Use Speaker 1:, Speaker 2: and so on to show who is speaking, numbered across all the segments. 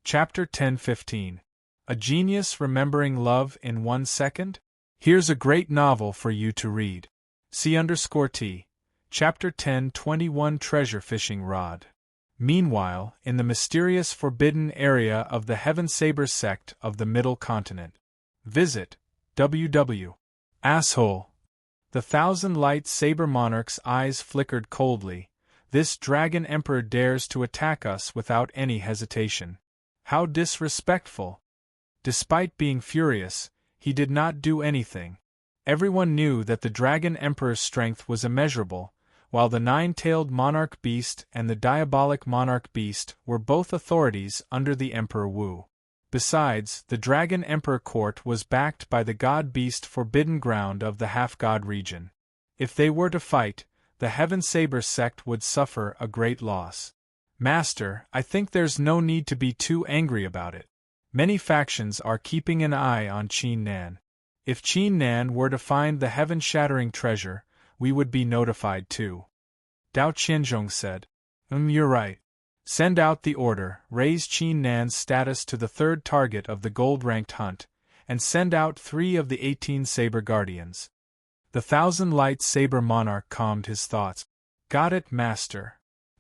Speaker 1: Chapter 10:15. A Genius Remembering Love in 1 Second? Here's a great novel for you to read. C_T. Chapter 10:21 Treasure Fishing Rod. Meanwhile, in the mysterious forbidden area of the Heaven Saber sect of the Middle Continent. Visit www. Asshole. The thousand-light saber monarch's eyes flickered coldly. This dragon emperor dares to attack us without any hesitation. How disrespectful! Despite being furious, he did not do anything. Everyone knew that the dragon emperor's strength was immeasurable, while the nine-tailed monarch beast and the diabolic monarch beast were both authorities under the Emperor Wu. Besides, the dragon emperor court was backed by the god-beast forbidden ground of the half-god region. If they were to fight, the Heaven Saber sect would suffer a great loss. Master, I think there's no need to be too angry about it. Many factions are keeping an eye on Qin Nan. If Qin Nan were to find the heaven-shattering treasure, we would be notified too. Dao Qianzhong said. You're right. Send out the order, raise Qin Nan's status to the third target of the gold-ranked hunt, and send out 3 of the 18 saber guardians. The thousand-light saber monarch calmed his thoughts. Got it, Master.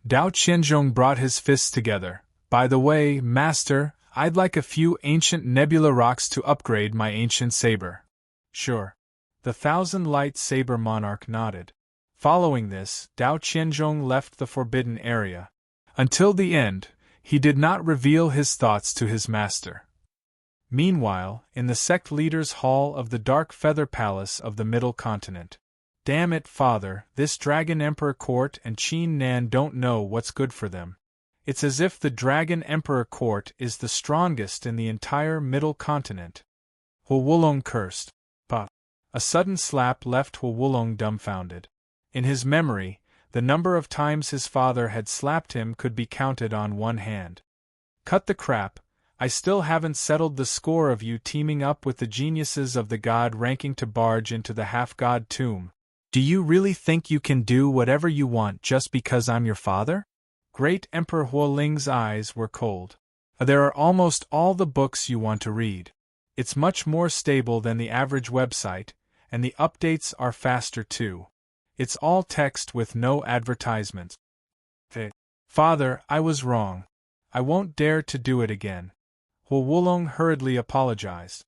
Speaker 1: Dao Qianzhong brought his fists together. By the way, Master, I'd like a few ancient nebula rocks to upgrade my ancient saber. Sure. The thousand-light saber monarch nodded. Following this, Dao Qianzhong left the forbidden area. Until the end, he did not reveal his thoughts to his master. Meanwhile, in the sect leader's hall of the Dark Feather Palace of the Middle Continent. Damn it, Father, this Dragon Emperor Court and Qin Nan don't know what's good for them. It's as if the Dragon Emperor Court is the strongest in the entire Middle Continent. Hu Wulong cursed. But a sudden slap left Hu Wulong dumbfounded. In his memory, the number of times his father had slapped him could be counted on one hand. Cut the crap, I still haven't settled the score of you teaming up with the geniuses of the god ranking to barge into the half-god tomb. Do you really think you can do whatever you want just because I'm your father? Great Emperor Huoling's eyes were cold. There are almost all the books you want to read. It's much more stable than the average website, and the updates are faster too. It's all text with no advertisements. Father, I was wrong. I won't dare to do it again. Hu Wulong hurriedly apologized.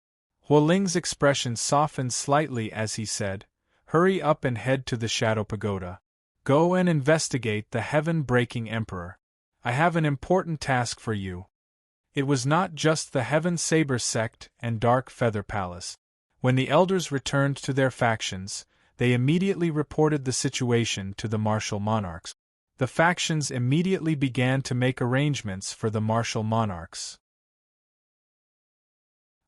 Speaker 1: Huoling's expression softened slightly as he said, Hurry up and head to the Shadow Pagoda. Go and investigate the heaven-breaking emperor. I have an important task for you. It was not just the Heaven Saber sect and Dark Feather Palace. When the elders returned to their factions, they immediately reported the situation to the martial monarchs. The factions immediately began to make arrangements for the martial monarchs.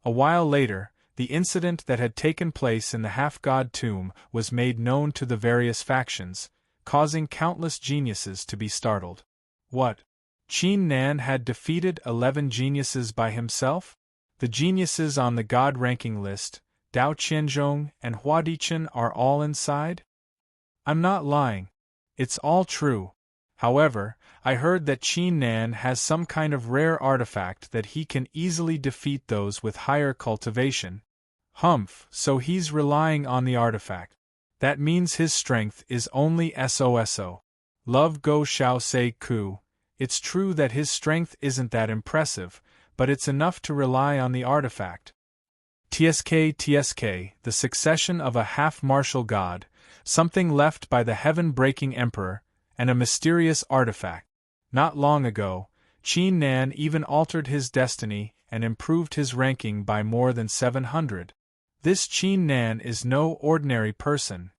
Speaker 1: A while later, the incident that had taken place in the half-god tomb was made known to the various factions, causing countless geniuses to be startled. What? Qin Nan had defeated 11 geniuses by himself? The geniuses on the god-ranking list, Dao Qianzhong and Hua Dichen, are all inside? I'm not lying. It's all true. However, I heard that Qin Nan has some kind of rare artifact that he can easily defeat those with higher cultivation. Humph, so he's relying on the artifact. That means his strength is only SOSO. Love Go Xiao Sei Ku. It's true that his strength isn't that impressive, but it's enough to rely on the artifact. TSK, the succession of a half-martial god, something left by the heaven-breaking emperor, and a mysterious artifact. Not long ago, Qin Nan even altered his destiny and improved his ranking by more than 700. This Qin Nan is no ordinary person.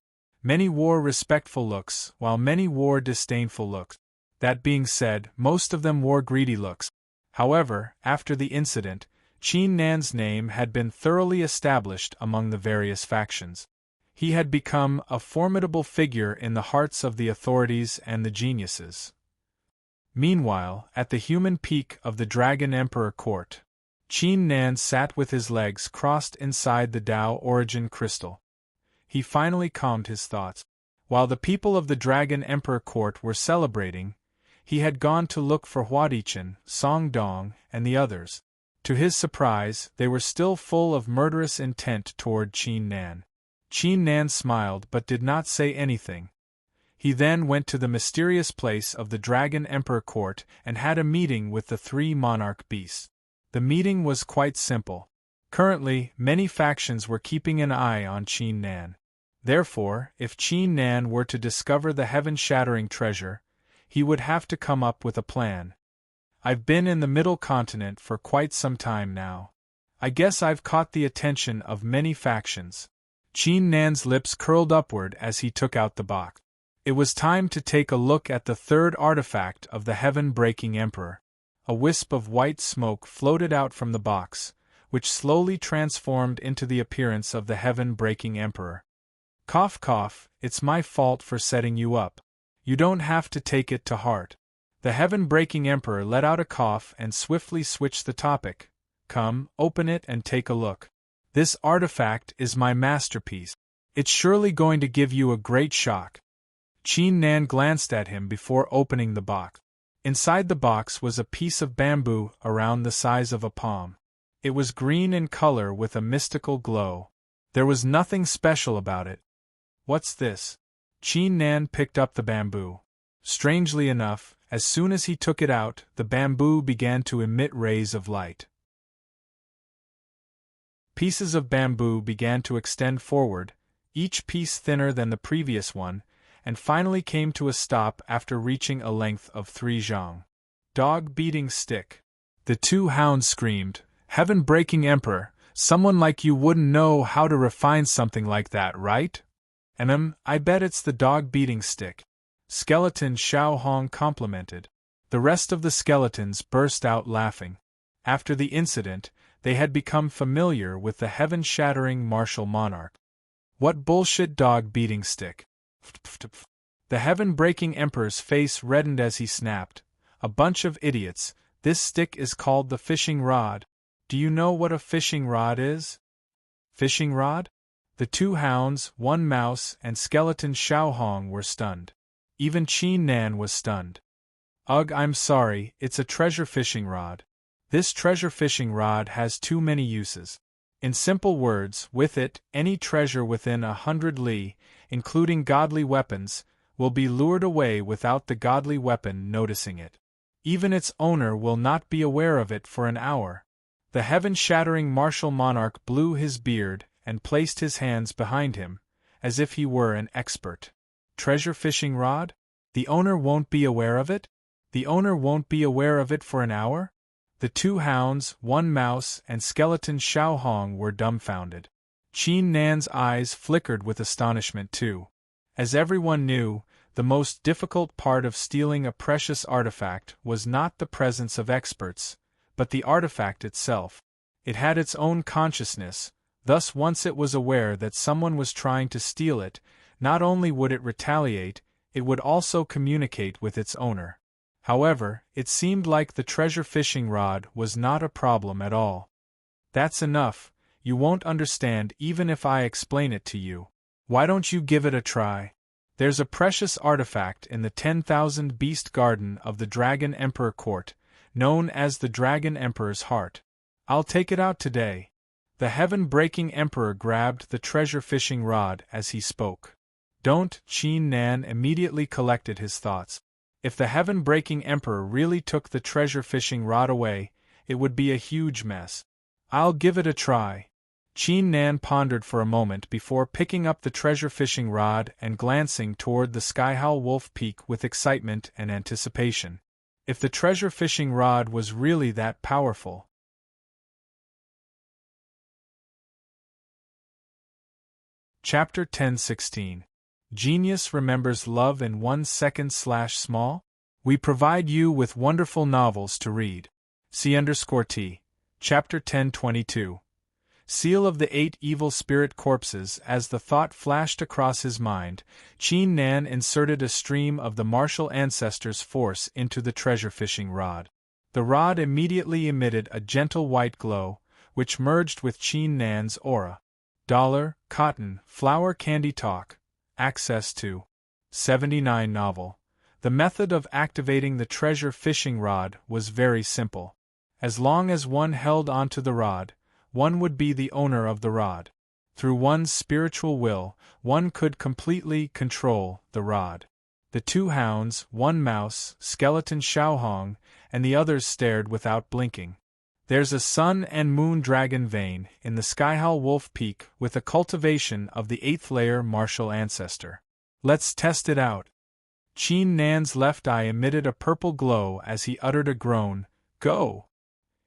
Speaker 1: Many wore respectful looks, while many wore disdainful looks. That being said, most of them wore greedy looks. However, after the incident, Qin Nan's name had been thoroughly established among the various factions. He had become a formidable figure in the hearts of the authorities and the geniuses. Meanwhile, at the human peak of the Dragon Emperor Court, Qin Nan sat with his legs crossed inside the Tao Origin crystal. He finally calmed his thoughts. While the people of the Dragon Emperor Court were celebrating, He had gone to look for Huadichen, Song Dong, and the others. To his surprise, they were still full of murderous intent toward Qin Nan. Qin Nan smiled but did not say anything. He then went to the mysterious place of the Dragon Emperor Court and had a meeting with the three monarch beasts. The meeting was quite simple. Currently, many factions were keeping an eye on Qin Nan. Therefore, if Qin Nan were to discover the heaven-shattering treasure, he would have to come up with a plan. I've been in the Middle Continent for quite some time now. I guess I've caught the attention of many factions. Qin Nan's lips curled upward as he took out the box. It was time to take a look at the third artifact of the heaven-breaking emperor. A wisp of white smoke floated out from the box, which slowly transformed into the appearance of the heaven-breaking emperor. Cough cough, it's my fault for setting you up. You don't have to take it to heart. The heaven-breaking emperor let out a cough and swiftly switched the topic. Come, open it and take a look. This artifact is my masterpiece. It's surely going to give you a great shock. Qin Nan glanced at him before opening the box. Inside the box was a piece of bamboo around the size of a palm. It was green in color with a mystical glow. There was nothing special about it. What's this? Qin Nan picked up the bamboo. Strangely enough, as soon as he took it out, the bamboo began to emit rays of light. Pieces of bamboo began to extend forward, each piece thinner than the previous one, and finally came to a stop after reaching a length of 3 zhang. Dog beating stick. The two hounds screamed, "Heaven-breaking emperor, someone like you wouldn't know how to refine something like that, right?" I bet it's the dog beating stick. Skeleton Xiao Hong complimented. The rest of the skeletons burst out laughing. After the incident, they had become familiar with the heaven-shattering martial monarch. What bullshit dog beating stick? The heaven-breaking emperor's face reddened as he snapped. A bunch of idiots, this stick is called the fishing rod. Do you know what a fishing rod is? Fishing rod? The two hounds, one mouse, and skeleton Xiao Hong were stunned. Even Qin Nan was stunned. Ugh, I'm sorry, it's a treasure fishing rod. This treasure fishing rod has too many uses. In simple words, with it, any treasure within 100 li, including godly weapons, will be lured away without the godly weapon noticing it. Even its owner will not be aware of it for an hour. The heaven-shattering martial monarch blew his beard and placed his hands behind him, as if he were an expert. Treasure fishing rod? The owner won't be aware of it? The owner won't be aware of it for an hour? The two hounds, one mouse, and skeleton Xiao Hong were dumbfounded. Qin Nan's eyes flickered with astonishment too. As everyone knew, the most difficult part of stealing a precious artifact was not the presence of experts, but the artifact itself. It had its own consciousness, thus once it was aware that someone was trying to steal it, not only would it retaliate, it would also communicate with its owner. However, it seemed like the treasure fishing rod was not a problem at all. That's enough, you won't understand even if I explain it to you. Why don't you give it a try? There's a precious artifact in the 10,000 Beast Garden of the Dragon Emperor Court, known as the Dragon Emperor's Heart. I'll take it out today. The heaven-breaking emperor grabbed the treasure fishing rod as he spoke. Don't, Qin Nan immediately collected his thoughts. If the heaven-breaking emperor really took the treasure fishing rod away, it would be a huge mess. I'll give it a try. Qin Nan pondered for a moment before picking up the treasure fishing rod and glancing toward the Skyhowl Wolf Peak with excitement and anticipation. If the treasure fishing rod was really that powerful. Chapter 10:16. Genius remembers love in 1 second / small? We provide you with wonderful novels to read. C_T. Chapter 10:22. Seal of the 8 evil spirit corpses. As the thought flashed across his mind, Qin Nan inserted a stream of the martial ancestors' force into the treasure fishing rod. The rod immediately emitted a gentle white glow, which merged with Qin Nan's aura. Dollar, cotton, flower candy talk. Access to 79 novel. The method of activating the treasure fishing rod was very simple. As long as one held onto the rod, one would be the owner of the rod. Through one's spiritual will, one could completely control the rod. The two hounds, one mouse, skeleton Xiaohong, and the others stared without blinking. There's a sun and moon dragon vein in the Skyhowl Wolf Peak with a cultivation of the 8th layer martial ancestor. Let's test it out. Qin Nan's left eye emitted a purple glow as he uttered a groan. Go!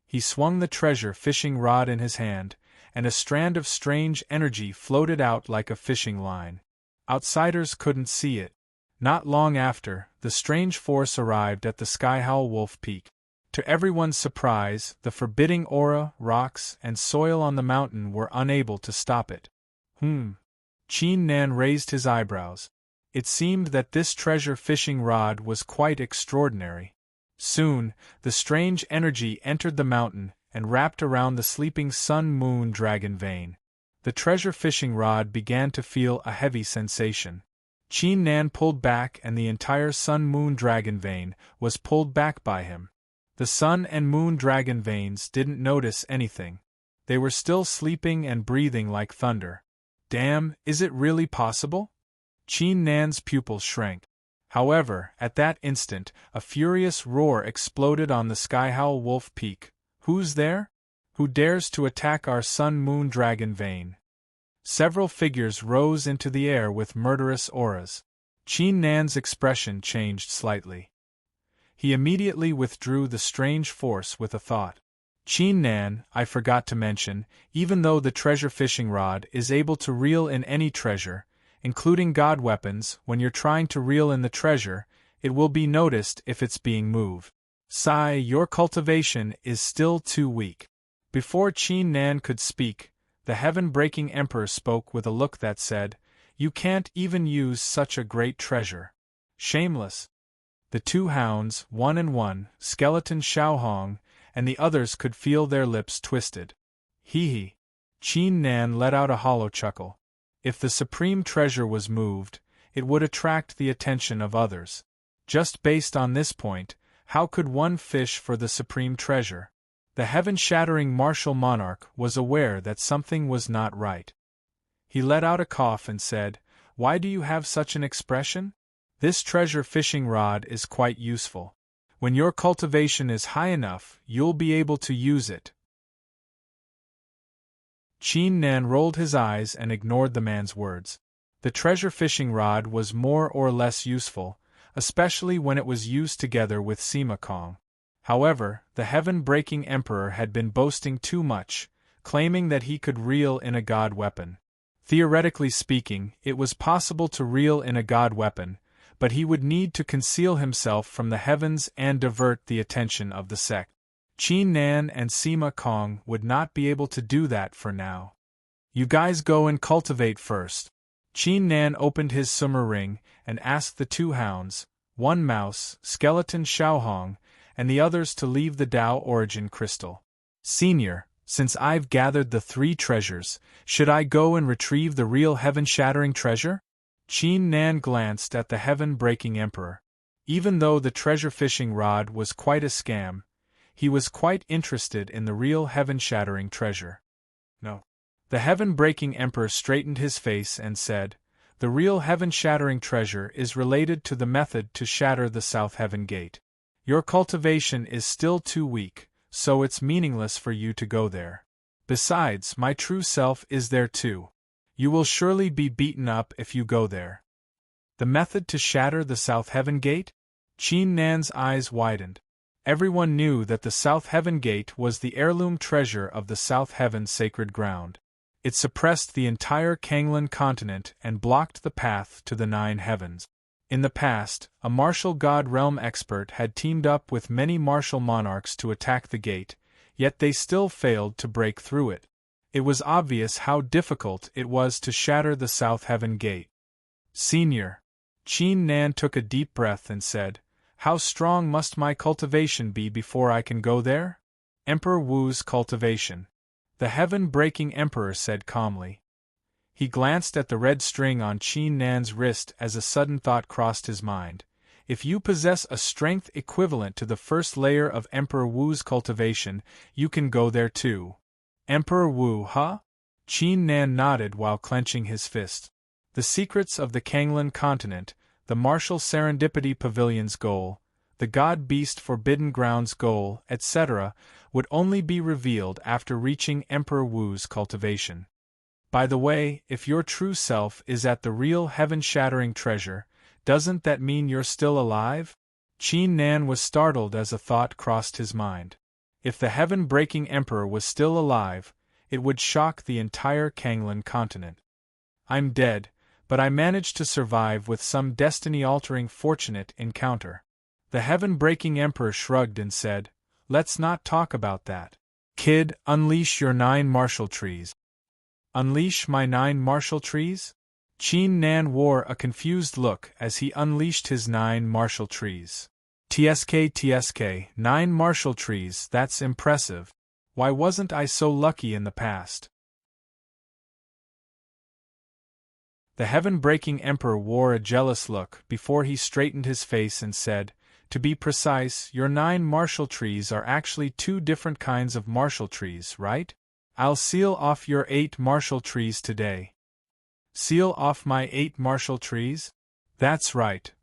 Speaker 1: He swung the treasure fishing rod in his hand, and a strand of strange energy floated out like a fishing line. Outsiders couldn't see it. Not long after, the strange force arrived at the Skyhowl Wolf Peak. To everyone's surprise, the forbidding aura, rocks, and soil on the mountain were unable to stop it. Qin Nan raised his eyebrows. It seemed that this treasure fishing rod was quite extraordinary. Soon, the strange energy entered the mountain and wrapped around the sleeping sun-moon dragon vein. The treasure fishing rod began to feel a heavy sensation. Qin Nan pulled back and the entire sun-moon dragon vein was pulled back by him. The sun and moon dragon veins didn't notice anything. They were still sleeping and breathing like thunder. Damn, is it really possible? Qin Nan's pupils shrank. However, at that instant, a furious roar exploded on the Skyhowl Wolf Peak. Who's there? Who dares to attack our sun-moon dragon vein? Several figures rose into the air with murderous auras. Qin Nan's expression changed slightly. He immediately withdrew the strange force with a thought. Qin Nan, I forgot to mention, even though the treasure fishing rod is able to reel in any treasure, including god weapons, when you're trying to reel in the treasure, it will be noticed if it's being moved. Sai, your cultivation is still too weak. Before Qin Nan could speak, the heaven-breaking emperor spoke with a look that said, You can't even use such a great treasure. Shameless. The two hounds, one and one, skeleton Xiaohong, and the others could feel their lips twisted. Hee. Qin Nan let out a hollow chuckle. If the supreme treasure was moved, it would attract the attention of others. Just based on this point, how could one fish for the supreme treasure? The heaven-shattering martial monarch was aware that something was not right. He let out a cough and said, Why do you have such an expression? This treasure fishing rod is quite useful. When your cultivation is high enough, you'll be able to use it. Qin Nan rolled his eyes and ignored the man's words. The treasure fishing rod was more or less useful, especially when it was used together with Sima Kong. However, the heaven-breaking emperor had been boasting too much, claiming that he could reel in a god weapon. Theoretically speaking, it was possible to reel in a god weapon, but he would need to conceal himself from the heavens and divert the attention of the sect. Qin Nan and Sima Kong would not be able to do that for now. You guys go and cultivate first. Qin Nan opened his summer ring and asked the two hounds, one mouse, skeleton Xiaohong, and the others to leave the Tao origin crystal. Senior, since I've gathered the 3 treasures, should I go and retrieve the real heaven-shattering treasure? Qin Nan glanced at the heaven-breaking emperor. Even though the treasure-fishing rod was quite a scam, he was quite interested in the real heaven-shattering treasure. No. The heaven-breaking emperor straightened his face and said, The real heaven-shattering treasure is related to the method to shatter the South Heaven Gate. Your cultivation is still too weak, so it's meaningless for you to go there. Besides, my true self is there too. You will surely be beaten up if you go there. The method to shatter the South Heaven Gate? Qin Nan's eyes widened. Everyone knew that the South Heaven Gate was the heirloom treasure of the South Heaven sacred ground. It suppressed the entire Kanglan continent and blocked the path to the 9 heavens. In the past, a martial god realm expert had teamed up with many martial monarchs to attack the gate, yet they still failed to break through it. It was obvious how difficult it was to shatter the South Heaven Gate. Senior. Qin Nan took a deep breath and said, How strong must my cultivation be before I can go there? Emperor Wu's cultivation. The heaven-breaking emperor said calmly. He glanced at the red string on Qin Nan's wrist as a sudden thought crossed his mind. If you possess a strength equivalent to the first layer of Emperor Wu's cultivation, you can go there too. Emperor Wu, huh? Qin Nan nodded while clenching his fist. The secrets of the Kanglan continent, the martial serendipity pavilion's goal, the god-beast forbidden ground's goal, etc., would only be revealed after reaching Emperor Wu's cultivation. By the way, if your true self is at the real heaven-shattering treasure, doesn't that mean you're still alive? Qin Nan was startled as a thought crossed his mind. If the heaven-breaking emperor was still alive, it would shock the entire Kanglan continent. I'm dead, but I managed to survive with some destiny-altering fortunate encounter. The heaven-breaking emperor shrugged and said, "Let's not talk about that. Kid, unleash your 9 martial trees." Unleash my 9 martial trees? Qin Nan wore a confused look as he unleashed his 9 martial trees. TSK, 9 martial trees, that's impressive. Why wasn't I so lucky in the past? The heaven-breaking emperor wore a jealous look before he straightened his face and said, "To be precise, your 9 martial trees are actually 2 different kinds of martial trees, right? I'll seal off your 8 martial trees today." Seal off my 8 martial trees? That's right.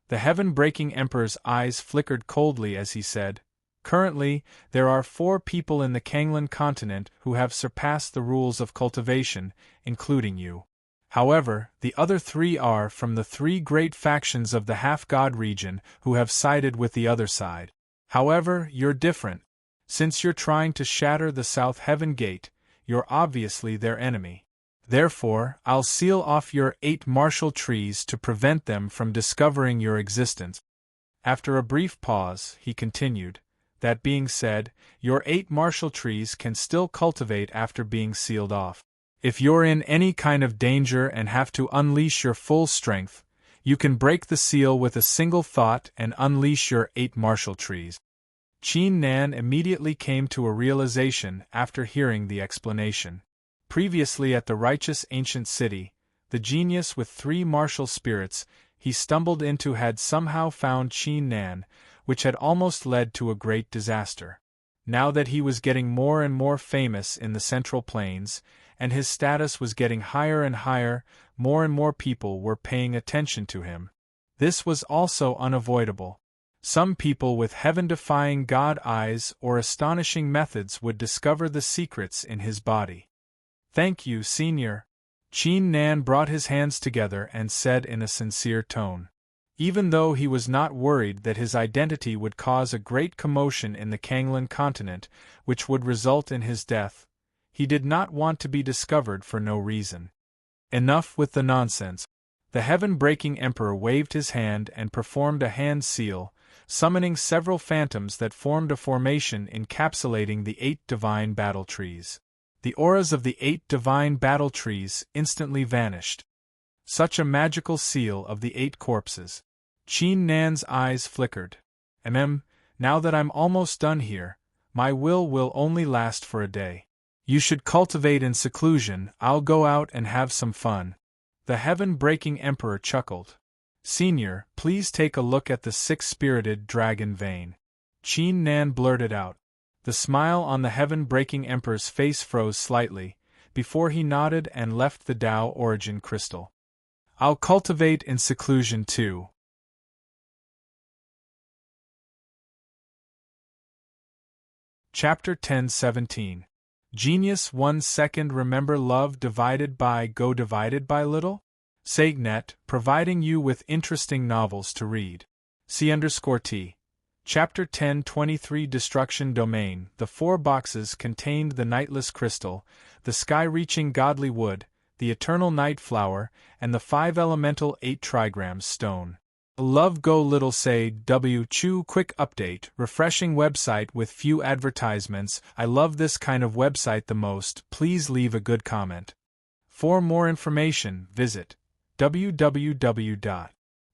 Speaker 1: The heaven-breaking emperor's eyes flickered coldly as he said, "Currently, there are 4 people in the Kanglan continent who have surpassed the rules of cultivation, including you. However, the other 3 are from the 3 great factions of the half-god region who have sided with the other side. However, you're different. Since you're trying to shatter the South Heaven Gate, you're obviously their enemy. Therefore, I'll seal off your 8 martial trees to prevent them from discovering your existence." After a brief pause, he continued, "That being said, your 8 martial trees can still cultivate after being sealed off. If you're in any kind of danger and have to unleash your full strength, you can break the seal with a single thought and unleash your 8 martial trees." Qin Nan immediately came to a realization after hearing the explanation. Previously at the righteous ancient city, the genius with 3 martial spirits he stumbled into had somehow found Qin Nan, which had almost led to a great disaster. Now that he was getting more and more famous in the Central Plains, and his status was getting higher and higher, more and more people were paying attention to him. This was also unavoidable. Some people with heaven-defying god eyes or astonishing methods would discover the secrets in his body. "Thank you, Senior." Qin Nan brought his hands together and said in a sincere tone. Even though he was not worried that his identity would cause a great commotion in the Kanglan continent, which would result in his death, he did not want to be discovered for no reason. Enough with the nonsense. The heaven-breaking emperor waved his hand and performed a hand seal, summoning several phantoms that formed a formation encapsulating the 8 divine battle trees. The auras of the 8 divine battle trees instantly vanished. Such a magical seal of the 8 corpses. Qin Nan's eyes flickered. Now that I'm almost done here, my will only last for a day. You should cultivate in seclusion, I'll go out and have some fun." The heaven-breaking emperor chuckled. "Senior, please take a look at the 6-spirited dragon vein." Qin Nan blurted out. The smile on the heaven-breaking emperor's face froze slightly, before he nodded and left the Tao origin crystal. "I'll cultivate in seclusion too." Chapter 10:17. Genius 1 second. Remember love divided by go divided by little? SegNet, providing you with interesting novels to read. C_T. Chapter 10:23. Destruction Domain. The 4 boxes contained the nightless crystal, the sky-reaching godly wood, the eternal night flower, and the 5-elemental 8 trigrams stone. Love Go Little Say W Chu Quick Update. Refreshing website with few advertisements. I love this kind of website the most. Please leave a good comment. For more information, visit www.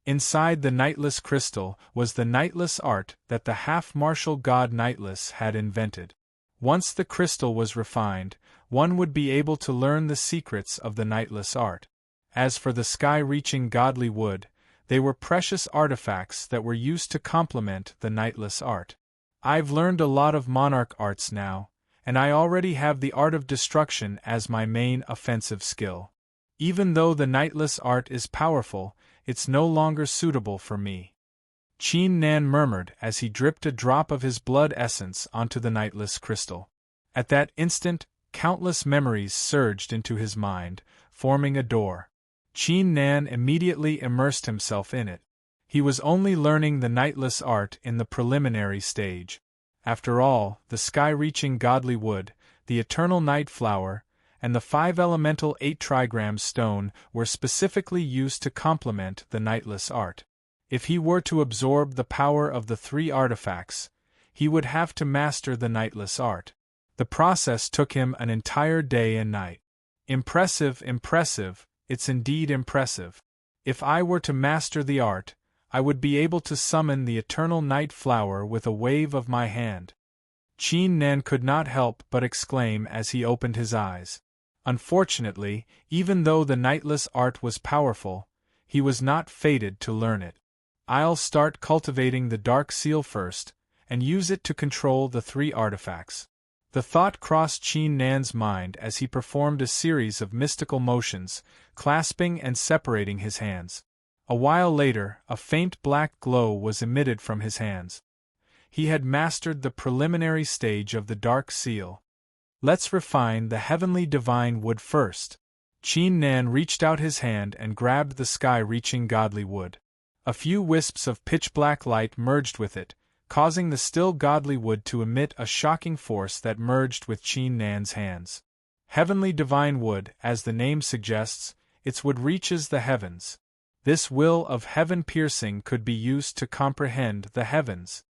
Speaker 1: Inside the nightless crystal was the nightless art that the half-martial god Nightless had invented. Once the crystal was refined, one would be able to learn the secrets of the nightless art. As for the sky-reaching godly wood, They were precious artifacts that were used to complement the Nightless art. I've learned a lot of monarch arts now, and I already have the art of destruction as my main offensive skill. Even though the Nightless art is powerful, it's no longer suitable for me. Qin Nan murmured as he dripped a drop of his blood essence onto the Nightless crystal. At that instant, countless memories surged into his mind, forming a door. Qin Nan immediately immersed himself in it. He was only learning the Nightless art in the preliminary stage. After all, the sky-reaching godly wood, the eternal night flower, and the 5-elemental 8-trigram stone were specifically used to complement the Nightless art. If he were to absorb the power of the 3 artifacts, he would have to master the Nightless art. The process took him an entire day and night. Impressive, impressive, it's indeed impressive. If I were to master the art, I would be able to summon the eternal night flower with a wave of my hand. Qin Nan could not help but exclaim as he opened his eyes. Unfortunately, even though the Nightless art was powerful, he was not fated to learn it. I'll start cultivating the Dark Seal first, and use it to control the 3 artifacts. The thought crossed Qin Nan's mind as he performed a series of mystical motions, clasping and separating his hands. A while later, a faint black glow was emitted from his hands. He had mastered the preliminary stage of the Dark Seal. Let's refine the heavenly divine wood first. Qin Nan reached out his hand and grabbed the sky-reaching godly wood. A few wisps of pitch-black light merged with it, causing the still godly wood to emit a shocking force that merged with Qin Nan's hands. Heavenly divine wood, as the name suggests, its wood reaches the heavens. This will of heaven-piercing could be used to comprehend the heavens.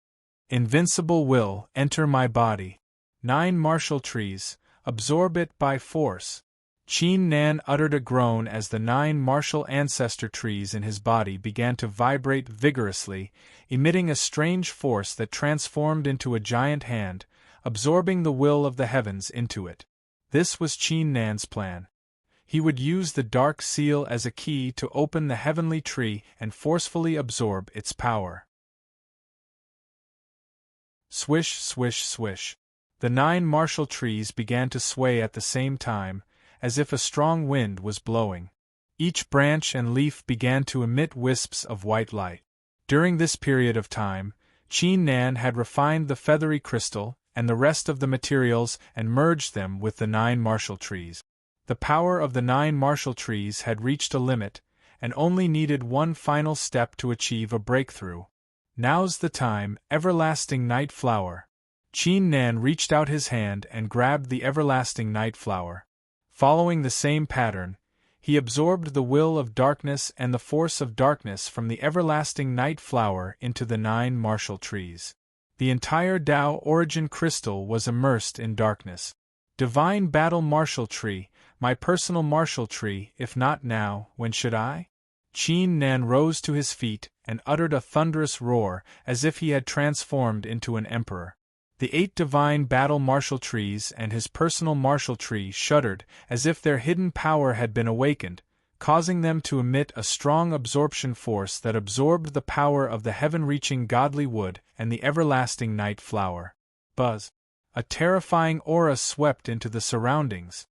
Speaker 1: Invincible will, enter my body. 9 martial trees, absorb it by force. Qin Nan uttered a groan as the 9 martial ancestor trees in his body began to vibrate vigorously, emitting a strange force that transformed into a giant hand, absorbing the will of the heavens into it. This was Qin Nan's plan. He would use the Dark Seal as a key to open the heavenly tree and forcefully absorb its power. Swish, swish, swish. The 9 martial trees began to sway at the same time, as if a strong wind was blowing. Each branch and leaf began to emit wisps of white light. During this period of time, Qin Nan had refined the feathery crystal and the rest of the materials and merged them with the 9 martial trees. The power of the 9 martial trees had reached a limit, and only needed one final step to achieve a breakthrough. Now's the time, everlasting night flower. Qin Nan reached out his hand and grabbed the everlasting night flower. Following the same pattern, he absorbed the will of darkness and the force of darkness from the everlasting night flower into the 9 martial trees. The entire Tao origin crystal was immersed in darkness. Divine battle martial tree, my personal martial tree, if not now, when should I? Qin Nan rose to his feet and uttered a thunderous roar as if he had transformed into an emperor. The 8 divine battle martial trees and his personal martial tree shuddered as if their hidden power had been awakened, causing them to emit a strong absorption force that absorbed the power of the heaven-reaching godly wood and the everlasting night flower. Buzz! A terrifying aura swept into the surroundings.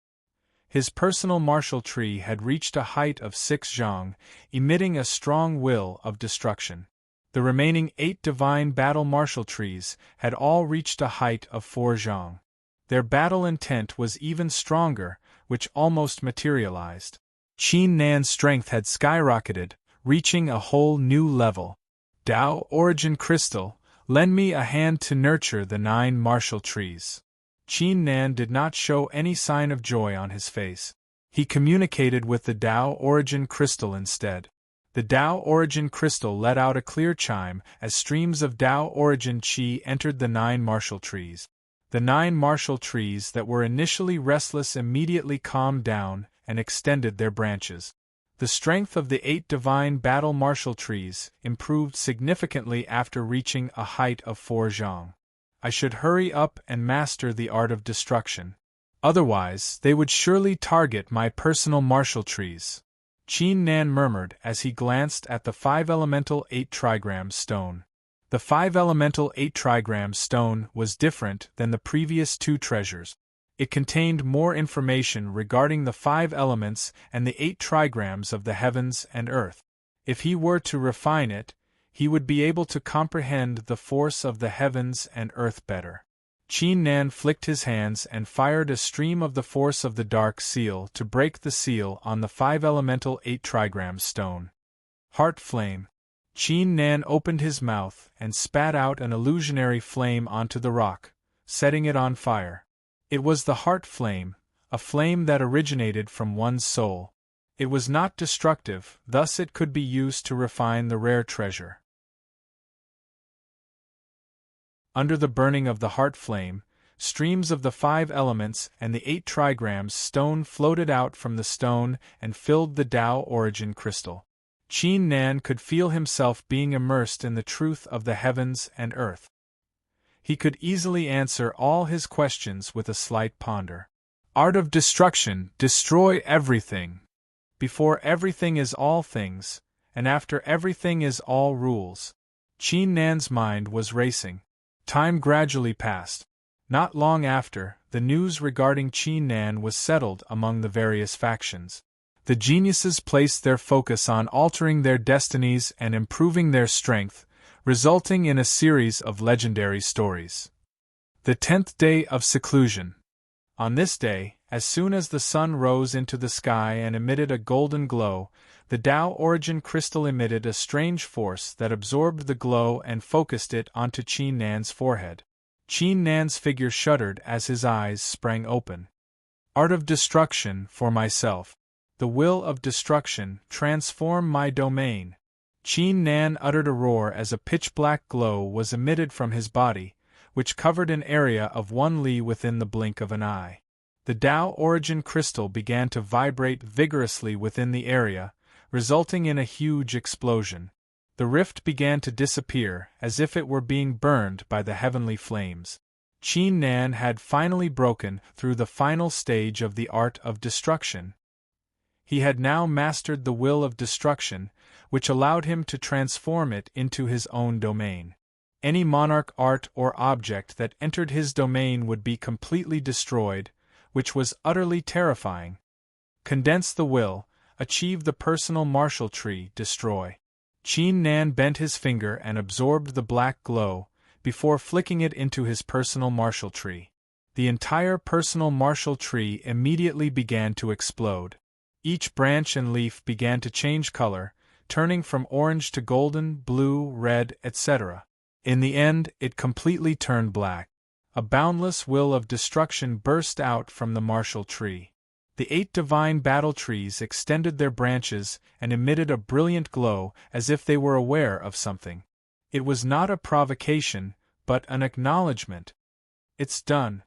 Speaker 1: His personal martial tree had reached a height of 6 zhang, emitting a strong will of destruction. The remaining 8 divine battle martial trees had all reached a height of 4 zhang. Their battle intent was even stronger, which almost materialized. Qin Nan's strength had skyrocketed, reaching a whole new level. Tao Origin Crystal, lend me a hand to nurture the 9 martial trees. Qin Nan did not show any sign of joy on his face. He communicated with the Tao Origin Crystal instead. The Tao Origin Crystal let out a clear chime as streams of Tao Origin Qi entered the 9 martial trees. The 9 martial trees that were initially restless immediately calmed down and extended their branches. The strength of the 8 divine battle martial trees improved significantly after reaching a height of 4 zhang. I should hurry up and master the art of destruction. Otherwise, they would surely target my personal martial trees. Qin Nan murmured as he glanced at the 5-elemental 8-trigram stone. The 5-elemental 8-trigram stone was different than the previous 2 treasures. It contained more information regarding the 5 elements and the 8 trigrams of the heavens and earth. If he were to refine it, he would be able to comprehend the force of the heavens and earth better. Qin Nan flicked his hands and fired a stream of the force of the dark seal to break the seal on the 5-elemental 8-trigram stone. Heart flame. Qin Nan opened his mouth and spat out an illusionary flame onto the rock, setting it on fire. It was the heart flame, a flame that originated from one's soul. It was not destructive, thus it could be used to refine the rare treasure. Under the burning of the heart flame, streams of the 5 elements and the 8 trigrams stone floated out from the stone and filled the Tao origin crystal. Qin Nan could feel himself being immersed in the truth of the heavens and earth. He could easily answer all his questions with a slight ponder. Art of destruction, destroy everything. Before everything is all things, and after everything is all rules. Qin Nan's mind was racing. Time gradually passed. Not long after, the news regarding Qin Nan was settled among the various factions. The geniuses placed their focus on altering their destinies and improving their strength, resulting in a series of legendary stories. The 10th day of seclusion. On this day, as soon as the sun rose into the sky and emitted a golden glow, the Tao origin crystal emitted a strange force that absorbed the glow and focused it onto Qin Nan's forehead. Qin Nan's figure shuddered as his eyes sprang open. Art of destruction for myself. The will of destruction, transform my domain. Qin Nan uttered a roar as a pitch-black glow was emitted from his body, which covered an area of 1 li within the blink of an eye. The Tao origin crystal began to vibrate vigorously within the area, resulting in a huge explosion. The rift began to disappear, as if it were being burned by the heavenly flames. Qin Nan had finally broken through the final stage of the art of destruction. He had now mastered the will of destruction, which allowed him to transform it into his own domain. Any monarch art or object that entered his domain would be completely destroyed, which was utterly terrifying. Condense the will, achieve the personal martial tree, destroy. Qin Nan bent his finger and absorbed the black glow, before flicking it into his personal martial tree. The entire personal martial tree immediately began to explode. Each branch and leaf began to change color, turning from orange to golden, blue, red, etc. In the end, it completely turned black. A boundless will of destruction burst out from the martial tree. The 8 divine battle trees extended their branches and emitted a brilliant glow as if they were aware of something. It was not a provocation, but an acknowledgement. It's done.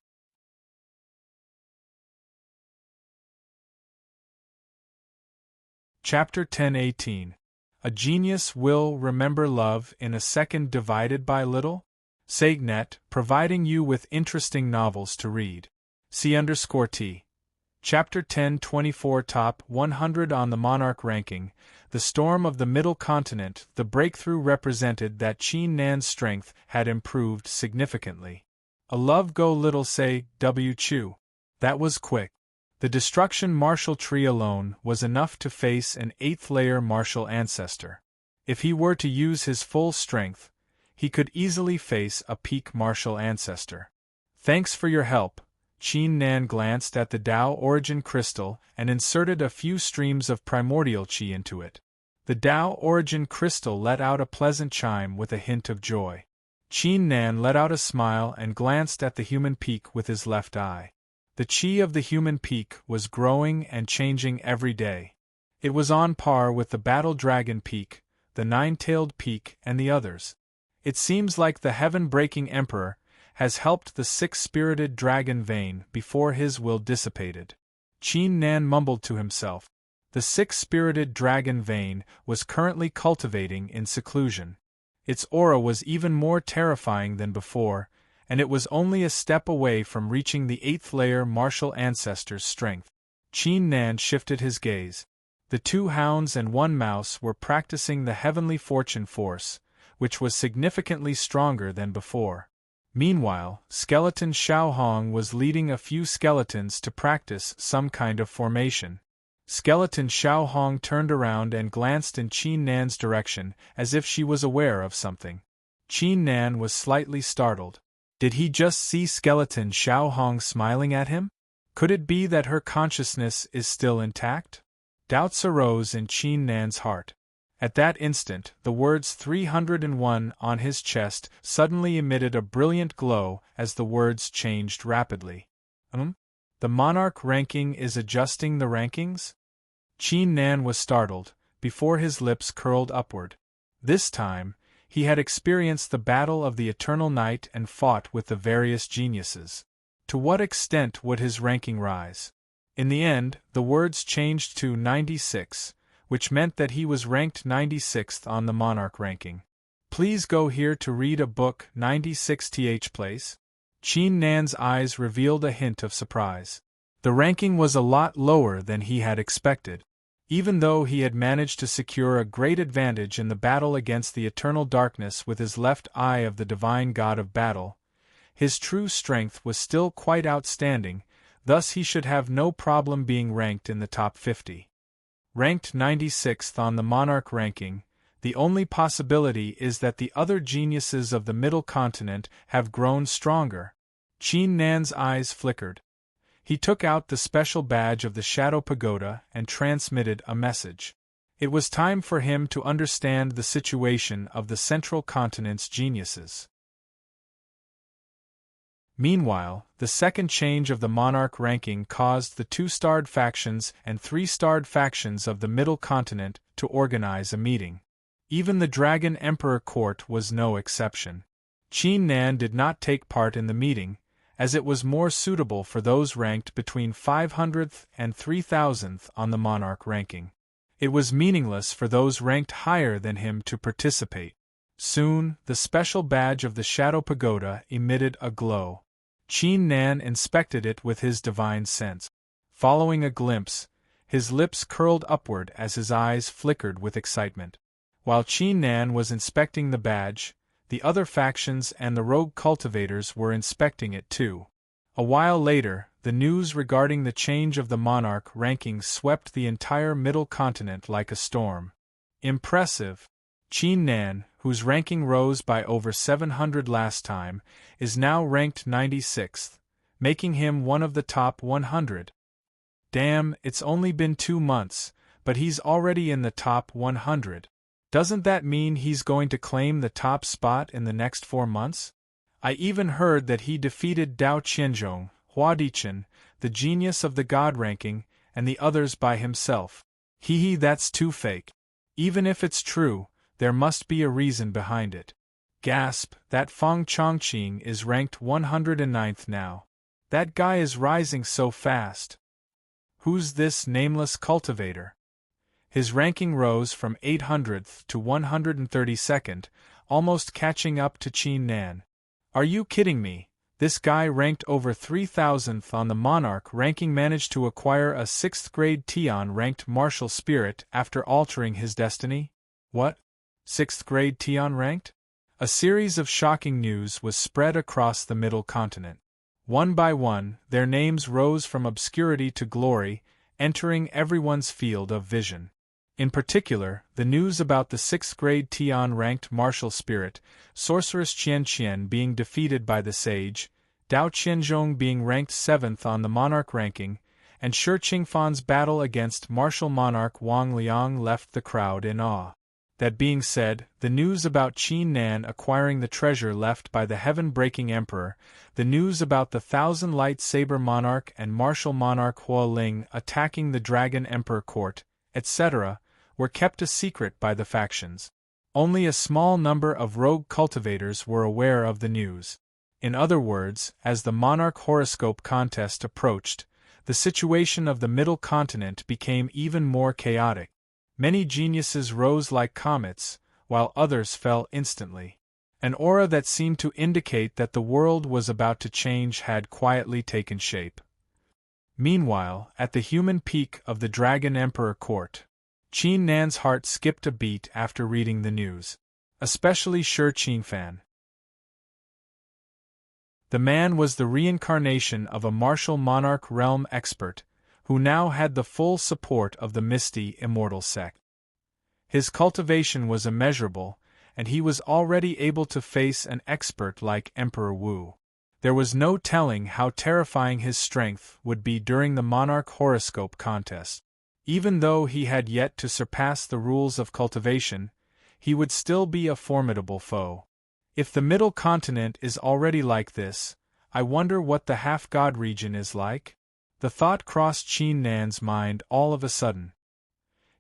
Speaker 1: Chapter 10:18. A genius will remember love in a second divided by little? SegNet, providing you with interesting novels to read. C_T. Chapter 10:24 Top 100 on the Monarch ranking. The storm of the Middle Continent. The breakthrough represented that Qin Nan's strength had improved significantly. A love go little say, W. Chu. That was quick. The destruction martial tree alone was enough to face an 8th-layer martial ancestor. If he were to use his full strength, he could easily face a peak martial ancestor. Thanks for your help. Qin Nan glanced at the Tao origin crystal and inserted a few streams of primordial qi into it. The Tao origin crystal let out a pleasant chime with a hint of joy. Qin Nan let out a smile and glanced at the human peak with his left eye. The qi of the human peak was growing and changing every day. It was on par with the battle dragon peak, the 9-tailed peak, and the others. It seems like the heaven-breaking emperor has helped the 6-spirited dragon vein before his will dissipated. Qin Nan mumbled to himself. The 6-spirited dragon vein was currently cultivating in seclusion. Its aura was even more terrifying than before, and it was only a step away from reaching the 8th-layer martial ancestor's strength. Qin Nan shifted his gaze. The 2 hounds and 1 mouse were practicing the heavenly fortune force, which was significantly stronger than before. Meanwhile, Skeleton Xiao Hong was leading a few skeletons to practice some kind of formation. Skeleton Xiao Hong turned around and glanced in Qin Nan's direction as if she was aware of something. Qin Nan was slightly startled. Did he just see Skeleton Xiao Hong smiling at him? Could it be that her consciousness is still intact? Doubts arose in Qin Nan's heart. At that instant, the words 301 on his chest suddenly emitted a brilliant glow as the words changed rapidly. The monarch ranking is adjusting the rankings? Qin Nan was startled, before his lips curled upward. This time, he had experienced the battle of the eternal night and fought with the various geniuses. To what extent would his ranking rise? In the end, the words changed to 96, which meant that he was ranked 96th on the monarch ranking. Please go here to read a book 96th place. Qin Nan's eyes revealed a hint of surprise. The ranking was a lot lower than he had expected. Even though he had managed to secure a great advantage in the battle against the eternal darkness with his left eye of the divine god of battle, his true strength was still quite outstanding, thus he should have no problem being ranked in the top 50. Ranked 96th on the monarch ranking, the only possibility is that the other geniuses of the middle continent have grown stronger. Qin Nan's eyes flickered. He took out the special badge of the Shadow Pagoda and transmitted a message. It was time for him to understand the situation of the central continent's geniuses. Meanwhile, the second change of the monarch ranking caused the 2-starred factions and 3-starred factions of the middle continent to organize a meeting. Even the Dragon Emperor Court was no exception. Qin Nan did not take part in the meeting, as it was more suitable for those ranked between 500th and 3000th on the monarch ranking. It was meaningless for those ranked higher than him to participate. Soon, the special badge of the Shadow Pagoda emitted a glow. Qin Nan inspected it with his divine sense. Following a glimpse, his lips curled upward as his eyes flickered with excitement. While Qin Nan was inspecting the badge, the other factions and the rogue cultivators were inspecting it too. A while later, the news regarding the change of the monarch ranking swept the entire middle continent like a storm. Impressive! Qin Nan, whose ranking rose by over 700 last time, is now ranked 96th, making him one of the top 100. Damn, it's only been 2 months, but he's already in the top 100. Doesn't that mean he's going to claim the top spot in the next 4 months? I even heard that he defeated Dao Qianzhong, Hua Dichen, the genius of the god ranking, and the others by himself. Hee, that's too fake. Even if it's true, there must be a reason behind it. Gasp, that Feng Chongqing is ranked 109th now. That guy is rising so fast. Who's this nameless cultivator? His ranking rose from 800th to 132nd, almost catching up to Qin Nan. Are you kidding me? This guy ranked over 3000th on the monarch ranking managed to acquire a 6th grade Tian-ranked martial spirit after altering his destiny? What? 6th grade Tian ranked? A series of shocking news was spread across the middle continent. One by one, their names rose from obscurity to glory, entering everyone's field of vision. In particular, the news about the 6th grade Tian-ranked martial spirit, sorceress Qian Qian being defeated by the sage, Dao Qianzhong being ranked 7th on the monarch ranking, and Shi Qingfan's battle against martial monarch Wang Liang left the crowd in awe. That being said, the news about Qin Nan acquiring the treasure left by the heaven-breaking emperor, the news about the 1,000 lightsaber monarch and martial monarch Hua Ling attacking the Dragon Emperor Court, etc., were kept a secret by the factions. Only a small number of rogue cultivators were aware of the news. In other words, as the monarch horoscope contest approached, the situation of the middle continent became even more chaotic. Many geniuses rose like comets, while others fell instantly. An aura that seemed to indicate that the world was about to change had quietly taken shape. Meanwhile, at the human peak of the Dragon Emperor Court, Qin Nan's heart skipped a beat after reading the news. Especially Shi Qingfan. The man was the reincarnation of a martial monarch realm expert, who now had the full support of the Misty Immortal sect. His cultivation was immeasurable, and he was already able to face an expert like Emperor Wu. There was no telling how terrifying his strength would be during the monarch horoscope contest. Even though he had yet to surpass the rules of cultivation, he would still be a formidable foe. If the Middle Continent is already like this, I wonder what the half-god region is like? The thought crossed Qin Nan's mind all of a sudden.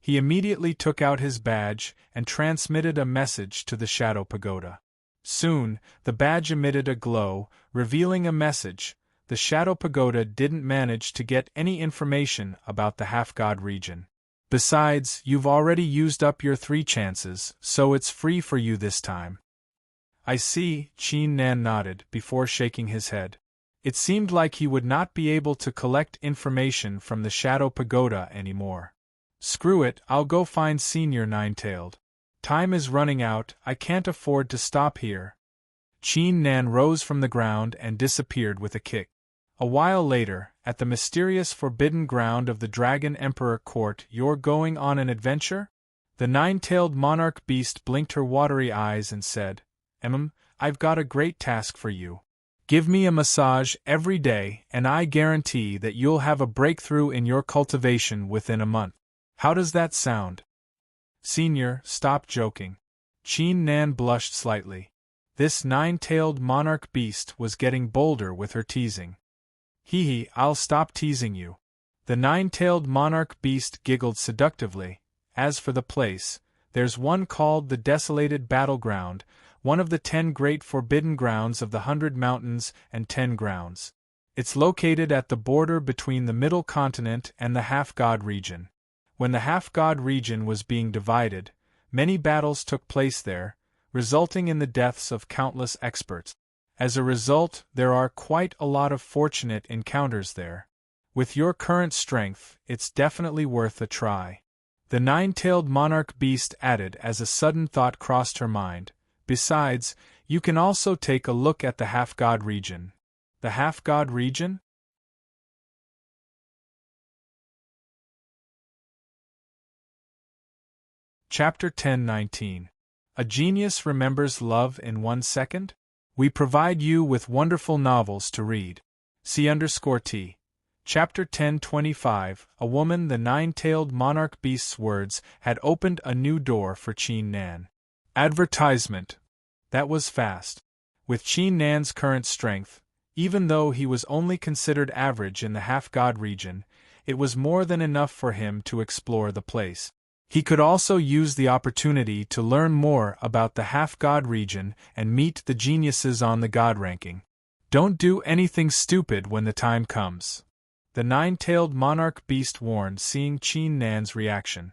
Speaker 1: He immediately took out his badge and transmitted a message to the Shadow Pagoda. Soon, the badge emitted a glow, revealing a message. The Shadow Pagoda didn't manage to get any information about the half-god region. Besides, you've already used up your 3 chances, so it's free for you this time. I see, Qin Nan nodded before shaking his head. It seemed like he would not be able to collect information from the Shadow Pagoda anymore. Screw it, I'll go find Senior Nine-Tailed. Time is running out, I can't afford to stop here. Qin Nan rose from the ground and disappeared with a kick. A while later, at the mysterious forbidden ground of the Dragon Emperor Court, you're going on an adventure? The nine-tailed monarch beast blinked her watery eyes and said, I've got a great task for you. Give me a massage every day and I guarantee that you'll have a breakthrough in your cultivation within a month. How does that sound? Senior, stop joking. Qin Nan blushed slightly. This nine-tailed monarch beast was getting bolder with her teasing. Hee, I'll stop teasing you. The nine-tailed monarch beast giggled seductively. As for the place, there's one called the Desolated Battleground, one of the 10 great forbidden grounds of the 100 Mountains and 10 Grounds. It's located at the border between the Middle Continent and the Half-God region. When the Half-God region was being divided, many battles took place there, resulting in the deaths of countless experts. As a result, there are quite a lot of fortunate encounters there. With your current strength, it's definitely worth a try. The nine-tailed monarch beast added as a sudden thought crossed her mind. Besides, you can also take a look at the Half-God region. The Half-God region? Chapter 10:19. A Genius Remembers Love in 1 Second? We provide you with wonderful novels to read. C_T. Chapter 10:25. A woman. The nine-tailed monarch beast's words had opened a new door for Qin Nan. Advertisement. That was fast. With Qin Nan's current strength, even though he was only considered average in the half-god region, it was more than enough for him to explore the place. He could also use the opportunity to learn more about the half-god region and meet the geniuses on the god ranking. Don't do anything stupid when the time comes. The nine-tailed monarch beast warned, seeing Qin Nan's reaction.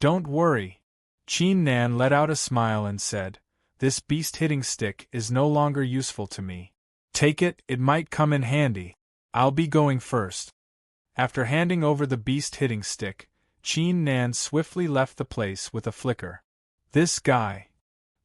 Speaker 1: Don't worry. Qin Nan let out a smile and said, This beast-hitting stick is no longer useful to me. Take it, it might come in handy. I'll be going first. After handing over the beast-hitting stick, Qin Nan swiftly left the place with a flicker. This guy.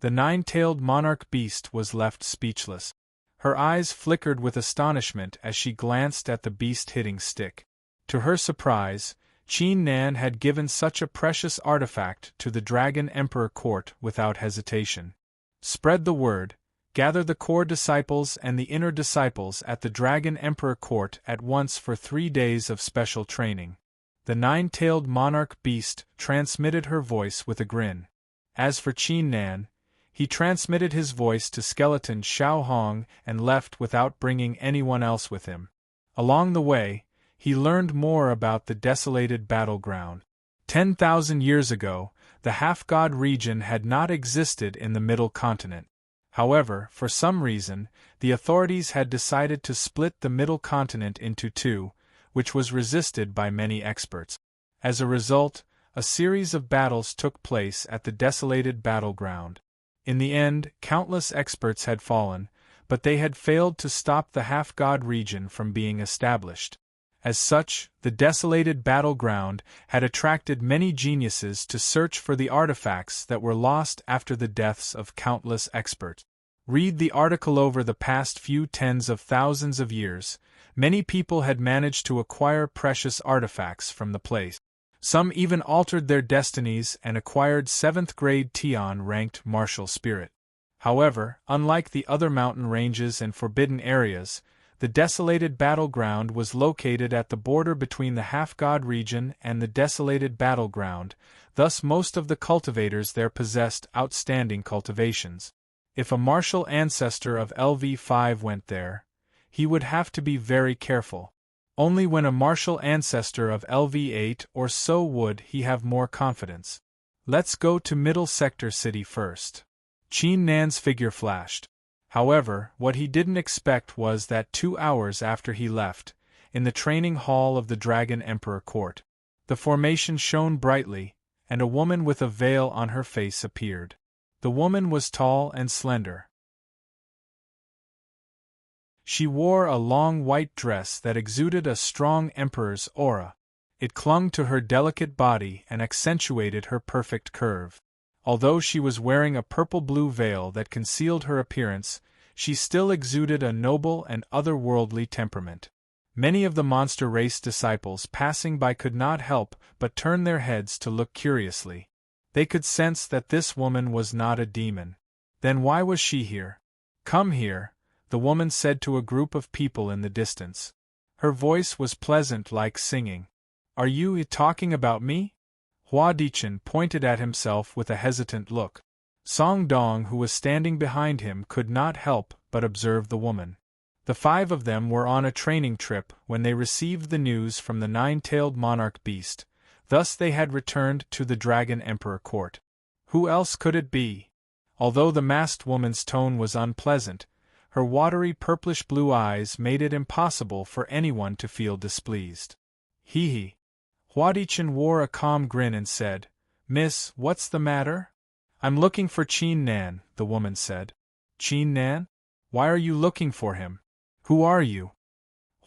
Speaker 1: The nine-tailed monarch beast was left speechless. Her eyes flickered with astonishment as she glanced at the beast-hitting stick. To her surprise, Qin Nan had given such a precious artifact to the Dragon Emperor Court without hesitation. Spread the word, gather the core disciples and the inner disciples at the Dragon Emperor Court at once for 3 days of special training. The nine-tailed monarch beast transmitted her voice with a grin. As for Qin Nan, he transmitted his voice to skeleton Xiao Hong and left without bringing anyone else with him. Along the way, he learned more about the desolated battleground. 10,000 years ago, the half-god region had not existed in the Middle Continent. However, for some reason, the authorities had decided to split the Middle Continent into 2, which was resisted by many experts. As a result, a series of battles took place at the desolated battleground. In the end, countless experts had fallen, but they had failed to stop the half-god region from being established. As such, the desolated battleground had attracted many geniuses to search for the artifacts that were lost after the deaths of countless experts. Read the article. Over the past few tens of thousands of years, many people had managed to acquire precious artifacts from the place. Some even altered their destinies and acquired 7th-grade Tian-ranked martial spirit. However, unlike the other mountain ranges and forbidden areas, the desolated battleground was located at the border between the half-god region and the desolated battleground, thus most of the cultivators there possessed outstanding cultivations. If a martial ancestor of LV5 went there, he would have to be very careful. Only when a martial ancestor of LV8 or so would he have more confidence. Let's go to Middle Sector City first. Qin Nan's figure flashed. However, what he didn't expect was that 2 hours after he left, in the training hall of the Dragon Emperor Court, the formation shone brightly, and a woman with a veil on her face appeared. The woman was tall and slender. She wore a long white dress that exuded a strong emperor's aura. It clung to her delicate body and accentuated her perfect curve. Although she was wearing a purple-blue veil that concealed her appearance, she still exuded a noble and otherworldly temperament. Many of the monster race disciples passing by could not help but turn their heads to look curiously. They could sense that this woman was not a demon. Then why was she here? "Come here," the woman said to a group of people in the distance. Her voice was pleasant like singing. "Are you talking about me?" Hua Dichen pointed at himself with a hesitant look. Song Dong, who was standing behind him, could not help but observe the woman. The 5 of them were on a training trip when they received the news from the 9-tailed monarch beast, thus they had returned to the Dragon Emperor Court. Who else could it be? Although the masked woman's tone was unpleasant, her watery purplish-blue eyes made it impossible for anyone to feel displeased. Hee. Hua Dichen wore a calm grin and said, "Miss, what's the matter?" "I'm looking for Qin Nan," the woman said. "Qin Nan? Why are you looking for him? Who are you?"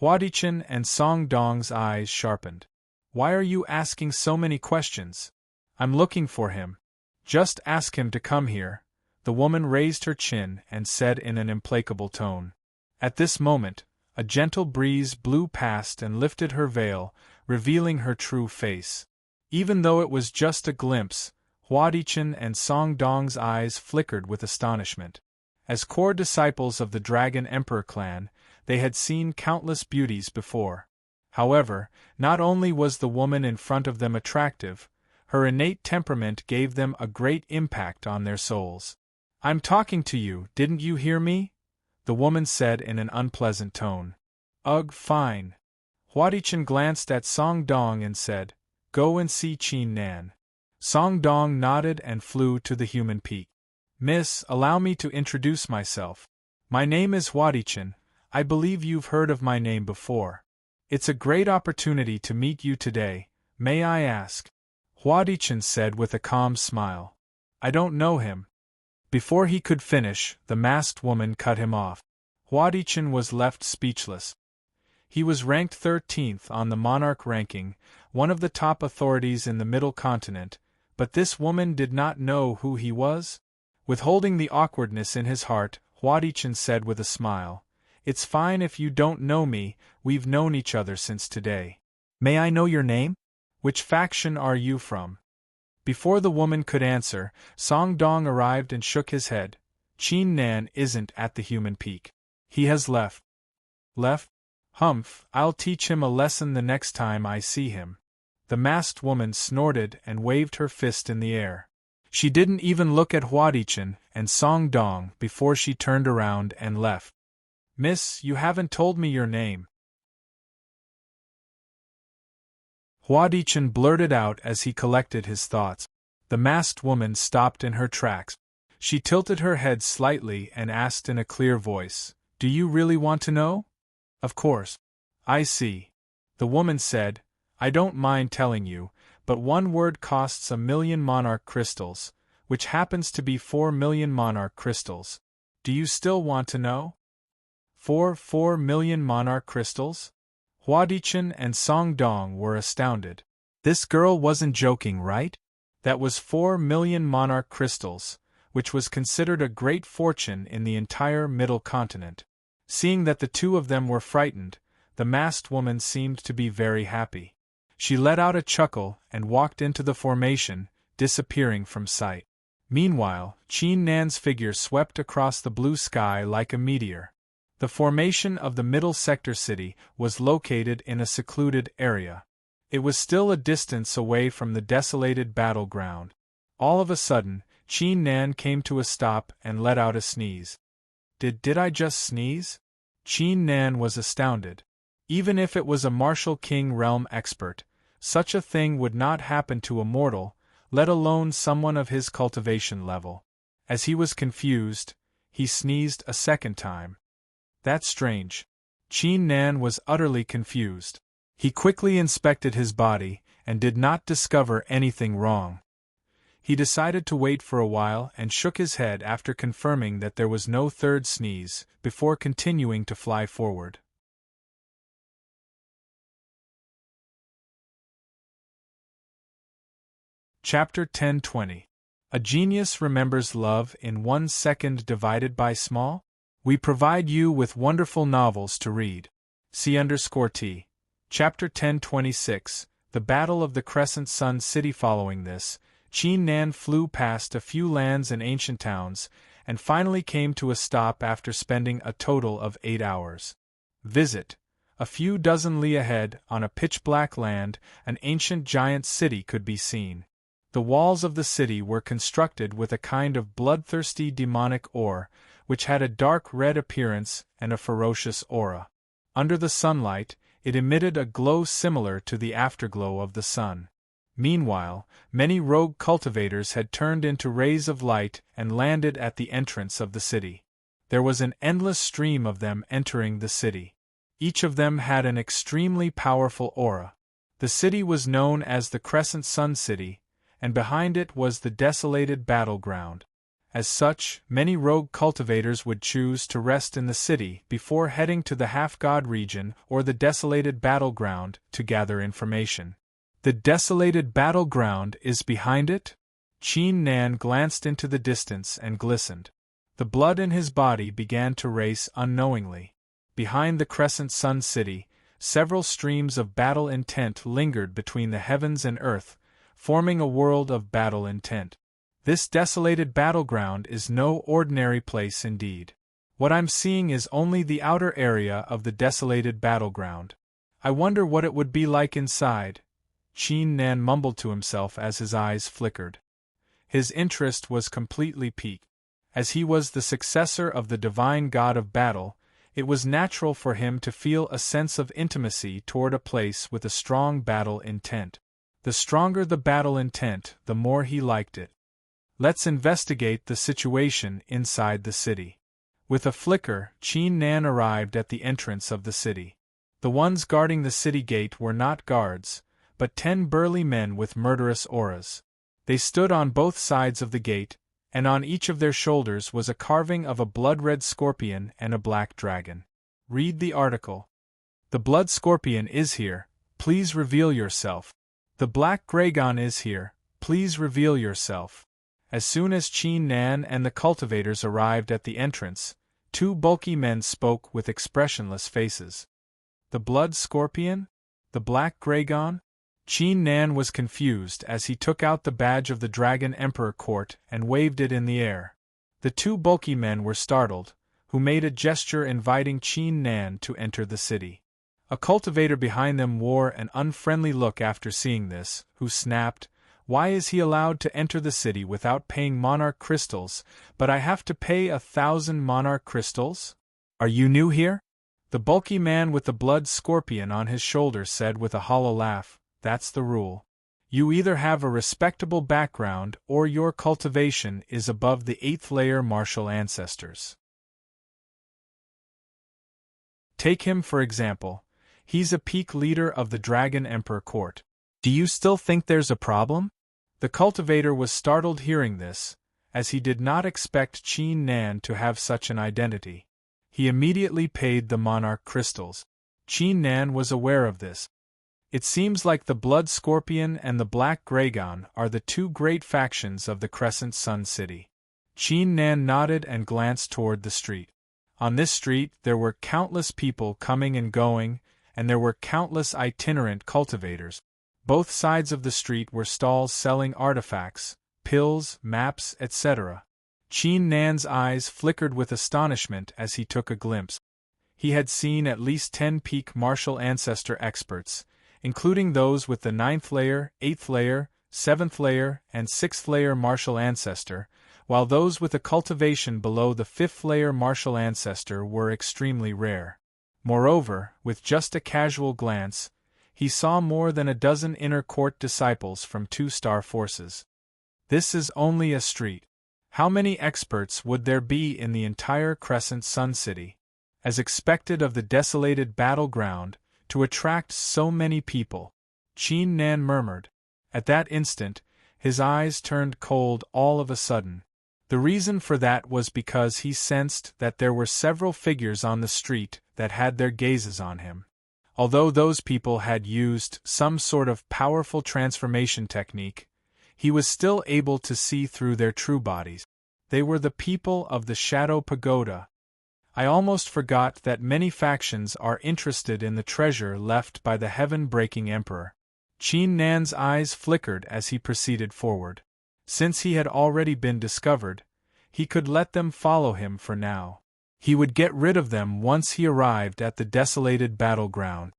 Speaker 1: Hua Dichen and Song Dong's eyes sharpened. "Why are you asking so many questions?" "I'm looking for him. Just ask him to come here." The woman raised her chin and said in an implacable tone. At this moment, a gentle breeze blew past and lifted her veil, revealing her true face. Even though it was just a glimpse, Hua Dichen and Song Dong's eyes flickered with astonishment. As core disciples of the Dragon Emperor clan, they had seen countless beauties before. However, not only was the woman in front of them attractive, her innate temperament gave them a great impact on their souls. "I'm talking to you, didn't you hear me?" the woman said in an unpleasant tone. "Ugh, fine." Hua Dichen glanced at Song Dong and said, "Go and see Qin Nan." Song Dong nodded and flew to the human peak. "Miss, allow me to introduce myself. My name is Hua Dichen. I believe you've heard of my name before. It's a great opportunity to meet you today. May I ask?" Hua Dichen said with a calm smile. "I don't know him." Before he could finish, the masked woman cut him off. Hua Dichen was left speechless. He was ranked 13th on the monarch ranking, one of the top authorities in the Middle Continent, but this woman did not know who he was? Withholding the awkwardness in his heart, Hua Dichen said with a smile, "It's fine if you don't know me, we've known each other since today. May I know your name? Which faction are you from?" Before the woman could answer, Song Dong arrived and shook his head. "Qin Nan isn't at the human peak. He has left." "Left? Humph, I'll teach him a lesson the next time I see him." The masked woman snorted and waved her fist in the air. She didn't even look at Hua Dichen and Song Dong before she turned around and left. "Miss, you haven't told me your name." Hua Dichen blurted out as he collected his thoughts. The masked woman stopped in her tracks. She tilted her head slightly and asked in a clear voice, "Do you really want to know?" "Of course." "I see." The woman said, "I don't mind telling you, but one word costs 1,000,000 monarch crystals, which happens to be 4,000,000 monarch crystals. Do you still want to know?" 4 million monarch crystals? Huadichen and Song Dong were astounded. This girl wasn't joking, right? That was 4 million monarch crystals, which was considered a great fortune in the entire Middle Continent. Seeing that the two of them were frightened, the masked woman seemed to be very happy. She let out a chuckle and walked into the formation, disappearing from sight. Meanwhile, Qin Nan's figure swept across the blue sky like a meteor. The formation of the Middle Sector City was located in a secluded area. It was still a distance away from the desolated battleground. All of a sudden, Qin Nan came to a stop and let out a sneeze. Did I just sneeze? Qin Nan was astounded. Even if it was a martial king realm expert, such a thing would not happen to a mortal, let alone someone of his cultivation level. As he was confused, he sneezed a second time. That's strange. Qin Nan was utterly confused. He quickly inspected his body and did not discover anything wrong. He decided to wait for a while and shook his head after confirming that there was no third sneeze, before continuing to fly forward. Chapter 10:20. A Genius Remembers Love in 1 Second Divided by Small? We provide you with wonderful novels to read. C_T. Chapter 10:26. The Battle of the Crescent Sun City. Following this, Qin Nan flew past a few lands and ancient towns, and finally came to a stop after spending a total of 8 hours. Visit. A few dozen li ahead, on a pitch-black land, an ancient giant city could be seen. The walls of the city were constructed with a kind of bloodthirsty demonic ore, which had a dark red appearance and a ferocious aura. Under the sunlight, it emitted a glow similar to the afterglow of the sun. Meanwhile, many rogue cultivators had turned into rays of light and landed at the entrance of the city. There was an endless stream of them entering the city. Each of them had an extremely powerful aura. The city was known as the Crescent Sun City, and behind it was the desolated battleground. As such, many rogue cultivators would choose to rest in the city before heading to the half-god region or the desolated battleground to gather information. The desolated battleground is behind it? Qin Nan glanced into the distance and glistened. The blood in his body began to race unknowingly. Behind the Crescent Sun City, several streams of battle intent lingered between the heavens and earth, forming a world of battle intent. This desolated battleground is no ordinary place indeed. What I'm seeing is only the outer area of the desolated battleground. I wonder what it would be like inside. Qin Nan mumbled to himself as his eyes flickered. His interest was completely piqued. As he was the successor of the divine god of battle, it was natural for him to feel a sense of intimacy toward a place with a strong battle intent. The stronger the battle intent, the more he liked it. Let's investigate the situation inside the city. With a flicker, Qin Nan arrived at the entrance of the city. The ones guarding the city gate were not guards, but 10 burly men with murderous auras. They stood on both sides of the gate, and on each of their shoulders was a carving of a blood-red scorpion and a black dragon. Read the article. The blood scorpion is here, please reveal yourself. The black dragon is here, please reveal yourself. As soon as Qin Nan and the cultivators arrived at the entrance, 2 bulky men spoke with expressionless faces. The blood scorpion? The black dragon? Qin Nan was confused as he took out the badge of the Dragon Emperor Court and waved it in the air. The 2 bulky men were startled, who made a gesture inviting Qin Nan to enter the city. A cultivator behind them wore an unfriendly look after seeing this, who snapped, "Why is he allowed to enter the city without paying monarch crystals, but I have to pay 1,000 monarch crystals? Are you new here?" The bulky man with the blood scorpion on his shoulder said with a hollow laugh, "That's the rule. You either have a respectable background or your cultivation is above the 8th layer martial ancestors. Take him for example. He's a peak leader of the Dragon Emperor Court. Do you still think there's a problem?" The cultivator was startled hearing this, as he did not expect Qin Nan to have such an identity. He immediately paid the monarch crystals. Qin Nan was aware of this. It seems like the Blood Scorpion and the Black Dragon are the two great factions of the Crescent Sun City. Qin Nan nodded and glanced toward the street. On this street there were countless people coming and going, and there were countless itinerant cultivators. Both sides of the street were stalls selling artifacts, pills, maps, etc. Qin Nan's eyes flickered with astonishment as he took a glimpse. He had seen at least 10 peak martial ancestor experts, including those with the 9th layer, 8th layer, 7th layer, and 6th layer martial ancestor, while those with a cultivation below the 5th layer martial ancestor were extremely rare. Moreover, with just a casual glance, he saw more than a dozen inner court disciples from 2-star forces. This is only a street. How many experts would there be in the entire Crescent Sun City? As expected of the desolated battleground, to attract so many people, Qin Nan murmured. At that instant, his eyes turned cold all of a sudden. The reason for that was because he sensed that there were several figures on the street that had their gazes on him. Although those people had used some sort of powerful transformation technique, he was still able to see through their true bodies. They were the people of the Shadow Pagoda. I almost forgot that many factions are interested in the treasure left by the heaven-breaking emperor. Qin Nan's eyes flickered as he proceeded forward. Since he had already been discovered, he could let them follow him for now. He would get rid of them once he arrived at the desolated battleground.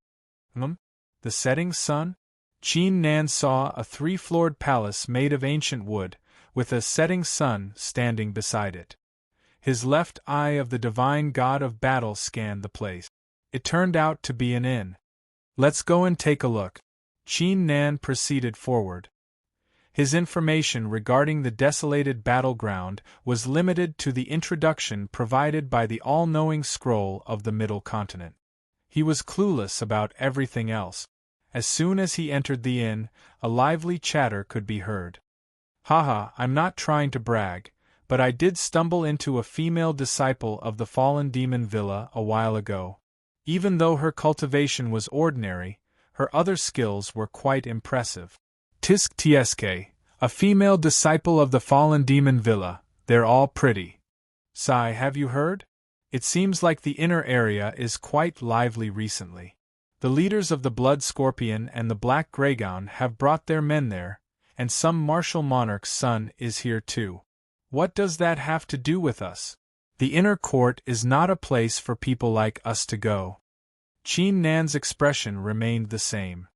Speaker 1: The setting sun? Qin Nan saw a 3-floored palace made of ancient wood, with a setting sun standing beside it. His left eye of the divine god of battle scanned the place. It turned out to be an inn. Let's go and take a look. Qin Nan proceeded forward. His information regarding the desolated battleground was limited to the introduction provided by the all-knowing scroll of the Middle Continent. He was clueless about everything else. As soon as he entered the inn, a lively chatter could be heard. Haha, I'm not trying to brag, but I did stumble into a female disciple of the fallen demon Villa a while ago. Even though her cultivation was ordinary, her other skills were quite impressive. Tisk Tsk, a female disciple of the fallen demon Villa, they're all pretty. Sai, have you heard? It seems like the inner area is quite lively recently. The leaders of the Blood Scorpion and the Black Dragon have brought their men there, and some martial monarch's son is here too. What does that have to do with us? The inner court is not a place for people like us to go. Qin Nan's expression remained the same.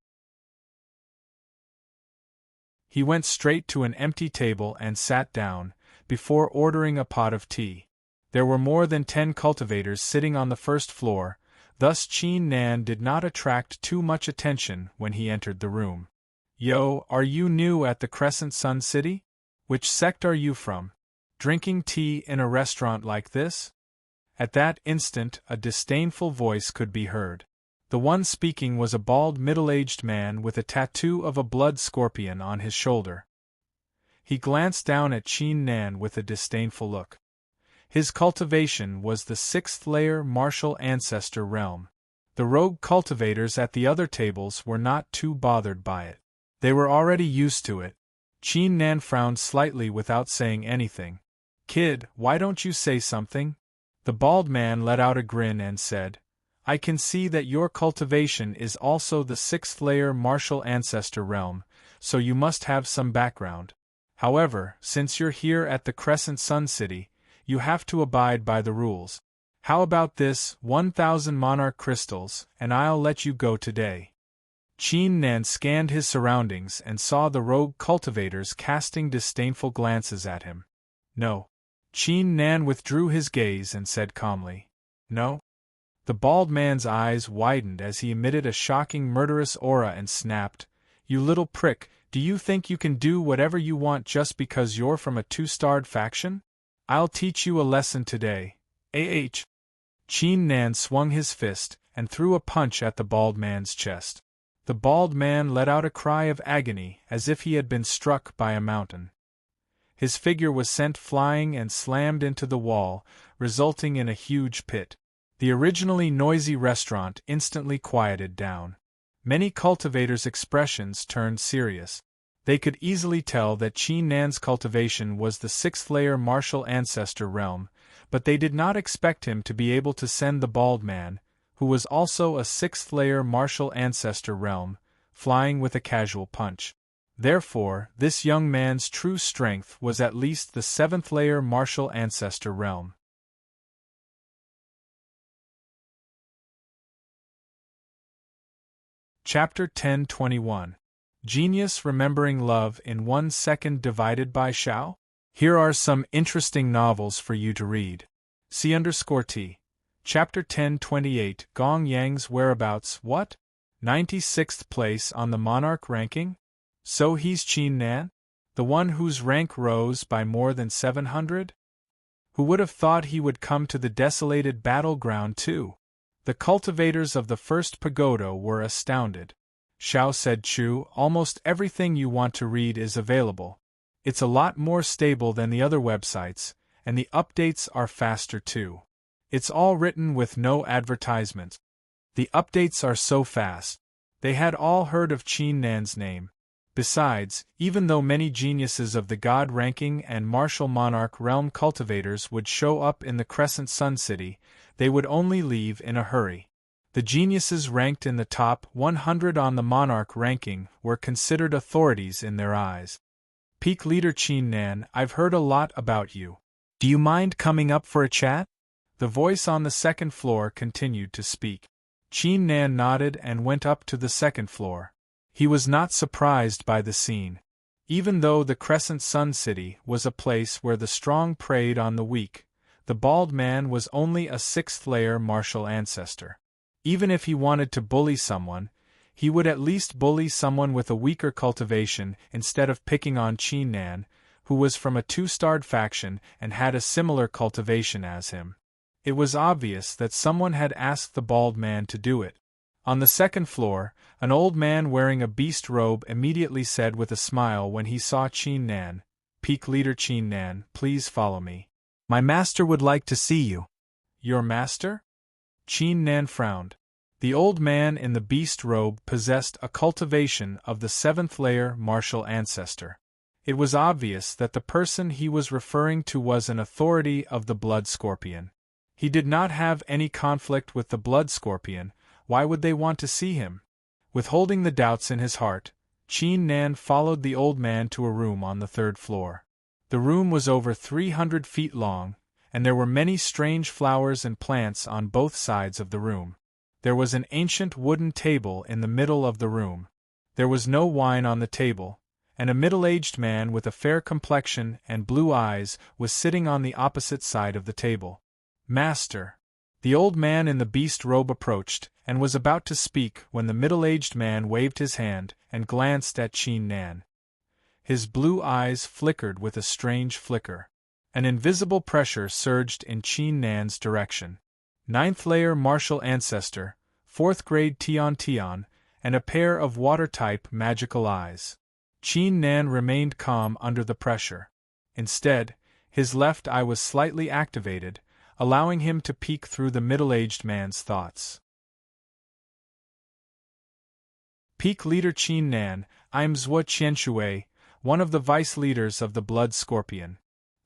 Speaker 1: He went straight to an empty table and sat down, before ordering a pot of tea. There were more than 10 cultivators sitting on the first floor, thus Qin Nan did not attract too much attention when he entered the room. Yo, are you new at the Crescent Sun City? Which sect are you from? Drinking tea in a restaurant like this? At that instant a disdainful voice could be heard. The one speaking was a bald middle-aged man with a tattoo of a blood scorpion on his shoulder. He glanced down at Qin Nan with a disdainful look. His cultivation was the 6th layer martial ancestor realm. The rogue cultivators at the other tables were not too bothered by it. They were already used to it. Qin Nan frowned slightly without saying anything. Kid, why don't you say something? The bald man let out a grin and said, I can see that your cultivation is also the 6th layer martial ancestor realm, so you must have some background. However, since you're here at the Crescent Sun City, you have to abide by the rules. How about this 1,000 monarch crystals, and I'll let you go today. Qin Nan scanned his surroundings and saw the rogue cultivators casting disdainful glances at him. No. Qin Nan withdrew his gaze and said calmly, No? The bald man's eyes widened as he emitted a shocking murderous aura and snapped, You little prick, do you think you can do whatever you want just because you're from a 2-starred faction? I'll teach you a lesson today. Qin Nan swung his fist and threw a punch at the bald man's chest. The bald man let out a cry of agony as if he had been struck by a mountain. His figure was sent flying and slammed into the wall, resulting in a huge pit. The originally noisy restaurant instantly quieted down. Many cultivators' expressions turned serious. They could easily tell that Qin Nan's cultivation was the sixth-layer martial ancestor realm, but they did not expect him to be able to send the bald man, who was also a sixth-layer martial ancestor realm, flying with a casual punch. Therefore, this young man's true strength was at least the seventh-layer martial ancestor realm. Chapter 1021. Genius Remembering Love in 1 Second Divided by Shao? Here are some interesting novels for you to read. C_T. Chapter 1028. Gong Yang's whereabouts. What? 96th place on the monarch ranking? So he's Qin Nan? The one whose rank rose by more than 700? Who would have thought he would come to the desolated battleground too? The cultivators of the first pagoda were astounded. Shao said, Chu, almost everything you want to read is available. It's a lot more stable than the other websites, and the updates are faster too. It's all written with no advertisements. The updates are so fast. They had all heard of Qin Nan's name. Besides, even though many geniuses of the God-ranking and martial monarch realm cultivators would show up in the Crescent Sun City, they would only leave in a hurry. The geniuses ranked in the top 100 on the monarch ranking were considered authorities in their eyes. Peak Leader Qin Nan, I've heard a lot about you. Do you mind coming up for a chat? The voice on the second floor continued to speak. Qin Nan nodded and went up to the second floor. He was not surprised by the scene. Even though the Crescent Sun City was a place where the strong preyed on the weak, the bald man was only a sixth-layer martial ancestor. Even if he wanted to bully someone, he would at least bully someone with a weaker cultivation instead of picking on Qin Nan, who was from a two-starred faction and had a similar cultivation as him. It was obvious that someone had asked the bald man to do it. On the second floor, an old man wearing a beast robe immediately said with a smile when he saw Qin Nan, Peak Leader Qin Nan, please follow me. My master would like to see you. Your master? Qin Nan frowned. The old man in the beast robe possessed a cultivation of the seventh-layer martial ancestor. It was obvious that the person he was referring to was an authority of the blood scorpion. He did not have any conflict with the blood scorpion. Why would they want to see him? Withholding the doubts in his heart, Qin Nan followed the old man to a room on the third floor. The room was over 300 feet long, and there were many strange flowers and plants on both sides of the room. There was an ancient wooden table in the middle of the room. There was no wine on the table, and a middle-aged man with a fair complexion and blue eyes was sitting on the opposite side of the table. Master. The old man in the beast robe approached, and was about to speak when the middle-aged man waved his hand and glanced at Qin Nan. His blue eyes flickered with a strange flicker. An invisible pressure surged in Qin Nan's direction. Ninth-layer martial ancestor, fourth-grade Tian, and a pair of water-type magical eyes. Qin Nan remained calm under the pressure. Instead, his left eye was slightly activated, allowing him to peek through the middle-aged man's thoughts. Peak Leader Qin Nan, I'm Zhuo Qianshui, one of the vice-leaders of the Blood Scorpion.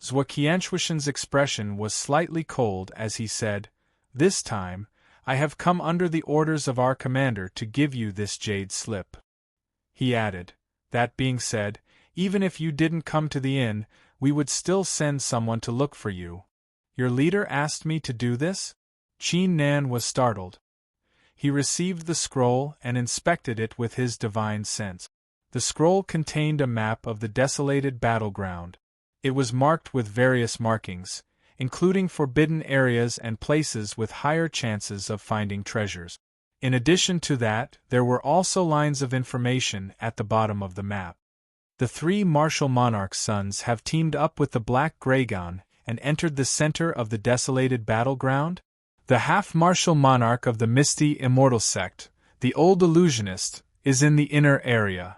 Speaker 1: Zhuo Qianshui's expression was slightly cold as he said, This time, I have come under the orders of our commander to give you this jade slip. He added, That being said, even if you didn't come to the inn, we would still send someone to look for you. Your leader asked me to do this? Qin Nan was startled. He received the scroll and inspected it with his divine sense. The scroll contained a map of the desolated battleground. It was marked with various markings, including forbidden areas and places with higher chances of finding treasures. In addition to that, there were also lines of information at the bottom of the map. The three martial monarchs' sons have teamed up with the Black Graygon and entered the center of the desolated battleground? The half-martial monarch of the Misty Immortal sect, the Old Illusionist, is in the inner area.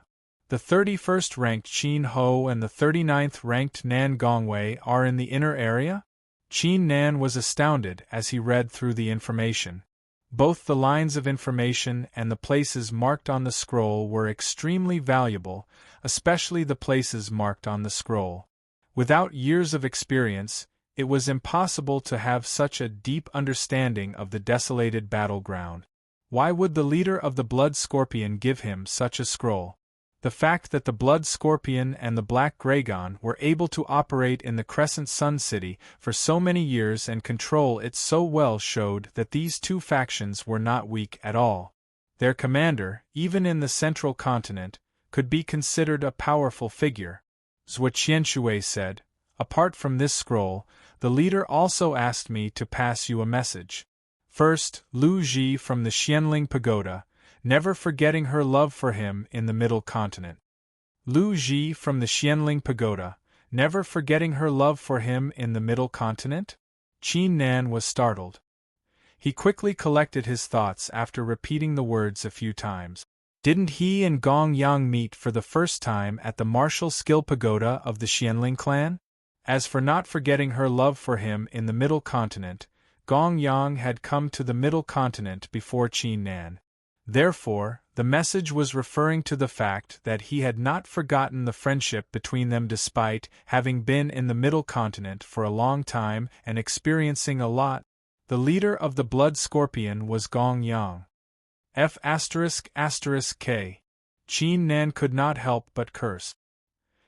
Speaker 1: The 31st-ranked Qin Ho and the 39th-ranked Nan Gongwei are in the inner area? Qin Nan was astounded as he read through the information. Both the lines of information and the places marked on the scroll were extremely valuable, especially the places marked on the scroll. Without years of experience, it was impossible to have such a deep understanding of the desolated battleground. Why would the leader of the Blood Scorpion give him such a scroll? The fact that the Blood Scorpion and the Black Dragon were able to operate in the Crescent Sun City for so many years and control it so well showed that these two factions were not weak at all. Their commander, even in the central continent, could be considered a powerful figure. Zhuo Qianshui said, "Apart from this scroll, the leader also asked me to pass you a message. First, Lu Ji from the Xianling Pagoda, never forgetting her love for him in the Middle Continent." Lu Ji from the Xianling Pagoda, never forgetting her love for him in the Middle Continent? Qin Nan was startled. He quickly collected his thoughts after repeating the words a few times. Didn't he and Gong Yang meet for the first time at the martial skill pagoda of the Xianling clan? As for not forgetting her love for him in the Middle Continent, Gong Yang had come to the Middle Continent before Qin Nan. Therefore, the message was referring to the fact that he had not forgotten the friendship between them despite having been in the Middle Continent for a long time and experiencing a lot. The leader of the Blood Scorpion was Gong Yang. F***K. Qin Nan could not help but curse.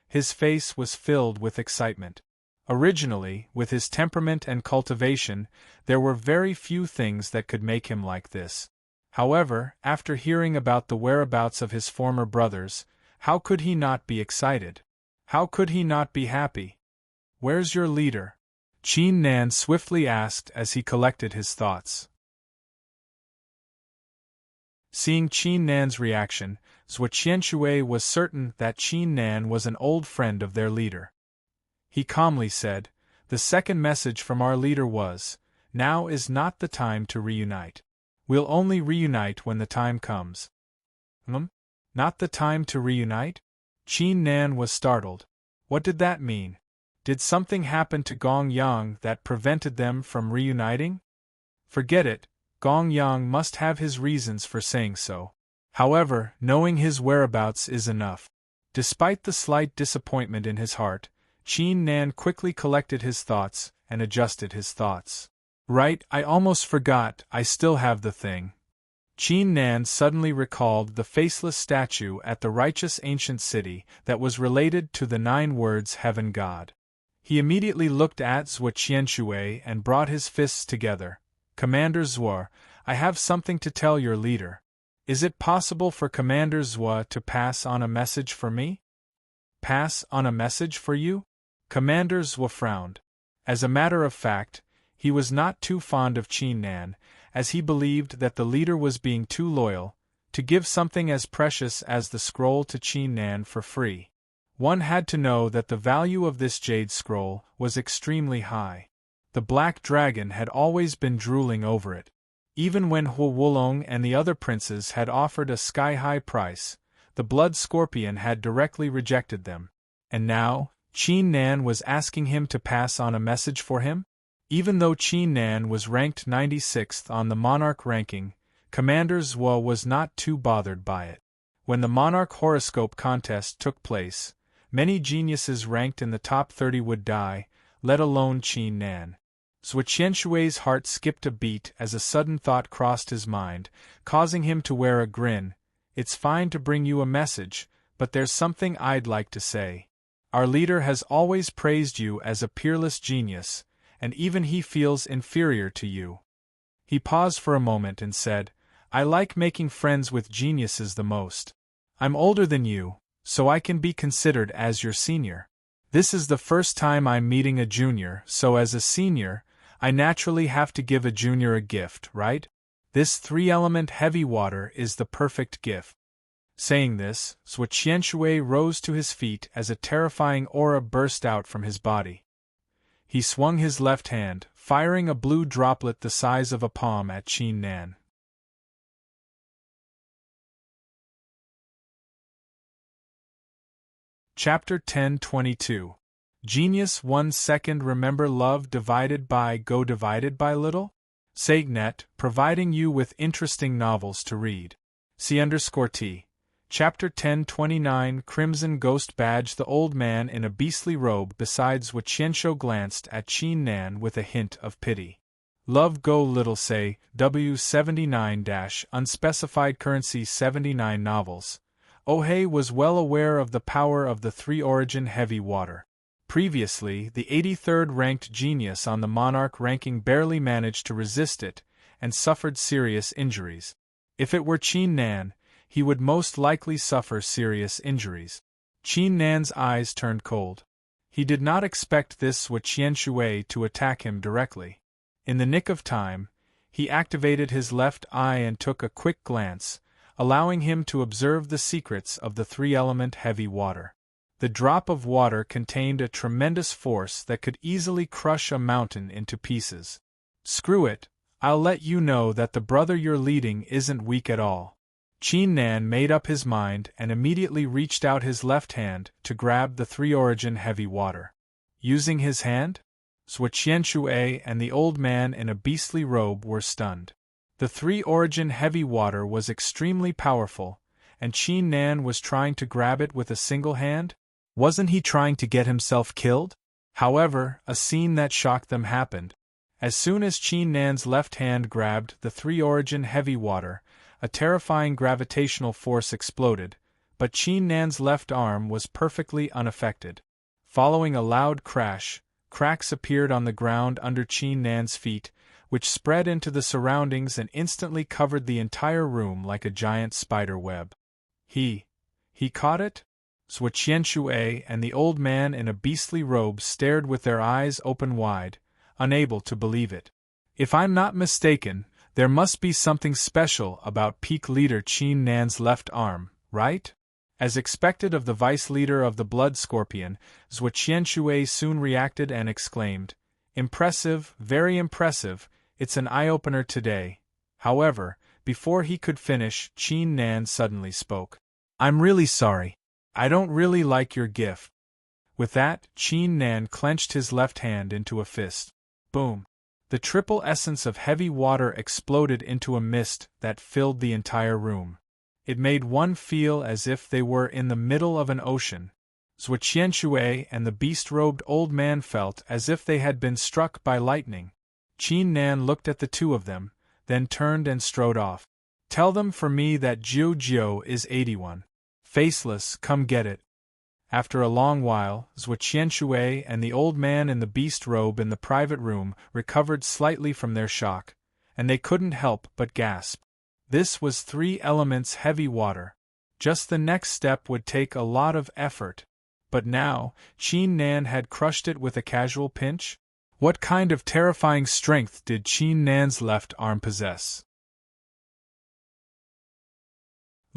Speaker 1: His face was filled with excitement. Originally, with his temperament and cultivation, there were very few things that could make him like this. However, after hearing about the whereabouts of his former brothers, how could he not be excited? How could he not be happy? "Where's your leader?" Qin Nan swiftly asked as he collected his thoughts. Seeing Qin Nan's reaction, Zhuo Qianshui was certain that Qin Nan was an old friend of their leader. He calmly said, "The second message from our leader was, now is not the time to reunite. We'll only reunite when the time comes." Not the time to reunite? Qin Nan was startled. What did that mean? Did something happen to Gong Yang that prevented them from reuniting? Forget it, Gong Yang must have his reasons for saying so. However, knowing his whereabouts is enough. Despite the slight disappointment in his heart, Qin Nan quickly collected his thoughts and adjusted his thoughts. Right, I almost forgot, I still have the thing. Qin Nan suddenly recalled the faceless statue at the righteous ancient city that was related to the 9 words Heaven God. He immediately looked at Zhuo Qianshui and brought his fists together. "Commander Zhuo, I have something to tell your leader. Is it possible for Commander Zhuo to pass on a message for me?" "Pass on a message for you?" Commander Zhuo frowned. As a matter of fact, he was not too fond of Qin Nan, as he believed that the leader was being too loyal to give something as precious as the scroll to Qin Nan for free. One had to know that the value of this jade scroll was extremely high. The Black Dragon had always been drooling over it. Even when Huo Wulong and the other princes had offered a sky-high price, the Blood Scorpion had directly rejected them. And now, Qin Nan was asking him to pass on a message for him? Even though Qin Nan was ranked 96th on the Monarch ranking, Commander Zhuo was not too bothered by it. When the Monarch horoscope contest took place, many geniuses ranked in the top 30 would die, let alone Qin Nan. Zhuo Qianshui's heart skipped a beat as a sudden thought crossed his mind, causing him to wear a grin. "It's fine to bring you a message, but there's something I'd like to say. Our leader has always praised you as a peerless genius, and even he feels inferior to you." He paused for a moment and said, "I like making friends with geniuses the most. I'm older than you, so I can be considered as your senior. This is the first time I'm meeting a junior, so as a senior, I naturally have to give a junior a gift, right? This 3-element heavy water is the perfect gift." Saying this, Zhuo Qianshui rose to his feet as a terrifying aura burst out from his body. He swung his left hand, firing a blue droplet the size of a palm at Qin Nan. Chapter 10:22. Genius 1 second remember love divided by go divided by little? SageNet, providing you with interesting novels to read. C_T. Chapter 1029 Crimson Ghost Badge. The old man in a beastly robe beside Zhuqianshu glanced at Qin Nan with a hint of pity. Love go little say, W79-unspecified currency 79 novels. Ohei was well aware of the power of the three-origin heavy water. Previously, the 83rd ranked genius on the Monarch ranking barely managed to resist it, and suffered serious injuries. If it were Qin Nan, he would most likely suffer serious injuries. Qin Nan's eyes turned cold. He did not expect this Zhuqianshu to attack him directly. In the nick of time, he activated his left eye and took a quick glance, allowing him to observe the secrets of the three-element heavy water. The drop of water contained a tremendous force that could easily crush a mountain into pieces. Screw it, I'll let you know that the brother you're leading isn't weak at all. Qin Nan made up his mind and immediately reached out his left hand to grab the three-origin heavy water. Using his hand? Zhuqianshu and the old man in a beastly robe were stunned. The three-origin heavy water was extremely powerful, and Qin Nan was trying to grab it with a single hand? Wasn't he trying to get himself killed? However, a scene that shocked them happened. As soon as Qin Nan's left hand grabbed the three-origin heavy water, a terrifying gravitational force exploded, but Qin Nan's left arm was perfectly unaffected. Following a loud crash, cracks appeared on the ground under Qin Nan's feet, which spread into the surroundings and instantly covered the entire room like a giant spider web. He caught it? Zhuqianshu and the old man in a beastly robe stared with their eyes open wide, unable to believe it. If I'm not mistaken, there must be something special about peak leader Qin Nan's left arm, right? As expected of the vice leader of the Blood Scorpion, Zhuqianshu soon reacted and exclaimed, "Impressive, very impressive, it's an eye-opener today." However, before he could finish, Qin Nan suddenly spoke. "I'm really sorry. I don't really like your gift." With that, Qin Nan clenched his left hand into a fist. Boom! The triple essence of heavy water exploded into a mist that filled the entire room. It made one feel as if they were in the middle of an ocean. Zhuqianshu and the beast-robed old man felt as if they had been struck by lightning. Qin Nan looked at the two of them, then turned and strode off. "Tell them for me that Jiu is 81. Faceless, come get it." After a long while, Zhuqianshu and the old man in the beast robe in the private room recovered slightly from their shock, and they couldn't help but gasp. This was three elements heavy water. Just the next step would take a lot of effort. But now, Qin Nan had crushed it with a casual pinch? What kind of terrifying strength did Qin Nan's left arm possess?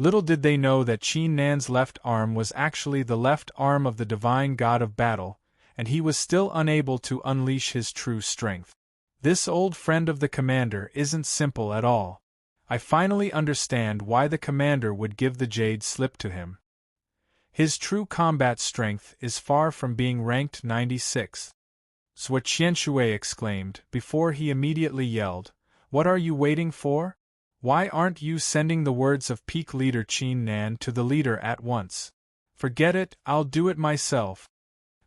Speaker 1: Little did they know that Qin Nan's left arm was actually the left arm of the divine god of battle, and he was still unable to unleash his true strength. This old friend of the commander isn't simple at all. I finally understand why the commander would give the jade slip to him. His true combat strength is far from being ranked 96. Zhuqianshu exclaimed, before he immediately yelled, "What are you waiting for? Why aren't you sending the words of peak leader Qin Nan to the leader at once? Forget it, I'll do it myself."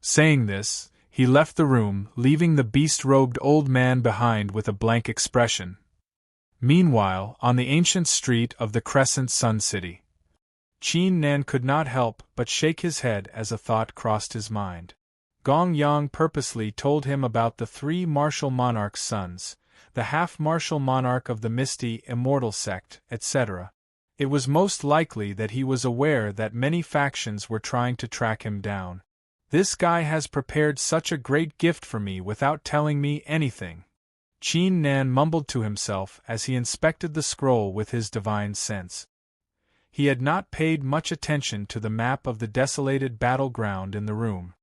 Speaker 1: Saying this, he left the room, leaving the beast-robed old man behind with a blank expression. Meanwhile, on the ancient street of the Crescent Sun City, Qin Nan could not help but shake his head as a thought crossed his mind. Gong Yang purposely told him about the three martial monarch's sons, the half-martial monarch of the misty, immortal sect, etc. It was most likely that he was aware that many factions were trying to track him down. This guy has prepared such a great gift for me without telling me anything. Qin Nan mumbled to himself as he inspected the scroll with his divine sense. He had not paid much attention to the map of the desolated battleground in the room.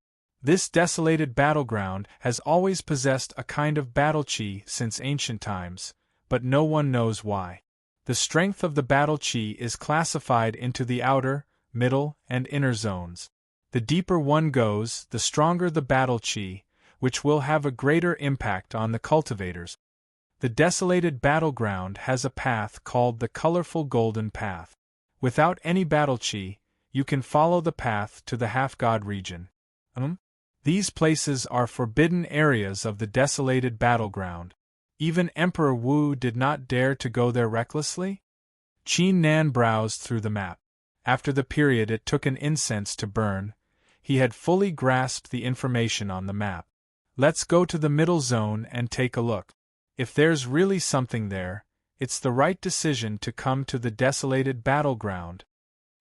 Speaker 1: This desolated battleground has always possessed a kind of battle chi since ancient times, but no one knows why. The strength of the battle chi is classified into the outer, middle, and inner zones. The deeper one goes, the stronger the battle chi, which will have a greater impact on the cultivators. The desolated battleground has a path called the colorful golden path. Without any battle chi, you can follow the path to the half-god region. These places are forbidden areas of the desolated battleground. Even Emperor Wu did not dare to go there recklessly. Qin Nan browsed through the map. After the period it took an incense to burn, he had fully grasped the information on the map. Let's go to the middle zone and take a look. If there's really something there, it's the right decision to come to the desolated battleground.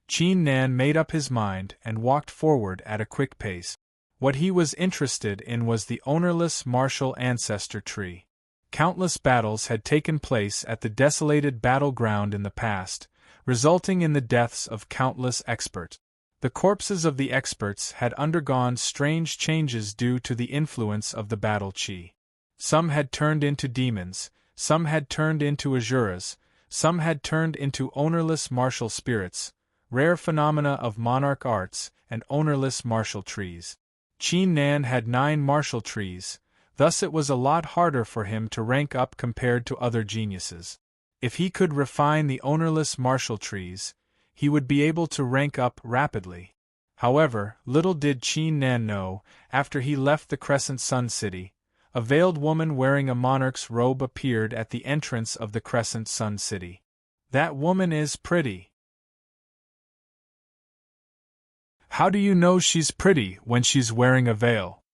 Speaker 1: Qin Nan made up his mind and walked forward at a quick pace. What he was interested in was the ownerless martial ancestor tree. Countless battles had taken place at the desolated battleground in the past, resulting in the deaths of countless experts. The corpses of the experts had undergone strange changes due to the influence of the battle chi. Some had turned into demons, some had turned into asuras, some had turned into ownerless martial spirits, rare phenomena of monarch arts, and ownerless martial trees. Qin Nan had 9 martial trees, thus it was a lot harder for him to rank up compared to other geniuses. If he could refine the ownerless martial trees, he would be able to rank up rapidly. However, little did Qin Nan know, after he left the Crescent Sun City, a veiled woman wearing a monarch's robe appeared at the entrance of the Crescent Sun City. That woman is pretty. How do you know she's pretty when she's wearing a veil?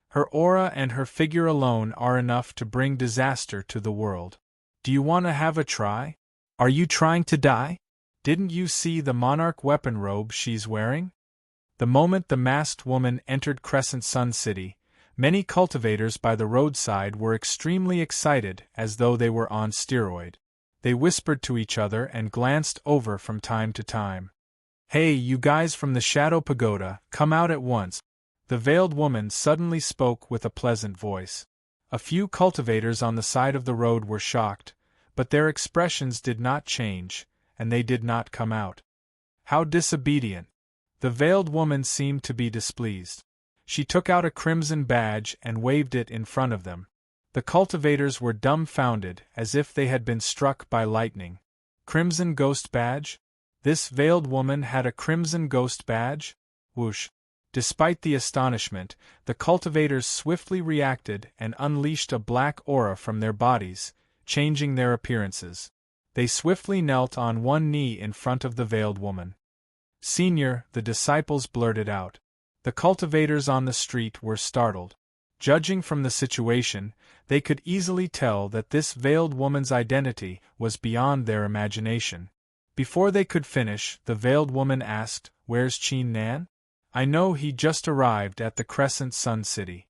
Speaker 1: Her aura and her figure alone are enough to bring disaster to the world. Do you want to have a try? Are you trying to die? Didn't you see the monarch weapon robe she's wearing? The moment the masked woman entered Crescent Sun City, many cultivators by the roadside were extremely excited as though they were on steroid. They whispered to each other and glanced over from time to time. Hey, you guys from the Shadow Pagoda, come out at once. The veiled woman suddenly spoke with a pleasant voice. A few cultivators on the side of the road were shocked, but their expressions did not change, and they did not come out. How disobedient! The veiled woman seemed to be displeased. She took out a crimson badge and waved it in front of them. The cultivators were dumbfounded, as if they had been struck by lightning. Crimson Ghost Badge? This veiled woman had a crimson ghost badge? Whoosh! Despite the astonishment, the cultivators swiftly reacted and unleashed a black aura from their bodies, changing their appearances. They swiftly knelt on one knee in front of the veiled woman. Senior, the disciples blurted out. The cultivators on the street were startled. Judging from the situation, they could easily tell that this veiled woman's identity was beyond their imagination. Before they could finish, the veiled woman asked, "Where's Qin Nan? I know he just arrived at the Crescent Sun City."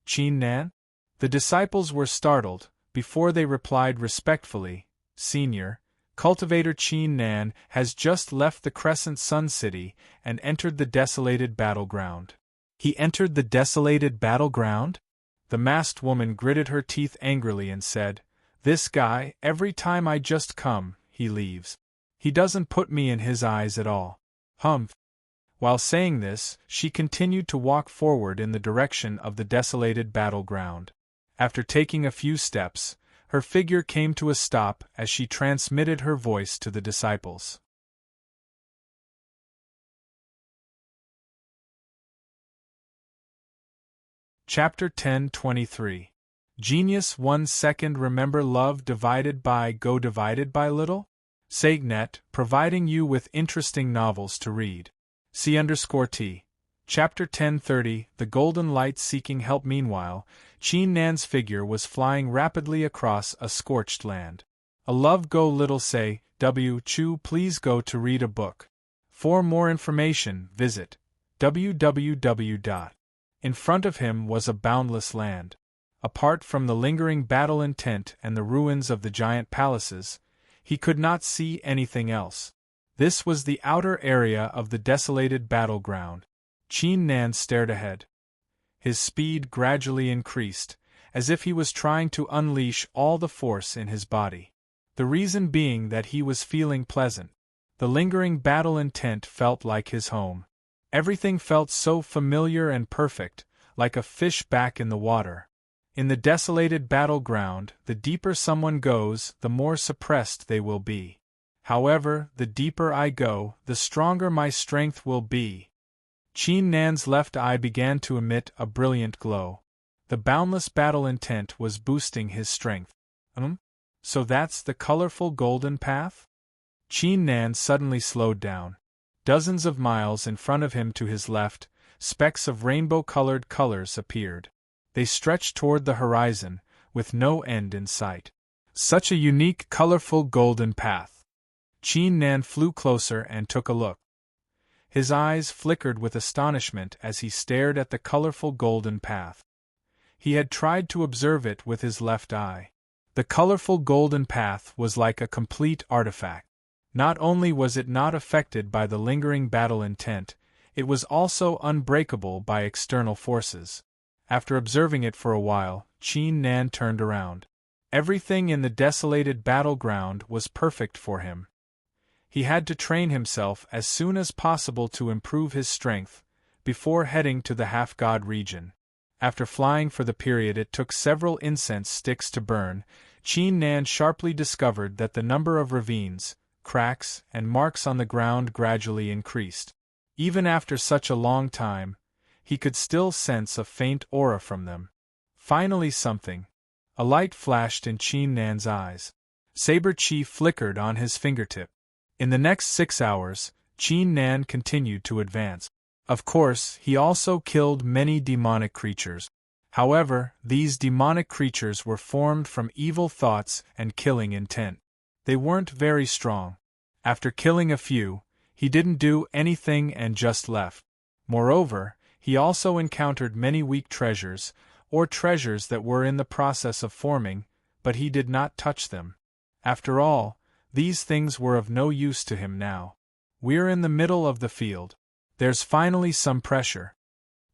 Speaker 1: Qin Nan? The disciples were startled. Before they replied respectfully, "Senior, cultivator Qin Nan has just left the Crescent Sun City and entered the desolated battleground." He entered the desolated battleground? The masked woman gritted her teeth angrily and said, "This guy, every time I just come, he leaves. He doesn't put me in his eyes at all." Humph! While saying this, she continued to walk forward in the direction of the desolated battleground. After taking a few steps, her figure came to a stop as she transmitted her voice to the disciples. Chapter 10:23. Genius 1 second. Remember love divided by go divided by little? SegNet, providing you with interesting novels to read. C_T. Chapter 10:30. The golden light seeking help. Meanwhile, Qin Nan's figure was flying rapidly across a scorched land. A love go little say, Chu please go to read a book. For more information, visit www. In front of him was a boundless land. Apart from the lingering battle intent and the ruins of the giant palaces, he could not see anything else. This was the outer area of the desolated battleground. Qin Nan stared ahead. His speed gradually increased, as if he was trying to unleash all the force in his body. The reason being that he was feeling pleasant. The lingering battle intent felt like his home. Everything felt so familiar and perfect, like a fish back in the water. In the desolated battleground, the deeper someone goes, the more suppressed they will be. However, the deeper I go, the stronger my strength will be. Qin Nan's left eye began to emit a brilliant glow. The boundless battle intent was boosting his strength. So that's the colorful golden path? Qin Nan suddenly slowed down. Dozens of miles in front of him to his left, specks of rainbow-colored colors appeared. They stretched toward the horizon, with no end in sight. Such a unique, colorful golden path. Qin Nan flew closer and took a look. His eyes flickered with astonishment as he stared at the colorful golden path. He had tried to observe it with his left eye. The colorful golden path was like a complete artifact. Not only was it not affected by the lingering battle intent, it was also unbreakable by external forces. After observing it for a while, Qin Nan turned around. Everything in the desolated battleground was perfect for him. He had to train himself as soon as possible to improve his strength, before heading to the half-god region. After flying for the period it took several incense sticks to burn, Qin Nan sharply discovered that the number of ravines, cracks, and marks on the ground gradually increased. Even after such a long time, he could still sense a faint aura from them. Finally a light flashed in Qin Nan's eyes. Saber chi flickered on his fingertip. In the next 6 hours, Qin Nan continued to advance. Of course, he also killed many demonic creatures. However, these demonic creatures were formed from evil thoughts and killing intent. They weren't very strong. After killing a few, he didn't do anything and just left. Moreover, he also encountered many weak treasures, or treasures that were in the process of forming, but he did not touch them. After all, these things were of no use to him now. We're in the middle of the field. There's finally some pressure.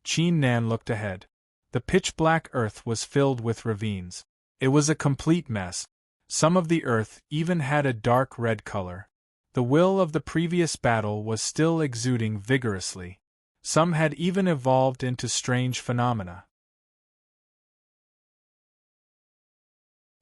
Speaker 1: Qin Nan looked ahead. The pitch-black earth was filled with ravines. It was a complete mess. Some of the earth even had a dark red color. The will of the previous battle was still exuding vigorously. Some had even evolved into strange phenomena.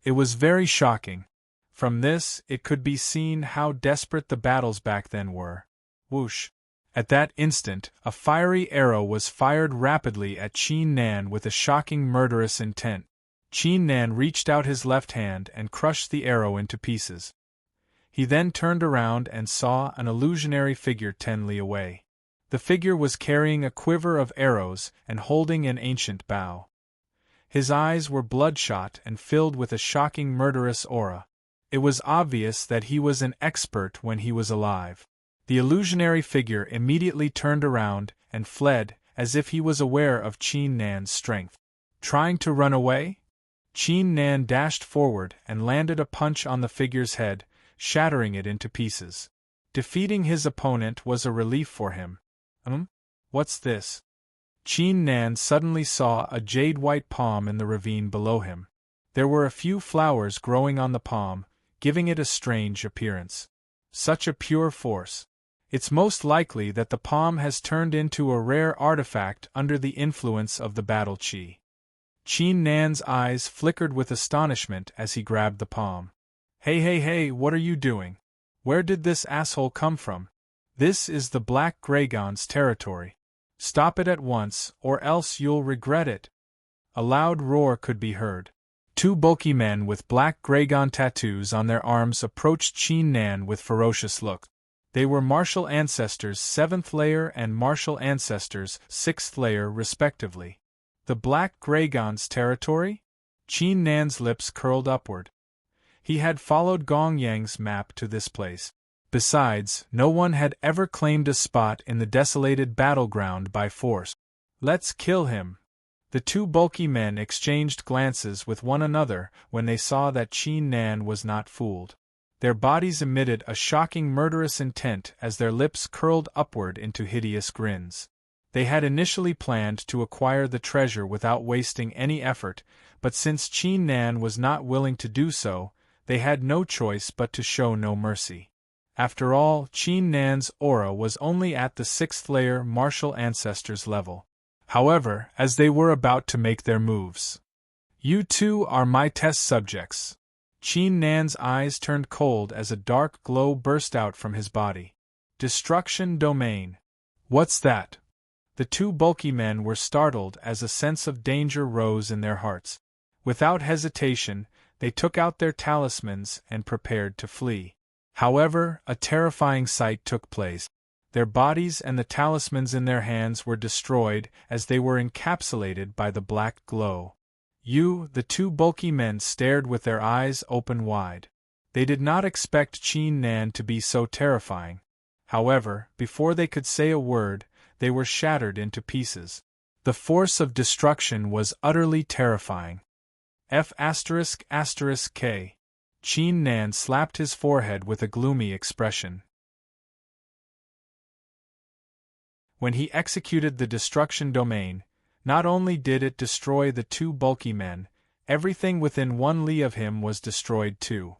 Speaker 1: It was very shocking. From this, it could be seen how desperate the battles back then were. Whoosh! At that instant, a fiery arrow was fired rapidly at Qin Nan with a shocking murderous intent. Qin Nan reached out his left hand and crushed the arrow into pieces. He then turned around and saw an illusionary figure 10 li away. The figure was carrying a quiver of arrows and holding an ancient bow. His eyes were bloodshot and filled with a shocking murderous aura. It was obvious that he was an expert when he was alive. The illusionary figure immediately turned around and fled, as if he was aware of Qin Nan's strength. Trying to run away? Qin Nan dashed forward and landed a punch on the figure's head, shattering it into pieces. Defeating his opponent was a relief for him. What's this? Qin Nan suddenly saw a jade-white palm in the ravine below him. There were a few flowers growing on the palm, giving it a strange appearance. Such a pure force. It's most likely that the palm has turned into a rare artifact under the influence of the battle chi. Qin Nan's eyes flickered with astonishment as he grabbed the palm. Hey, what are you doing? Where did this asshole come from? This is the Black Dragon's territory. Stop it at once, or else you'll regret it. A loud roar could be heard. 2 bulky men with black dragon tattoos on their arms approached Qin Nan with ferocious looks. They were martial ancestors 7th layer and martial ancestors 6th layer respectively. The Black Dragon's territory? Qin Nan's lips curled upward. He had followed Gong Yang's map to this place. Besides, no one had ever claimed a spot in the desolated battleground by force. Let's kill him. The 2 bulky men exchanged glances with one another when they saw that Qin Nan was not fooled. Their bodies emitted a shocking murderous intent as their lips curled upward into hideous grins. They had initially planned to acquire the treasure without wasting any effort, but since Qin Nan was not willing to do so, they had no choice but to show no mercy. After all, Qin Nan's aura was only at the 6th layer martial ancestors level. However, as they were about to make their moves, "You two are my test subjects." Qin Nan's eyes turned cold as a dark glow burst out from his body. Destruction domain. What's that? The two bulky men were startled as a sense of danger rose in their hearts. Without hesitation, they took out their talismans and prepared to flee. However, a terrifying sight took place. Their bodies and the talismans in their hands were destroyed as they were encapsulated by the black glow. The two bulky men stared with their eyes open wide. They did not expect Qin Nan to be so terrifying. However, before they could say a word, they were shattered into pieces. The force of destruction was utterly terrifying. F***K. Qin Nan slapped his forehead with a gloomy expression. When he executed the destruction domain, not only did it destroy the two bulky men, everything within 1 li of him was destroyed too.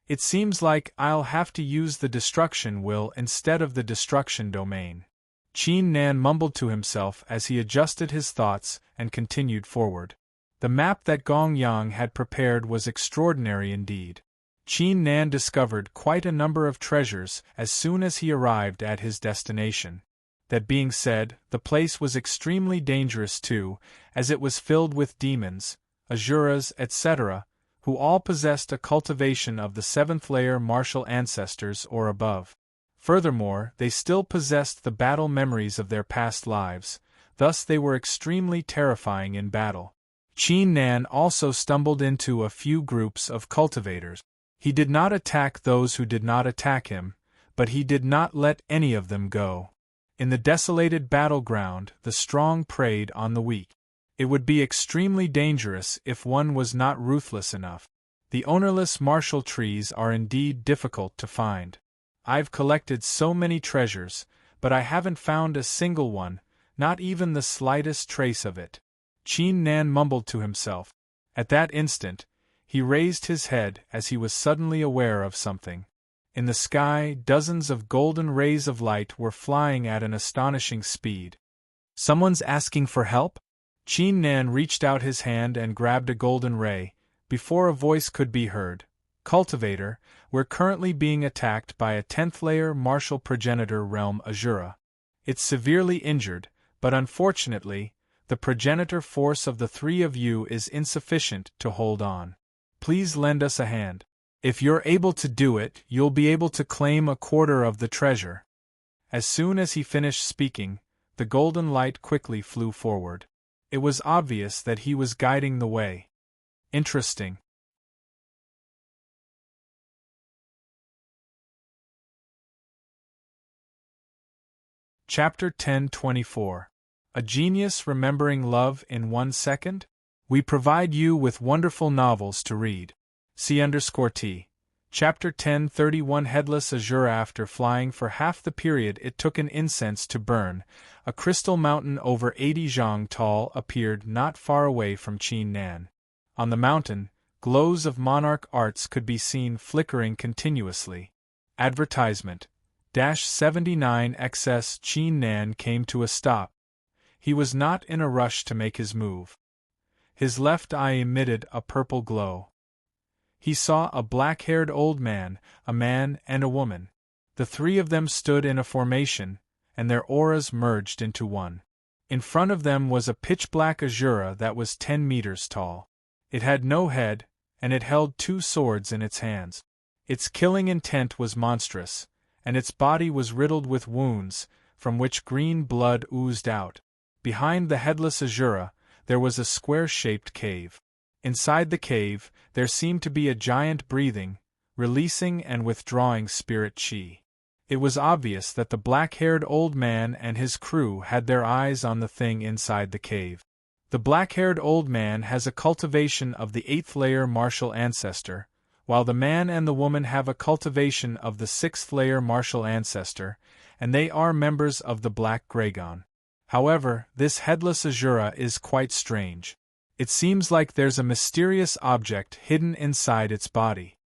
Speaker 1: It seems like I'll have to use the destruction will instead of the destruction domain. Qin Nan mumbled to himself as he adjusted his thoughts and continued forward. The map that Gong Yang had prepared was extraordinary indeed. Qin Nan discovered quite a number of treasures as soon as he arrived at his destination. That being said, the place was extremely dangerous too, as it was filled with demons, asuras, etc., who all possessed a cultivation of the 7th layer martial ancestors or above. Furthermore, they still possessed the battle memories of their past lives, thus they were extremely terrifying in battle. Qin Nan also stumbled into a few groups of cultivators. He did not attack those who did not attack him, but he did not let any of them go. In the desolated battleground, the strong preyed on the weak. It would be extremely dangerous if one was not ruthless enough. The ownerless martial trees are indeed difficult to find. I've collected so many treasures, but I haven't found a single one, not even the slightest trace of it. Qin Nan mumbled to himself. At that instant, he raised his head as he was suddenly aware of something. In the sky, dozens of golden rays of light were flying at an astonishing speed. Someone's asking for help? Qin Nan reached out his hand and grabbed a golden ray. Before a voice could be heard, "Cultivator, we're currently being attacked by a 10th layer martial progenitor realm Asura. It's severely injured, but unfortunately, the progenitor force of the 3 of you is insufficient to hold on. Please lend us a hand. If you're able to do it, you'll be able to claim a quarter of the treasure." As soon as he finished speaking, the golden light quickly flew forward. It was obvious that he was guiding the way. Interesting. Chapter 1024. A Genius Remembering Love in 1 Second? We provide you with wonderful novels to read. C_T. Chapter 1031. Headless Azure. After flying for half the period it took an incense to burn, a crystal mountain over 80 zhang tall appeared not far away from Qin Nan. On the mountain, glows of monarch arts could be seen flickering continuously. Advertisement. -79XS. Qin Nan came to a stop. He was not in a rush to make his move. His left eye emitted a purple glow. He saw a black-haired old man, a man and a woman. The 3 of them stood in a formation, and their auras merged into one. In front of them was a pitch-black Asura that was 10 meters tall. It had no head, and it held 2 swords in its hands. Its killing intent was monstrous, and its body was riddled with wounds, from which green blood oozed out. Behind the headless Asura, there was a square-shaped cave. Inside the cave, there seemed to be a giant breathing, releasing and withdrawing spirit chi. It was obvious that the black-haired old man and his crew had their eyes on the thing inside the cave. The black-haired old man has a cultivation of the 8th layer martial ancestor, while the man and the woman have a cultivation of the 6th layer martial ancestor, and they are members of the Black Gragon. However, this headless Asura is quite strange. It seems like there's a mysterious object hidden inside its body.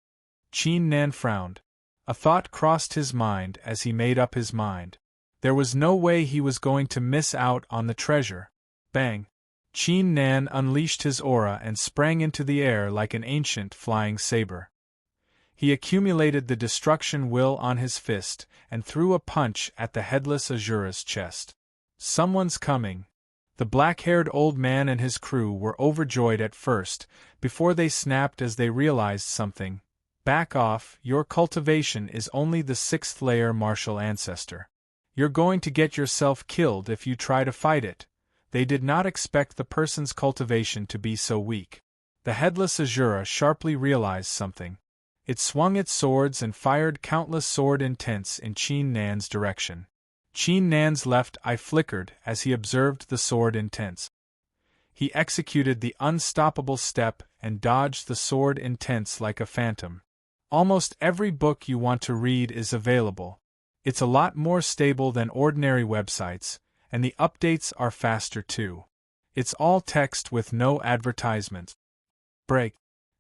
Speaker 1: Qin Nan frowned. A thought crossed his mind as he made up his mind. There was no way he was going to miss out on the treasure. Bang! Qin Nan unleashed his aura and sprang into the air like an ancient flying saber. He accumulated the destruction will on his fist and threw a punch at the headless Azura's chest. Someone's coming. The black-haired old man and his crew were overjoyed at first, before they snapped as they realized something. Back off, your cultivation is only the 6th layer martial ancestor. You're going to get yourself killed if you try to fight it. They did not expect the person's cultivation to be so weak. The headless Azura sharply realized something. It swung its swords and fired countless sword intents in Qin Nan's direction. Qin Nan's left eye flickered as he observed the sword intents. He executed the unstoppable step and dodged the sword intents like a phantom. Almost every book you want to read is available. It's a lot more stable than ordinary websites, and the updates are faster too. It's all text with no advertisements. Break.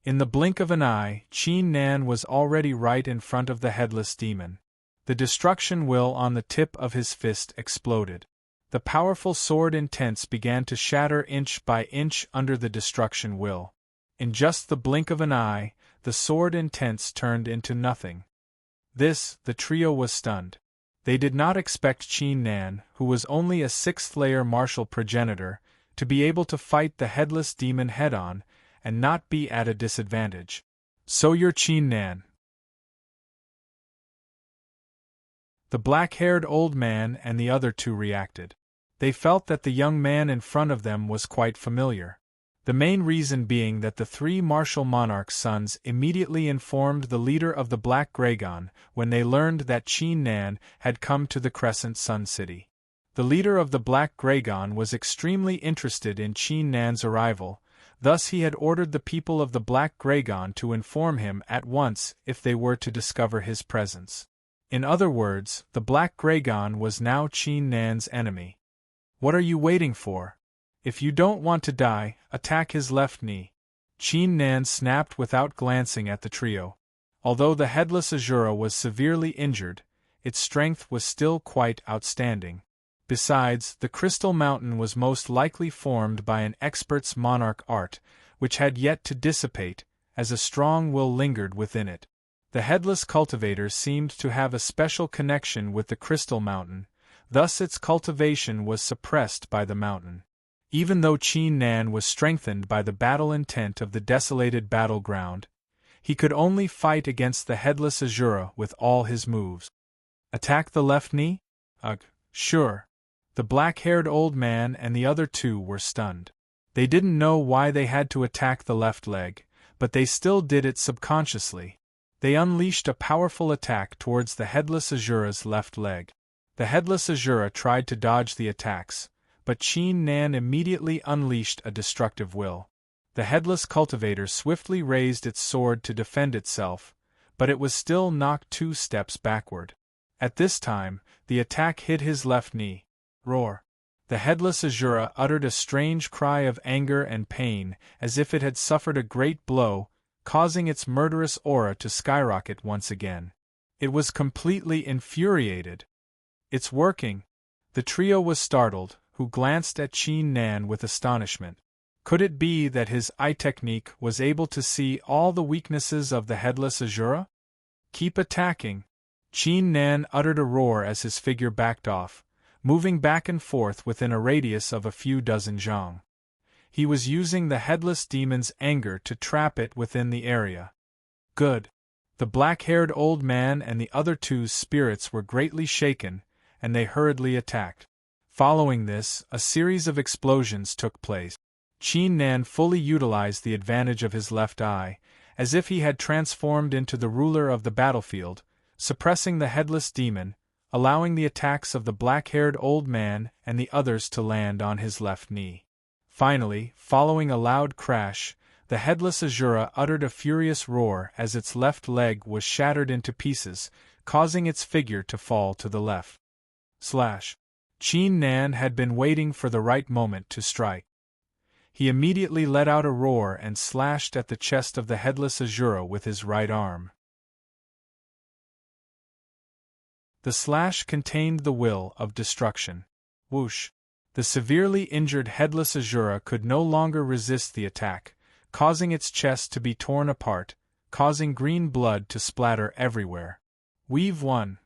Speaker 1: In the blink of an eye, Qin Nan was already right in front of the headless demon. The destruction will on the tip of his fist exploded. The powerful sword intents began to shatter inch by inch under the destruction will. In just the blink of an eye, the sword intents turned into nothing. The trio was stunned. They did not expect Qin Nan, who was only a 6th layer martial progenitor, to be able to fight the headless demon head-on, and not be at a disadvantage. So you're Qin Nan. The black-haired old man and the other two reacted. They felt that the young man in front of them was quite familiar. The main reason being that the 3 martial monarchs' sons immediately informed the leader of the Black Gragon when they learned that Qin Nan had come to the Crescent Sun City. The leader of the Black Gragon was extremely interested in Qin Nan's arrival. Thus he had ordered the people of the Black Gragon to inform him at once if they were to discover his presence. In other words, the Black Gragon was now Qin Nan's enemy. What are you waiting for? If you don't want to die, attack his left knee. Qin Nan snapped without glancing at the trio. Although the headless Azura was severely injured, its strength was still quite outstanding. Besides, the Crystal Mountain was most likely formed by an expert's monarch art, which had yet to dissipate, as a strong will lingered within it. The headless cultivator seemed to have a special connection with the Crystal Mountain, thus its cultivation was suppressed by the mountain. Even though Qin Nan was strengthened by the battle intent of the desolated battleground, he could only fight against the headless Azura with all his moves. Attack the left knee? Ugh, sure. The black-haired old man and the other two were stunned. They didn't know why they had to attack the left leg, but they still did it subconsciously. They unleashed a powerful attack towards the headless Azura's left leg. The headless Azura tried to dodge the attacks, but Qin Nan immediately unleashed a destructive will. The headless cultivator swiftly raised its sword to defend itself, but it was still knocked 2 steps backward. At this time, the attack hit his left knee. Roar! The headless Azura uttered a strange cry of anger and pain, as if it had suffered a great blow, causing its murderous aura to skyrocket once again. It was completely infuriated. It's working! The trio was startled, who glanced at Qin Nan with astonishment. Could it be that his eye technique was able to see all the weaknesses of the headless Azura? Keep attacking! Qin Nan uttered a roar as his figure backed off, moving back and forth within a radius of a few dozen zhang. He was using the headless demon's anger to trap it within the area. Good! The black-haired old man and the other two's spirits were greatly shaken, and they hurriedly attacked. Following this, a series of explosions took place. Qin Nan fully utilized the advantage of his left eye, as if he had transformed into the ruler of the battlefield, suppressing the headless demon, allowing the attacks of the black-haired old man and the others to land on his left knee. Finally, following a loud crash, the headless Azura uttered a furious roar as its left leg was shattered into pieces, causing its figure to fall to the left. Qin Nan had been waiting for the right moment to strike. He immediately let out a roar and slashed at the chest of the headless Azura with his right arm. The slash contained the will of destruction. Whoosh! The severely injured headless Azura could no longer resist the attack, causing its chest to be torn apart, causing green blood to splatter everywhere. We've won.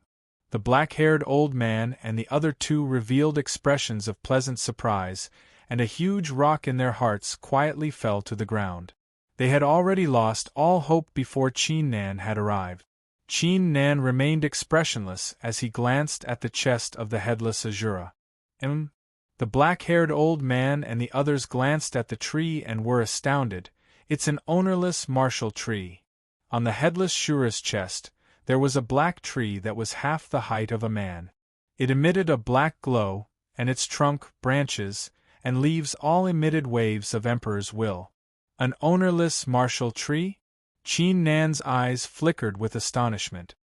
Speaker 1: The black-haired old man and the other two revealed expressions of pleasant surprise, and a huge rock in their hearts quietly fell to the ground. They had already lost all hope before Qin Nan had arrived. Qin Nan remained expressionless as he glanced at the chest of the headless Azura. The black-haired old man and the others glanced at the tree and were astounded. It's an ownerless martial tree. On the headless Shura's chest, there was a black tree that was half the height of a man. It emitted a black glow, and its trunk, branches, and leaves all emitted waves of Emperor's will. An ownerless martial tree? Qin Nan's eyes flickered with astonishment.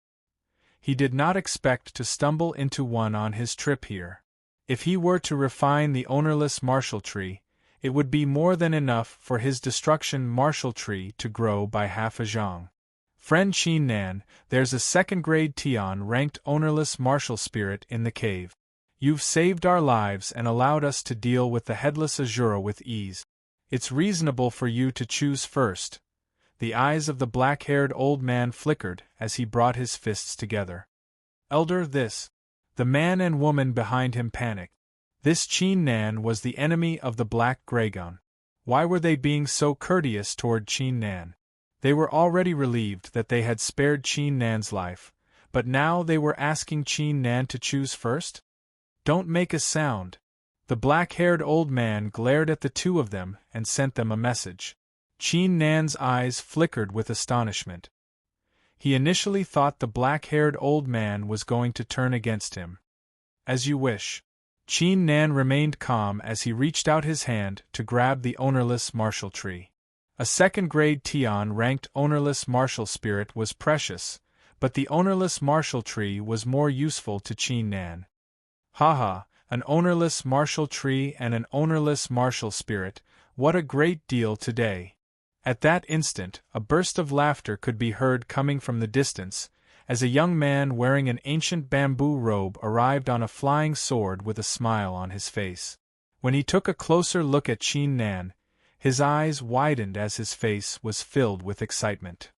Speaker 1: He did not expect to stumble into one on his trip here. If he were to refine the ownerless martial tree, it would be more than enough for his destruction martial tree to grow by half a zhang. Friend Qin Nan, there's a second-grade Tian ranked ownerless martial spirit in the cave. You've saved our lives and allowed us to deal with the headless Azura with ease. It's reasonable for you to choose first. The eyes of the black-haired old man flickered as he brought his fists together. Elder, this. The man and woman behind him panicked. This Qin Nan was the enemy of the Black Dragon. Why were they being so courteous toward Qin Nan? They were already relieved that they had spared Qin Nan's life, but now they were asking Qin Nan to choose first? Don't make a sound. The black-haired old man glared at the two of them and sent them a message. Qin Nan's eyes flickered with astonishment. He initially thought the black-haired old man was going to turn against him. As you wish. Qin Nan remained calm as he reached out his hand to grab the ownerless martial tree. A second-grade Tian ranked ownerless martial spirit was precious, but the ownerless martial tree was more useful to Qin Nan. Haha, an ownerless martial tree and an ownerless martial spirit, what a great deal today. At that instant, a burst of laughter could be heard coming from the distance, as a young man wearing an ancient bamboo robe arrived on a flying sword with a smile on his face. When he took a closer look at Qin Nan, his eyes widened as his face was filled with excitement.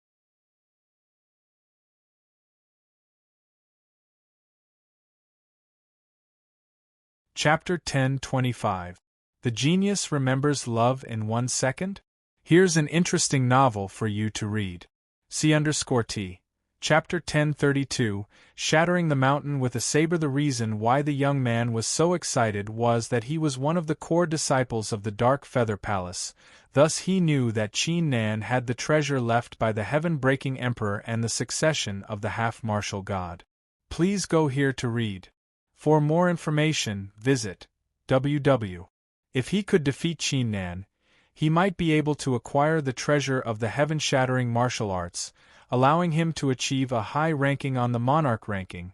Speaker 1: Chapter 10:25. The Genius Remembers Love in 1 Second? Here's an interesting novel for you to read. C_T. Chapter 10:32, Shattering the Mountain with a Saber. The reason why the young man was so excited was that he was one of the core disciples of the Dark Feather Palace, thus he knew that Qin Nan had the treasure left by the heaven-breaking emperor and the succession of the half-martial god. Please go here to read. For more information, visit www. If he could defeat Qin Nan, he might be able to acquire the treasure of the heaven-shattering martial arts, allowing him to achieve a high ranking on the monarch ranking.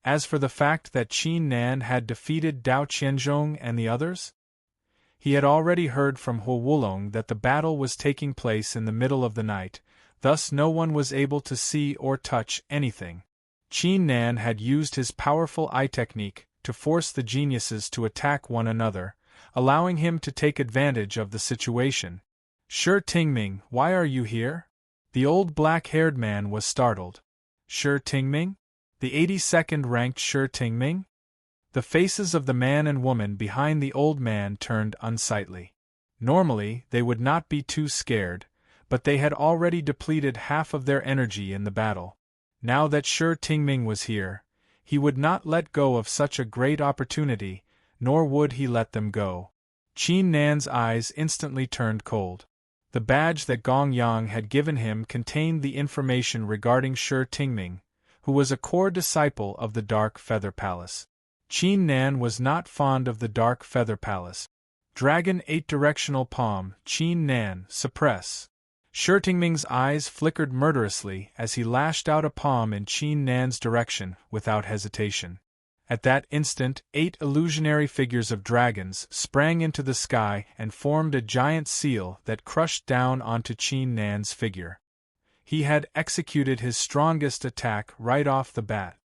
Speaker 1: As for the fact that Qin Nan had defeated Dao Qianzhong and the others, he had already heard from Hou Wulong that the battle was taking place in the middle of the night, thus no one was able to see or touch anything. Qin Nan had used his powerful eye technique to force the geniuses to attack one another, allowing him to take advantage of the situation. Shi Tingming, why are you here? The old black-haired man was startled. Shi Tingming? The 82nd ranked Shi Tingming? The faces of the man and woman behind the old man turned unsightly. Normally, they would not be too scared, but they had already depleted half of their energy in the battle. Now that Shi Tingming was here, he would not let go of such a great opportunity, nor would he let them go. Qin Nan's eyes instantly turned cold. The badge that Gong Yang had given him contained the information regarding Shi Tingming, who was a core disciple of the Dark Feather Palace. Qin Nan was not fond of the Dark Feather Palace. Dragon 8-directional palm, Qin Nan, suppress. Shi Tingming's eyes flickered murderously as he lashed out a palm in Qin Nan's direction without hesitation. At that instant, 8 illusionary figures of dragons sprang into the sky and formed a giant seal that crushed down onto Qin Nan's figure. He had executed his strongest attack right off the bat.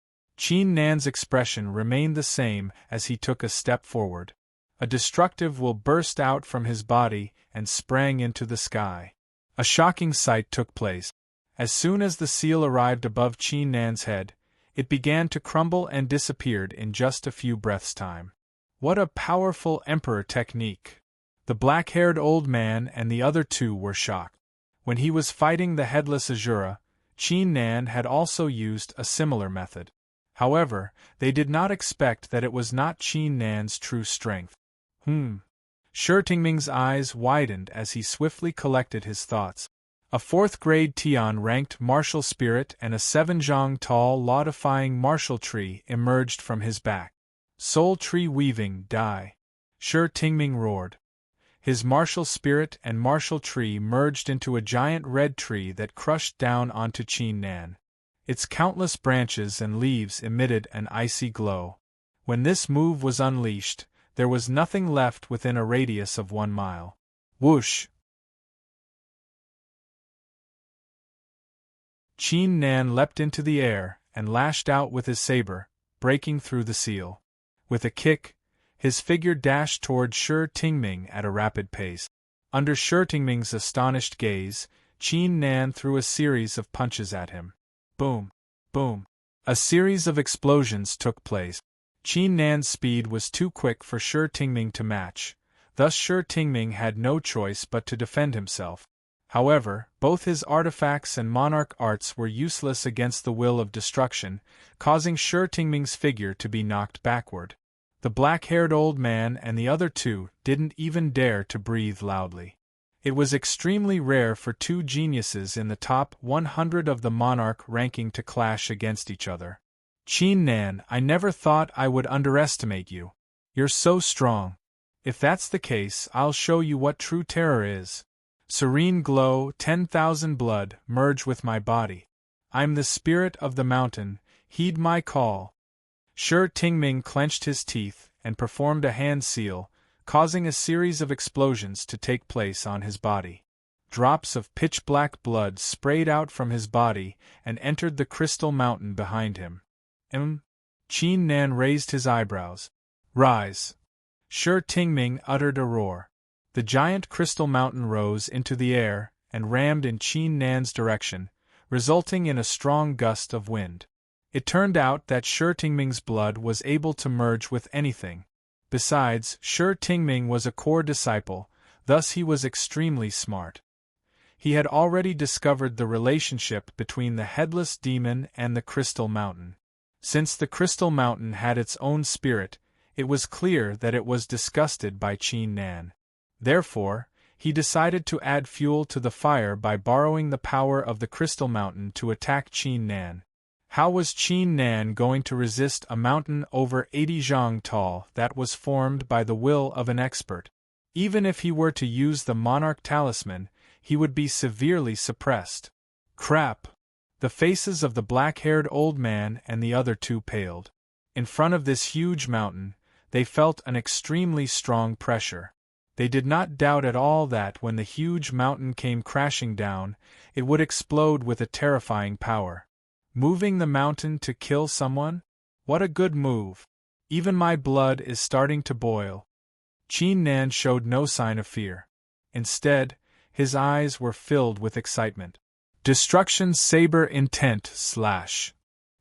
Speaker 1: Qin Nan's expression remained the same as he took a step forward. A destructive will burst out from his body and sprang into the sky. A shocking sight took place. As soon as the seal arrived above Qin Nan's head, it began to crumble and disappeared in just a few breaths' time. What a powerful emperor technique! The black-haired old man and the other two were shocked. When he was fighting the headless Azura, Qin Nan had also used a similar method. However, they did not expect that it was not Qin Nan's true strength. Shi Tingming's eyes widened as he swiftly collected his thoughts. A 4th-grade Tian ranked martial spirit and a 7-zhang tall law-defying martial tree emerged from his back. Soul tree weaving, die! Shi Tingming roared. His martial spirit and martial tree merged into a giant red tree that crushed down onto Qin Nan. Its countless branches and leaves emitted an icy glow. When this move was unleashed, there was nothing left within a radius of 1 mile. Whoosh! Qin Nan leapt into the air and lashed out with his saber, breaking through the seal. With a kick, his figure dashed toward Shi Tingming at a rapid pace. Under Shi Tingming's astonished gaze, Qin Nan threw a series of punches at him. Boom! Boom! A series of explosions took place. Qin Nan's speed was too quick for Shi Tingming to match, thus Shi Tingming had no choice but to defend himself. However, both his artifacts and monarch arts were useless against the will of destruction, causing Shi Tingming's figure to be knocked backward. The black-haired old man and the other two didn't even dare to breathe loudly. It was extremely rare for two geniuses in the top 100 of the monarch ranking to clash against each other. Qin Nan, I never thought I would underestimate you. You're so strong. If that's the case, I'll show you what true terror is. Serene glow, 10,000 blood, merge with my body. I'm the spirit of the mountain, heed my call. Shi Tingming clenched his teeth and performed a hand seal, causing a series of explosions to take place on his body. Drops of pitch-black blood sprayed out from his body and entered the crystal mountain behind him. Qin Nan raised his eyebrows. Rise! Shi Tingming uttered a roar. The giant crystal mountain rose into the air and rammed in Qin Nan's direction, resulting in a strong gust of wind. It turned out that Shi Tingming's blood was able to merge with anything. Besides, Shi Tingming was a core disciple, thus he was extremely smart. He had already discovered the relationship between the headless demon and the crystal mountain. Since the crystal mountain had its own spirit, it was clear that it was disgusted by Qin Nan. Therefore, he decided to add fuel to the fire by borrowing the power of the crystal mountain to attack Qin Nan. How was Qin Nan going to resist a mountain over 80 zhang tall that was formed by the will of an expert? Even if he were to use the monarch talisman, he would be severely suppressed. Crap! The faces of the black-haired old man and the other two paled. In front of this huge mountain, they felt an extremely strong pressure. They did not doubt at all that when the huge mountain came crashing down, it would explode with a terrifying power. Moving the mountain to kill someone? What a good move! Even my blood is starting to boil. Qin Nan showed no sign of fear. Instead, his eyes were filled with excitement. Destruction saber intent /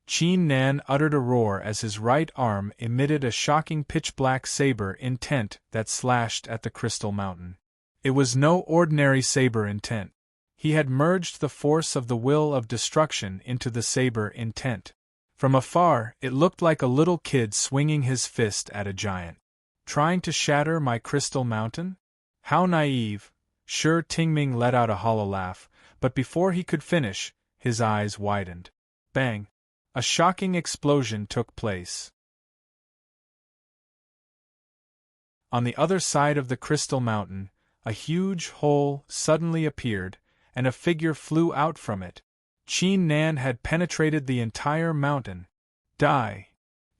Speaker 1: Qin Nan uttered a roar as his right arm emitted a shocking pitch-black saber intent that slashed at the crystal mountain. It was no ordinary saber intent. He had merged the force of the will of destruction into the saber intent. From afar, it looked like a little kid swinging his fist at a giant. Trying to shatter my crystal mountain? How naive! Shi Tingming let out a hollow laugh, but before he could finish, his eyes widened. Bang! A shocking explosion took place. On the other side of the crystal mountain, a huge hole suddenly appeared, and a figure flew out from it. Qin Nan had penetrated the entire mountain. Die!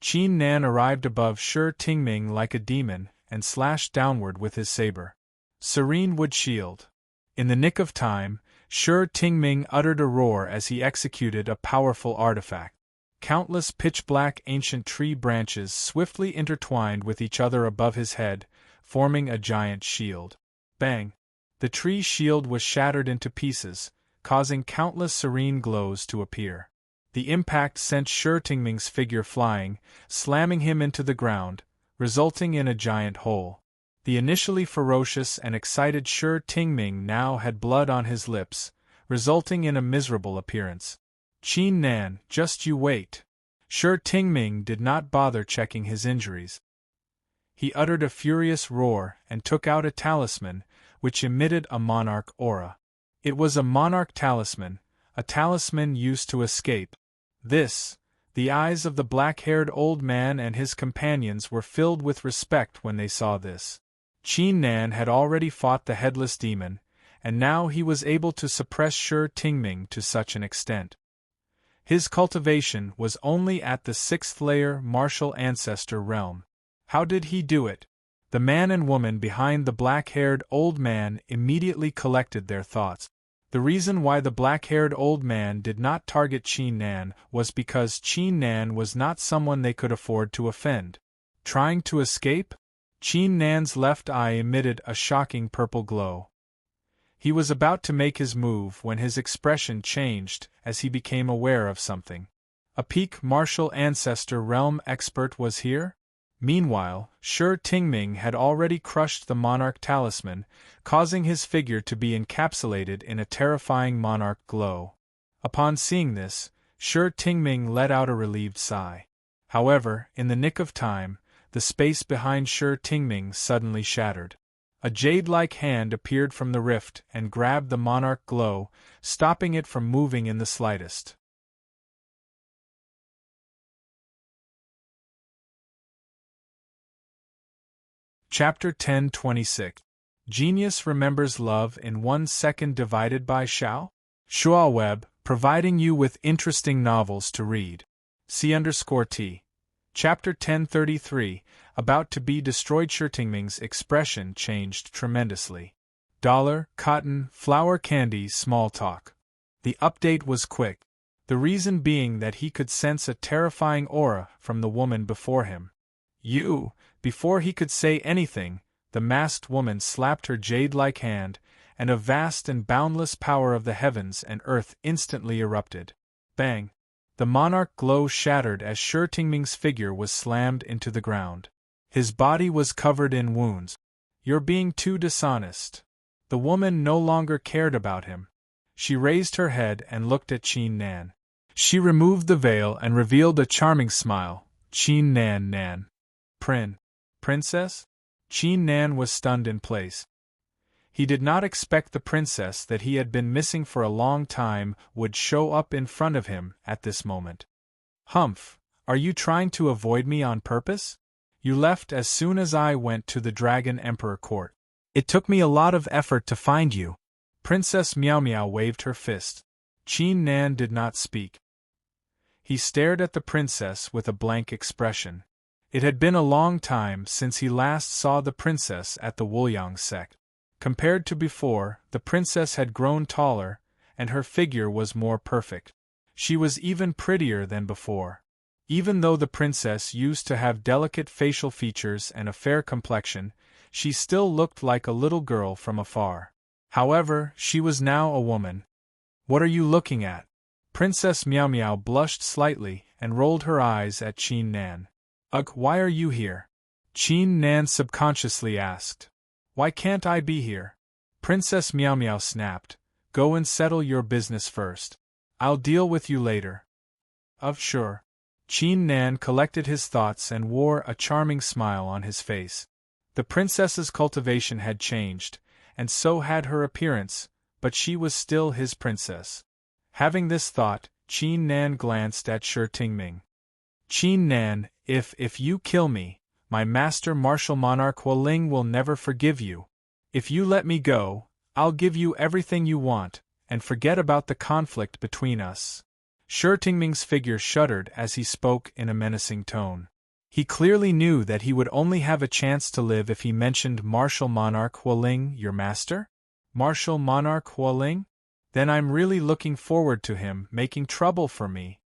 Speaker 1: Qin Nan arrived above Shi Tingming like a demon and slashed downward with his saber. Serene wood shield. In the nick of time, Shi Tingming uttered a roar as he executed a powerful artifact. Countless pitch-black ancient tree branches swiftly intertwined with each other above his head, forming a giant shield. Bang! The tree shield was shattered into pieces, causing countless serene glows to appear. The impact sent Shi Tingming's figure flying, slamming him into the ground, resulting in a giant hole. The initially ferocious and excited Shi Tingming now had blood on his lips, resulting in a miserable appearance. Qin Nan, just you wait. Shi Tingming did not bother checking his injuries. He uttered a furious roar and took out a talisman, which emitted a monarch aura. It was a monarch talisman, a talisman used to escape. The eyes of the black-haired old man and his companions were filled with respect when they saw this. Qin Nan had already fought the headless demon, and now he was able to suppress Shi Tingming to such an extent. His cultivation was only at the 6th layer martial ancestor realm. How did he do it? The man and woman behind the black-haired old man immediately collected their thoughts. The reason why the black-haired old man did not target Qin Nan was because Qin Nan was not someone they could afford to offend. Trying to escape? Qin Nan's left eye emitted a shocking purple glow. He was about to make his move when his expression changed as he became aware of something. A peak martial ancestor realm expert was here? Meanwhile, Shi Tingming had already crushed the monarch talisman, causing his figure to be encapsulated in a terrifying monarch glow. Upon seeing this, Shi Tingming let out a relieved sigh. However, in the nick of time, the space behind Shi Tingming suddenly shattered. A jade-like hand appeared from the rift and grabbed the monarch glow, stopping it from moving in the slightest. Chapter 1026. Genius Remembers Love in 1 Second Divided by Shao? Shua Web, providing you with interesting novels to read. C_T. Chapter 1033, about to be destroyed. Shi Tingming's expression changed tremendously. Dollar, cotton, flour candy, small talk. The update was quick. The reason being that he could sense a terrifying aura from the woman before him. Before he could say anything, the masked woman slapped her jade-like hand, and a vast and boundless power of the heavens and earth instantly erupted. Bang! The monarch glow shattered as Shi Tingming's figure was slammed into the ground. His body was covered in wounds. You're being too dishonest. The woman no longer cared about him. She raised her head and looked at Qin Nan. She removed the veil and revealed a charming smile. Qin Nan. Princess? Qin Nan was stunned in place. He did not expect the princess that he had been missing for a long time would show up in front of him at this moment. Humph, are you trying to avoid me on purpose? You left as soon as I went to the Dragon Emperor court. It took me a lot of effort to find you. Princess Meow Meow waved her fist. Qin Nan did not speak. He stared at the princess with a blank expression. It had been a long time since he last saw the princess at the Wuliang sect. Compared to before, the princess had grown taller, and her figure was more perfect. She was even prettier than before. Even though the princess used to have delicate facial features and a fair complexion, she still looked like a little girl from afar. However, she was now a woman. What are you looking at? Princess Meow Meow blushed slightly and rolled her eyes at Qin Nan. Ugh, why are you here? Qin Nan subconsciously asked. Why can't I be here? Princess Meow Meow snapped. Go and settle your business first. I'll deal with you later. Sure. Qin Nan collected his thoughts and wore a charming smile on his face. The princess's cultivation had changed, and so had her appearance, but she was still his princess. Having this thought, Qin Nan glanced at Shi Tingming. Qin Nan, if you kill me, my master martial monarch Hualing will never forgive you. If you let me go, I'll give you everything you want, and forget about the conflict between us. Shi Tingming's figure shuddered as he spoke in a menacing tone. He clearly knew that he would only have a chance to live if he mentioned martial monarch Hualing, your master? Martial monarch Hualing? Then I'm really looking forward to him making trouble for me.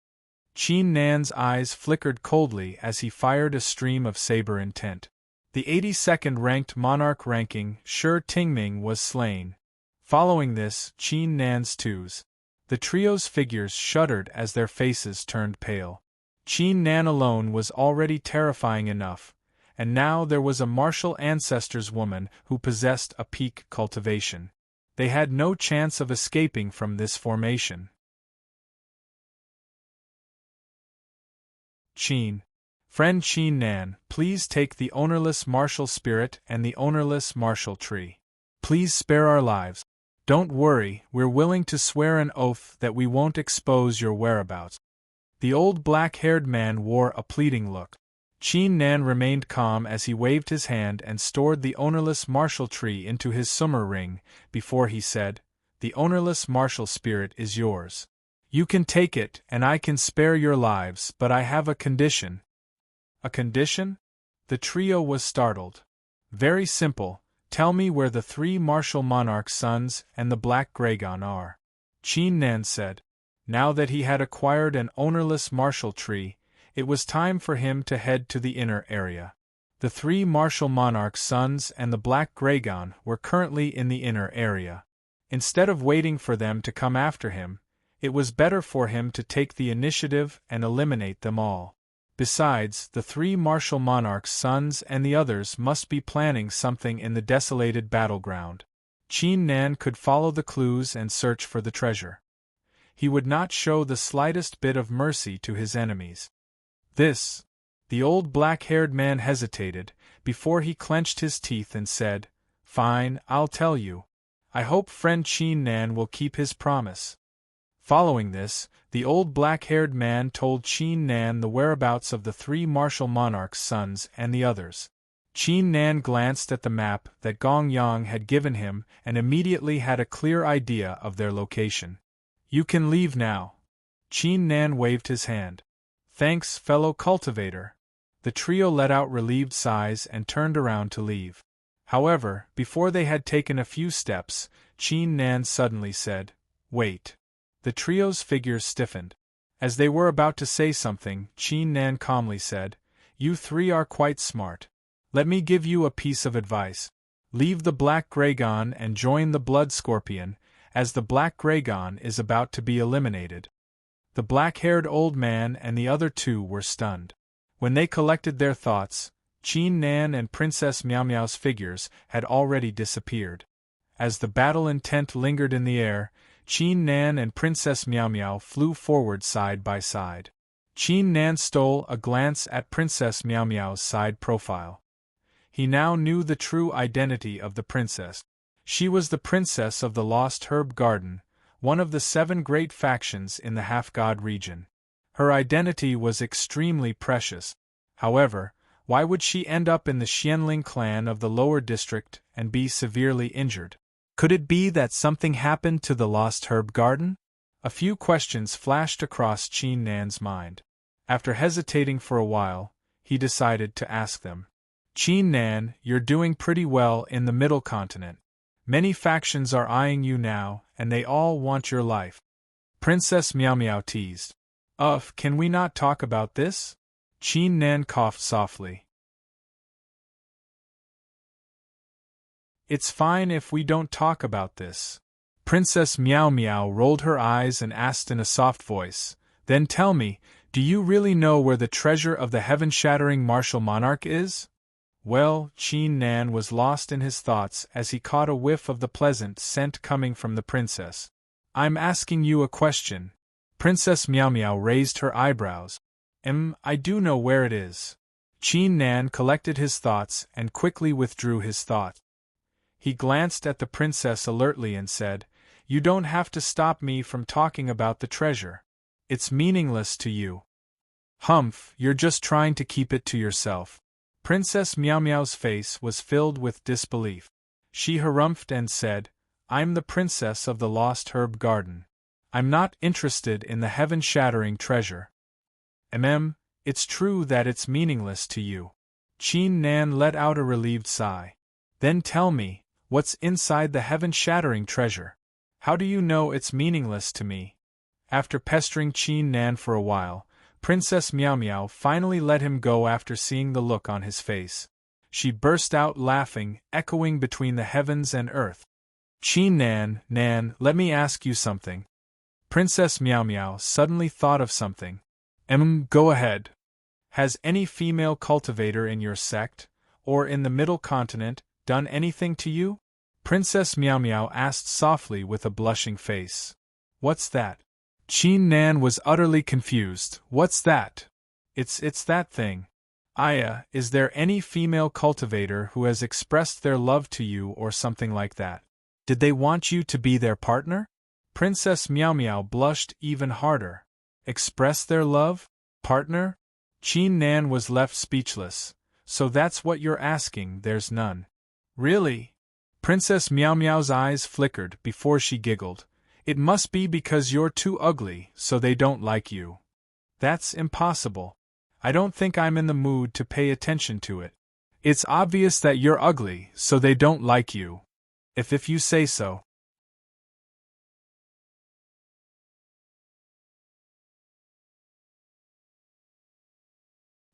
Speaker 1: Qin Nan's eyes flickered coldly as he fired a stream of saber intent. The 82nd ranked monarch ranking Shi Tingming was slain. Following this, Qin Nan's twos. The trio's figures shuddered as their faces turned pale. Qin Nan alone was already terrifying enough, and now there was a martial ancestors woman who possessed a peak cultivation. They had no chance of escaping from this formation. Friend Qin Nan, please take the ownerless martial spirit and the ownerless martial tree. Please spare our lives. Don't worry, we're willing to swear an oath that we won't expose your whereabouts. The old black-haired man wore a pleading look. Qin Nan remained calm as he waved his hand and stored the ownerless martial tree into his summer ring, before he said, "The ownerless martial spirit is yours. You can take it and I can spare your lives, but I have a condition." A condition? The trio was startled. Very simple, tell me where the 3 martial monarchs' sons and the Black Dragon are. Qin Nan said. Now that he had acquired an ownerless martial tree, it was time for him to head to the inner area. The 3 martial monarchs' sons and the Black Dragon were currently in the inner area. Instead of waiting for them to come after him, it was better for him to take the initiative and eliminate them all. Besides, the 3 martial monarchs' sons and the others must be planning something in the desolated battleground. Qin Nan could follow the clues and search for the treasure. He would not show the slightest bit of mercy to his enemies. The old black-haired man hesitated, before he clenched his teeth and said, "Fine, I'll tell you. I hope friend Qin Nan will keep his promise." Following this, the old black-haired man told Qin Nan the whereabouts of the 3 martial monarchs' sons and the others. Qin Nan glanced at the map that Gong Yang had given him and immediately had a clear idea of their location. "You can leave now." Qin Nan waved his hand. "Thanks, fellow cultivator." The trio let out relieved sighs and turned around to leave. However, before they had taken a few steps, Qin Nan suddenly said, "Wait." The trio's figures stiffened. As they were about to say something, Qin Nan calmly said, "You 3 are quite smart. Let me give you a piece of advice. Leave the Black Dragon and join the Blood Scorpion, as the Black Dragon is about to be eliminated." The black-haired old man and the other 2 were stunned. When they collected their thoughts, Qin Nan and Princess Miao Miao's figures had already disappeared. As the battle intent lingered in the air, Qin Nan and Princess Miao Miao flew forward side by side. Qin Nan stole a glance at Princess Miao Miao's side profile. He now knew the true identity of the princess. She was the princess of the Lost Herb Garden, one of the 7 great factions in the half-god region. Her identity was extremely precious. However, why would she end up in the Xianling clan of the lower district and be severely injured? Could it be that something happened to the Lost Herb Garden? A few questions flashed across Qin Nan's mind. After hesitating for a while, he decided to ask them. "Qin Nan, you're doing pretty well in the Middle Continent. Many factions are eyeing you now, and they all want your life." Princess Miao Miao teased. Can we not talk about this?" Qin Nan coughed softly. "It's fine if we don't talk about this." Princess Miao Miao rolled her eyes and asked in a soft voice, "Then tell me, do you really know where the treasure of the heaven-shattering martial monarch is?" Well, Qin Nan was lost in his thoughts as he caught a whiff of the pleasant scent coming from the princess. "I'm asking you a question." Princess Miao Miao raised her eyebrows. I do know where it is." Qin Nan collected his thoughts and quickly withdrew his thoughts. He glanced at the princess alertly and said, "You don't have to stop me from talking about the treasure. It's meaningless to you." "Humph, you're just trying to keep it to yourself." Princess Miao Miao's face was filled with disbelief. She harumphed and said, "I'm the princess of the Lost Herb Garden. I'm not interested in the heaven-shattering treasure." It's true that it's meaningless to you." Qin Nan let out a relieved sigh. "Then tell me, what's inside the heaven-shattering treasure? How do you know it's meaningless to me?" After pestering Qin Nan for a while, Princess Meow Meow finally let him go after seeing the look on his face. She burst out laughing, echoing between the heavens and earth. Chin Nan, let me ask you something. Princess Meow Meow suddenly thought of something. Go ahead. Has any female cultivator in your sect, or in the Middle Continent, done anything to you? Princess Meow Meow asked softly with a blushing face. What's that? Chin Nan was utterly confused. What's that? It's that thing. Aya, is there any female cultivator who has expressed their love to you or something like that? Did they want you to be their partner? Princess Meow Meow blushed even harder. Express their love? Partner? Chin Nan was left speechless. So that's what you're asking, there's none. Really? Princess Meow Meow's eyes flickered before she giggled. It must be because you're too ugly, so they don't like you. That's impossible. I don't think I'm in the mood to pay attention to it. It's obvious that you're ugly, so they don't like you. If you say so.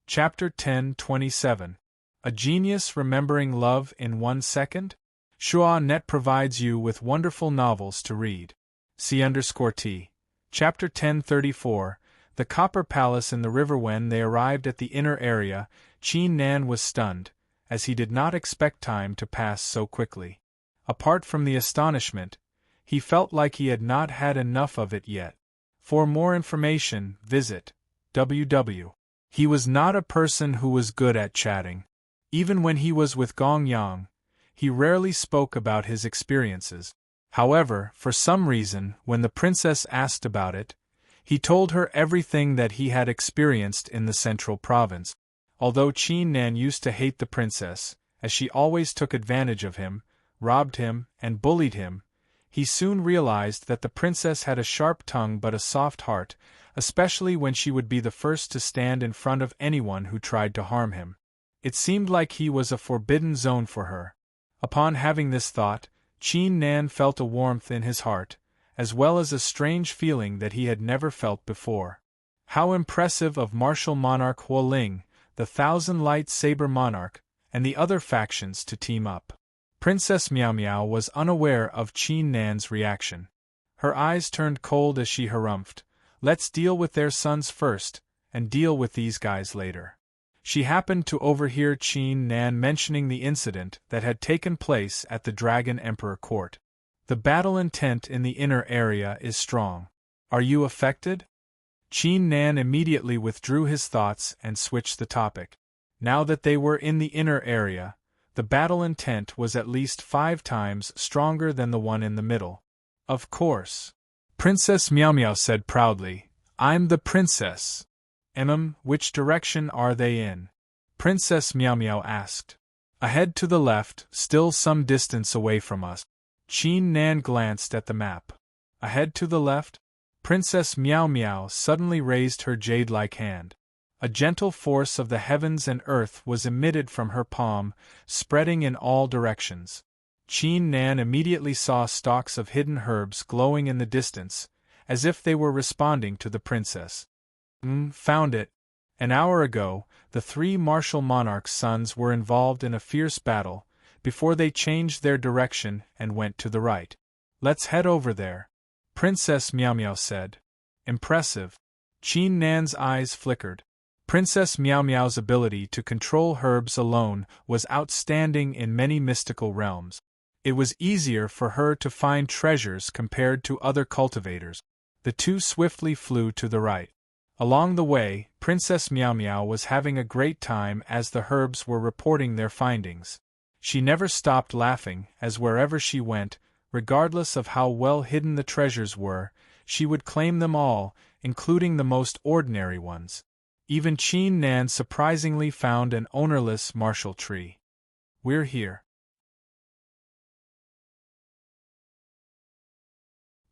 Speaker 1: Chapter 10:27. A Genius Remembering Love in 1 Second? Shua.net provides you with wonderful novels to read. C_T. Chapter 10:34. The Copper Palace in the river. When they arrived at the inner area, Chin Nan was stunned, as he did not expect time to pass so quickly. Apart from the astonishment, he felt like he had not had enough of it yet. For more information, visit www. He was not a person who was good at chatting. Even when he was with Gong Yang, he rarely spoke about his experiences. However, for some reason, when the princess asked about it, he told her everything that he had experienced in the central province. Although Chin Nan used to hate the princess, as she always took advantage of him, robbed him, and bullied him, he soon realized that the princess had a sharp tongue but a soft heart, especially when she would be the first to stand in front of anyone who tried to harm him. It seemed like he was a forbidden zone for her. Upon having this thought, Chin Nan felt a warmth in his heart, as well as a strange feeling that he had never felt before. How impressive of martial monarch Huo Ling, the Thousand-Light Saber monarch, and the other factions to team up. Princess Meow Meow was unaware of Chin Nan's reaction. Her eyes turned cold as she harumphed. Let's deal with their sons first, and deal with these guys later. She happened to overhear Chin Nan mentioning the incident that had taken place at the Dragon Emperor Court. The battle intent in the inner area is strong. Are you affected? Chin Nan immediately withdrew his thoughts and switched the topic. Now that they were in the inner area, the battle intent was at least 5 times stronger than the one in the middle. Of course. Princess Meow Meow said proudly, I'm the princess. Which direction are they in? Princess Meow Meow asked. Ahead to the left, still some distance away from us. Chin Nan glanced at the map. Ahead to the left? Princess Meow Meow suddenly raised her jade-like hand. A gentle force of the heavens and earth was emitted from her palm, spreading in all directions. Chin Nan immediately saw stalks of hidden herbs glowing in the distance, as if they were responding to the princess. Found it. An hour ago, the 3 martial monarchs' sons were involved in a fierce battle, before they changed their direction and went to the right. Let's head over there. Princess Meow Meow said. Impressive. Chin Nan's eyes flickered. Princess Meow Meow's ability to control herbs alone was outstanding in many mystical realms. It was easier for her to find treasures compared to other cultivators. The two swiftly flew to the right. Along the way, Princess Meow Meow was having a great time as the herbs were reporting their findings. She never stopped laughing, as wherever she went, regardless of how well hidden the treasures were, she would claim them all, including the most ordinary ones. Even Chin Nan surprisingly found an ownerless martial tree. We're here.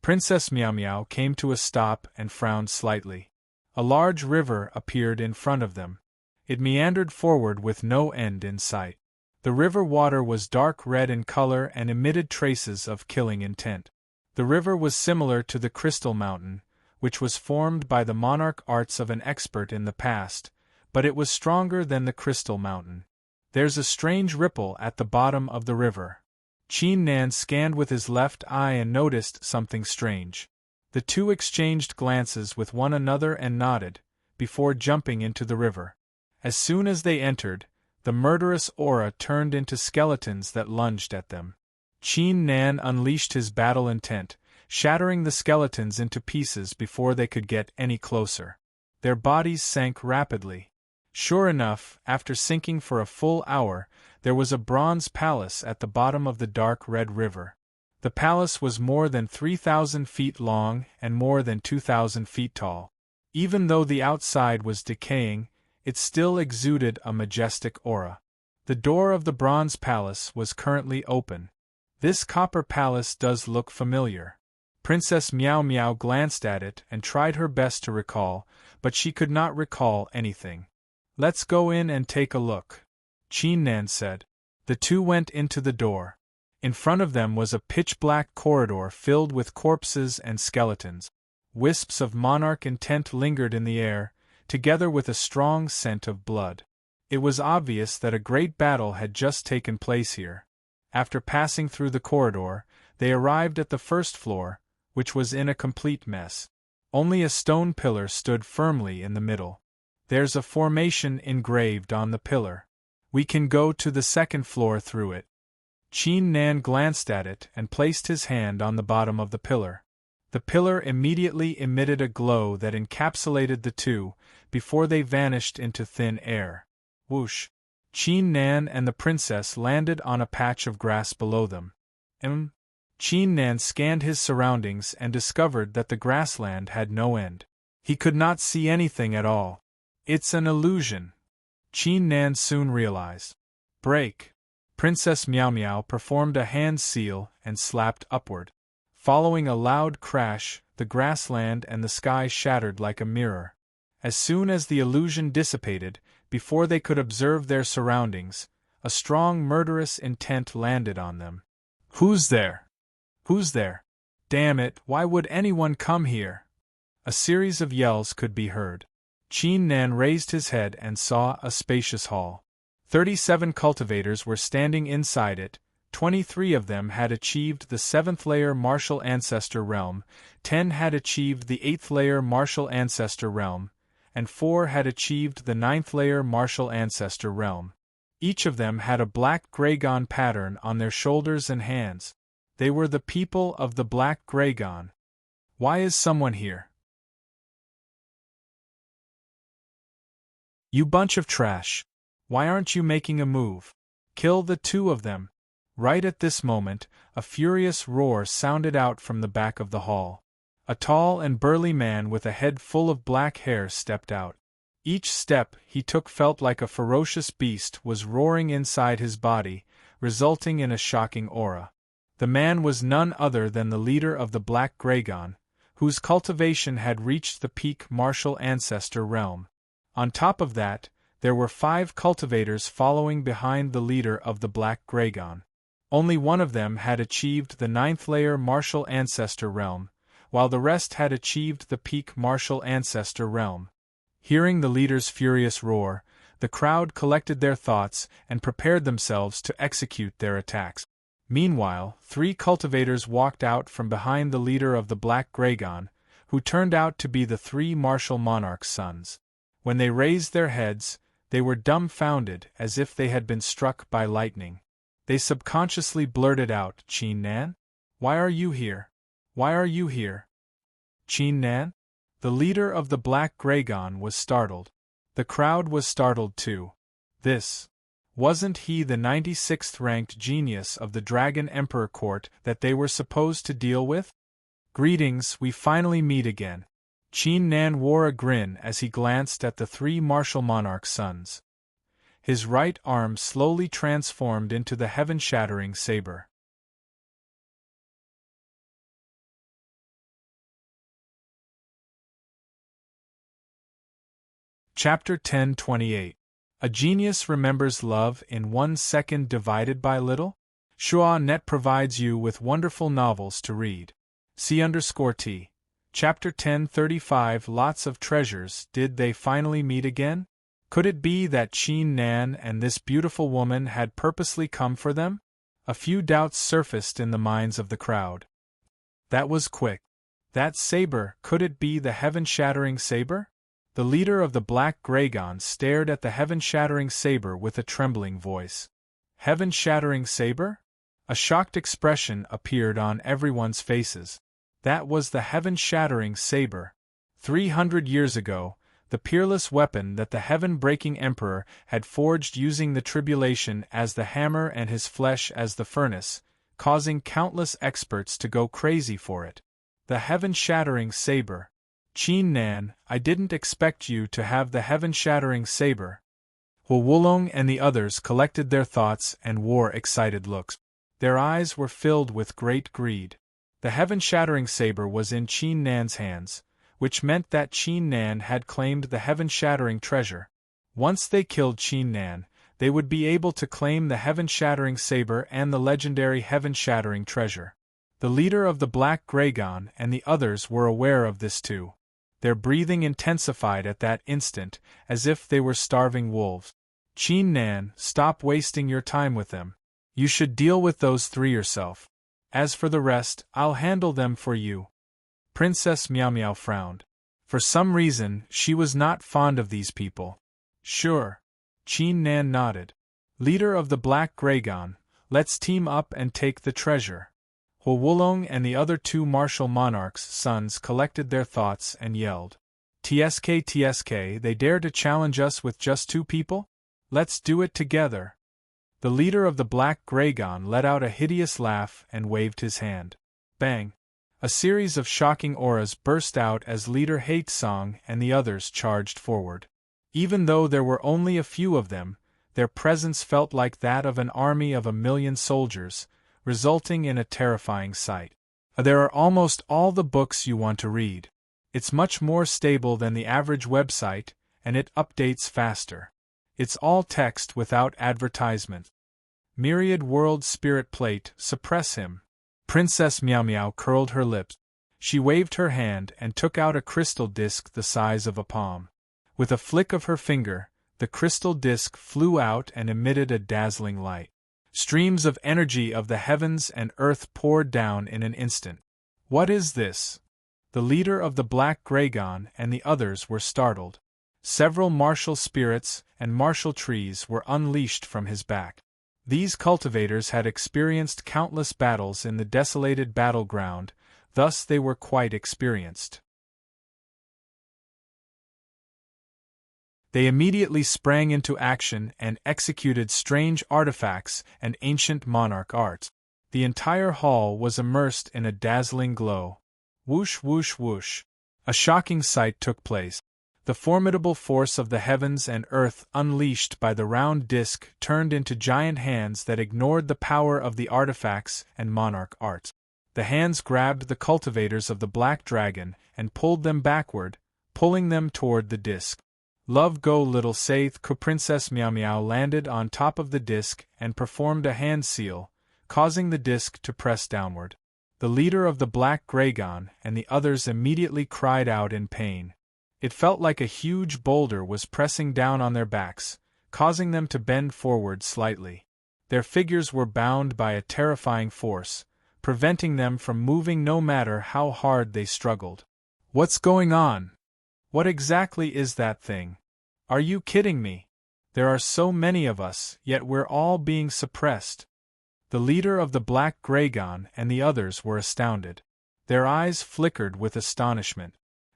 Speaker 1: Princess Meow Meow came to a stop and frowned slightly. A large river appeared in front of them. It meandered forward with no end in sight. The river water was dark red in color and emitted traces of killing intent. The river was similar to the Crystal Mountain, which was formed by the monarch arts of an expert in the past, but it was stronger than the crystal mountain. There's a strange ripple at the bottom of the river. Qin Nan scanned with his left eye and noticed something strange. The two exchanged glances with one another and nodded, before jumping into the river. As soon as they entered, the murderous aura turned into skeletons that lunged at them. Qin Nan unleashed his battle intent, shattering the skeletons into pieces before they could get any closer. Their bodies sank rapidly. Sure enough, after sinking for a full hour, there was a bronze palace at the bottom of the dark red river. The palace was more than 3,000 feet long and more than 2,000 feet tall. Even though the outside was decaying, it still exuded a majestic aura. The door of the bronze palace was currently open. This copper palace does look familiar. Princess Meow Meow glanced at it and tried her best to recall, but she could not recall anything. "Let's go in and take a look," Qin Nan said. The two went into the door. In front of them was a pitch-black corridor filled with corpses and skeletons. Wisps of monarch intent lingered in the air, together with a strong scent of blood. It was obvious that a great battle had just taken place here. After passing through the corridor, they arrived at the first floor, which was in a complete mess. Only a stone pillar stood firmly in the middle. "There's a formation engraved on the pillar. We can go to the second floor through it." Qin Nan glanced at it and placed his hand on the bottom of the pillar. The pillar immediately emitted a glow that encapsulated the two, before they vanished into thin air. Whoosh! Qin Nan and the princess landed on a patch of grass below them. Qin Nan scanned his surroundings and discovered that the grassland had no end. He could not see anything at all. "It's an illusion," Qin Nan soon realized. "Break!" Princess Meow Meow performed a hand seal and slapped upward. Following a loud crash, the grassland and the sky shattered like a mirror. As soon as the illusion dissipated, before they could observe their surroundings, a strong murderous intent landed on them. "Who's there? Who's there? Damn it, why would anyone come here?" A series of yells could be heard. Qin Nan raised his head and saw a spacious hall. 37 cultivators were standing inside it. 23 of them had achieved the 7th layer Martial Ancestor realm, 10 had achieved the 8th layer Martial Ancestor realm, and 4 had achieved the 9th layer Martial Ancestor realm. Each of them had a black Graygon pattern on their shoulders and hands. They were the people of the Black Graygon. "Why is someone here?" "You bunch of trash. Why aren't you making a move? Kill the two of them." Right at this moment, a furious roar sounded out from the back of the hall. A tall and burly man with a head full of black hair stepped out. Each step he took felt like a ferocious beast was roaring inside his body, resulting in a shocking aura. The man was none other than the leader of the Black Graygon, whose cultivation had reached the peak Martial Ancestor realm. On top of that, there were 5 cultivators following behind the leader of the Black Graygon. Only one of them had achieved the 9th layer Martial Ancestor realm, while the rest had achieved the peak Martial Ancestor realm. Hearing the leader's furious roar, the crowd collected their thoughts and prepared themselves to execute their attacks. Meanwhile, 3 cultivators walked out from behind the leader of the Black Graygon, who turned out to be the 3 martial monarchs' sons. When they raised their heads, they were dumbfounded as if they had been struck by lightning. They subconsciously blurted out, "Qin Nan? Why are you here? Why are you here?" "Qin Nan?" The leader of the Black Graygon was startled. The crowd was startled too. Wasn't he the 96th ranked genius of the Dragon Emperor Court that they were supposed to deal with? "Greetings, we finally meet again." Qin Nan wore a grin as he glanced at the 3 martial monarch sons. His right arm slowly transformed into the heaven-shattering saber. Chapter 1028. A Genius Remembers Love in 1 Second Divided by Little? Shua Net provides you with wonderful novels to read. C_T. Chapter 10:35 Lots of treasures. Did they finally meet again? Could it be that Qin Nan and this beautiful woman had purposely come for them? A few doubts surfaced in the minds of the crowd. That was quick. That saber, could it be the heaven-shattering saber? The leader of the Black Dragon stared at the heaven-shattering saber with a trembling voice. Heaven-shattering saber? A shocked expression appeared on everyone's faces. That was the heaven-shattering saber. 300 years ago, the peerless weapon that the heaven-breaking emperor had forged using the tribulation as the hammer and his flesh as the furnace, causing countless experts to go crazy for it. The heaven-shattering saber. Qin Nan, I didn't expect you to have the heaven-shattering saber. Hu Wulong and the others collected their thoughts and wore excited looks. Their eyes were filled with great greed. The heaven-shattering saber was in Qin Nan's hands, which meant that Qin Nan had claimed the heaven-shattering treasure. Once they killed Qin Nan, they would be able to claim the heaven-shattering saber and the legendary heaven-shattering treasure. The leader of the Black Dragon and the others were aware of this too. Their breathing intensified at that instant, as if they were starving wolves. Qin Nan, stop wasting your time with them. You should deal with those three yourself. As for the rest, I'll handle them for you. Princess Miao Miao frowned. For some reason, she was not fond of these people. Sure. Qin Nan nodded. Leader of the Black Dragon, let's team up and take the treasure. Hu Wulong and the other two martial monarchs' sons collected their thoughts and yelled. TSK, they dare to challenge us with just two people? Let's do it together. The leader of the Black Dragon let out a hideous laugh and waved his hand. Bang! A series of shocking auras burst out as leader Hate Song and the others charged forward. Even though there were only a few of them, their presence felt like that of an army of 1,000,000 soldiers, resulting in a terrifying sight. There are almost all the books you want to read. It's much more stable than the average website, and it updates faster. It's all text without advertisement. Myriad World Spirit Plate, suppress him. Princess Miao Miao curled her lips. She waved her hand and took out a crystal disc the size of a palm. With a flick of her finger, the crystal disc flew out and emitted a dazzling light. Streams of energy of the heavens and earth poured down in an instant. What is this? The leader of the Black Dragon and the others were startled. Several martial spirits and martial trees were unleashed from his back. These cultivators had experienced countless battles in the desolated battleground, thus they were quite experienced. They immediately sprang into action and executed strange artifacts and ancient monarch art. The entire hall was immersed in a dazzling glow. Whoosh whoosh whoosh. A shocking sight took place. The formidable force of the heavens and earth unleashed by the round disk turned into giant hands that ignored the power of the artifacts and monarch art. The hands grabbed the cultivators of the Black Dragon and pulled them backward, pulling them toward the disk. Love go little Saith Princess Miao Miao landed on top of the disk and performed a hand seal, causing the disk to press downward. The leader of the Black Dragon and the others immediately cried out in pain. It felt like a huge boulder was pressing down on their backs, causing them to bend forward slightly. Their figures were bound by a terrifying force, preventing them from moving no matter how hard they struggled. What's going on? What exactly is that thing? Are you kidding me? There are so many of us, yet we're all being suppressed. The leader of the Black Dragon and the others were astounded. Their eyes flickered with astonishment.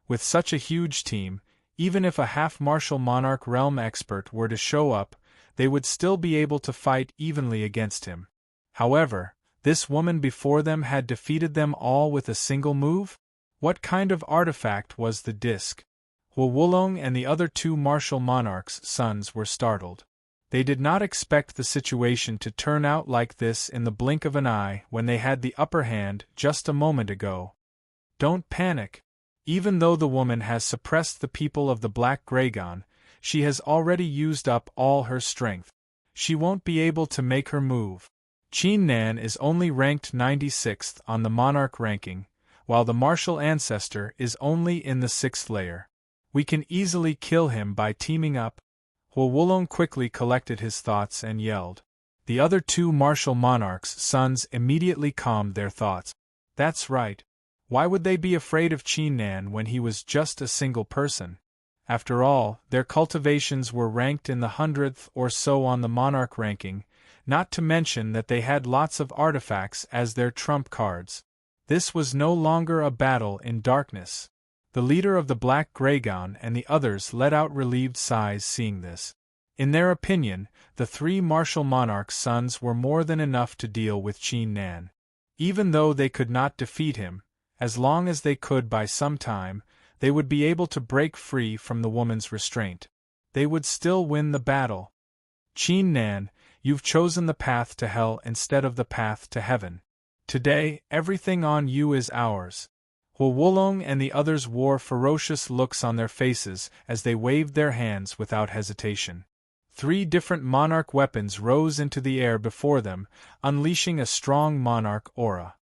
Speaker 1: With such a huge team, even if a half-martial monarch realm expert were to show up, they would still be able to fight evenly against him. However, this woman before them had defeated them all with a single move? What kind of artifact was the disc? Hu Wulong and the other two martial monarchs' sons were startled. They did not expect the situation to turn out like this in the blink of an eye when they had the upper hand just a moment ago. Don't panic. Even though the woman has suppressed the people of the Black Dragon, she has already used up all her strength. She won't be able to make her move. Qin Nan is only ranked 96th on the monarch ranking, while the martial ancestor is only in the 6th layer. We can easily kill him by teaming up. Wulong quickly collected his thoughts and yelled. The other 2 martial monarchs' sons immediately calmed their thoughts. That's right. Why would they be afraid of Qin Nan when he was just a single person? After all, their cultivations were ranked in the 100th or so on the monarch ranking, not to mention that they had lots of artifacts as their trump cards. This was no longer a battle in darkness. The leader of the Black Graygon and the others let out relieved sighs seeing this. In their opinion, the 3 martial monarchs' sons were more than enough to deal with Qin Nan. Even though they could not defeat him, as long as they could by some time, they would be able to break free from the woman's restraint. They would still win the battle. Qin Nan, you've chosen the path to hell instead of the path to heaven. Today, everything on you is ours. Wulong and the others wore ferocious looks on their faces as they waved their hands without hesitation. 3 different monarch weapons rose into the air before them, unleashing a strong monarch aura.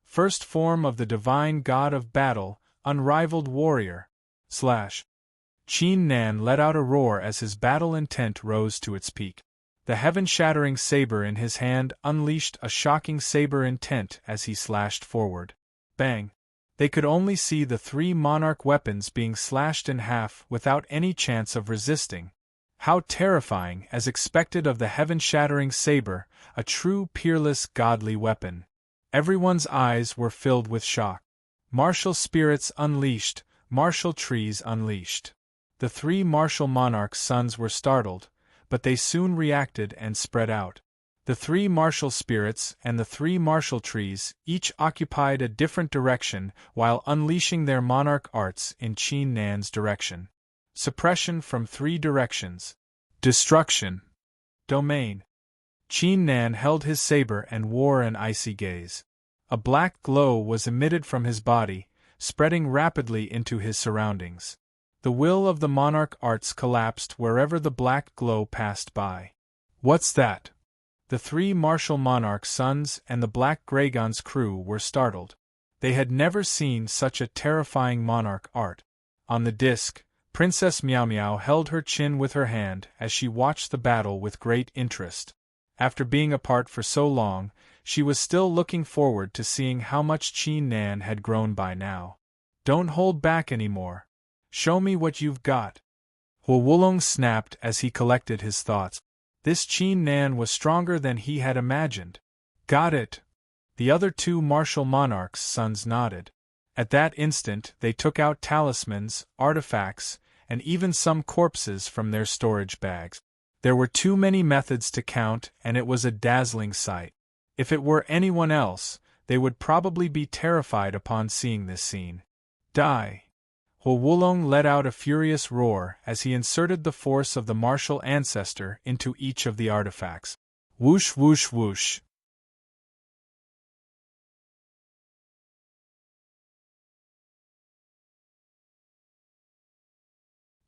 Speaker 1: First form of the divine god of battle, unrivaled warrior. Qin Nan let out a roar as his battle intent rose to its peak. The heaven-shattering saber in his hand unleashed a shocking saber intent as he slashed forward. Bang! They could only see the 3 monarch weapons being slashed in half without any chance of resisting. How terrifying, as expected of the heaven-shattering saber, a true peerless godly weapon. Everyone's eyes were filled with shock. Martial spirits unleashed, martial trees unleashed. The 3 martial monarchs' sons were startled, but they soon reacted and spread out. The 3 martial spirits and the 3 martial trees each occupied a different direction while unleashing their monarch arts in Qin Nan's direction. Suppression from 3 directions. Destruction. Domain. Qin Nan held his saber and wore an icy gaze. A black glow was emitted from his body, spreading rapidly into his surroundings. The will of the monarch arts collapsed wherever the black glow passed by. What's that? The 3 martial monarchs' sons and the Black Graygon's crew were startled. They had never seen such a terrifying monarch art. On the disc, Princess Meow Meow held her chin with her hand as she watched the battle with great interest. After being apart for so long, she was still looking forward to seeing how much Qin Nan had grown by now. Don't hold back anymore. Show me what you've got. Wulong snapped as he collected his thoughts. This Qin Nan was stronger than he had imagined. Got it. The other 2 martial monarchs' sons nodded. At that instant they took out talismans, artifacts, and even some corpses from their storage bags. There were too many methods to count, and it was a dazzling sight. If it were anyone else, they would probably be terrified upon seeing this scene. Die! Wulong let out a furious roar as he inserted the force of the martial ancestor into each of the artifacts. Whoosh whoosh whoosh.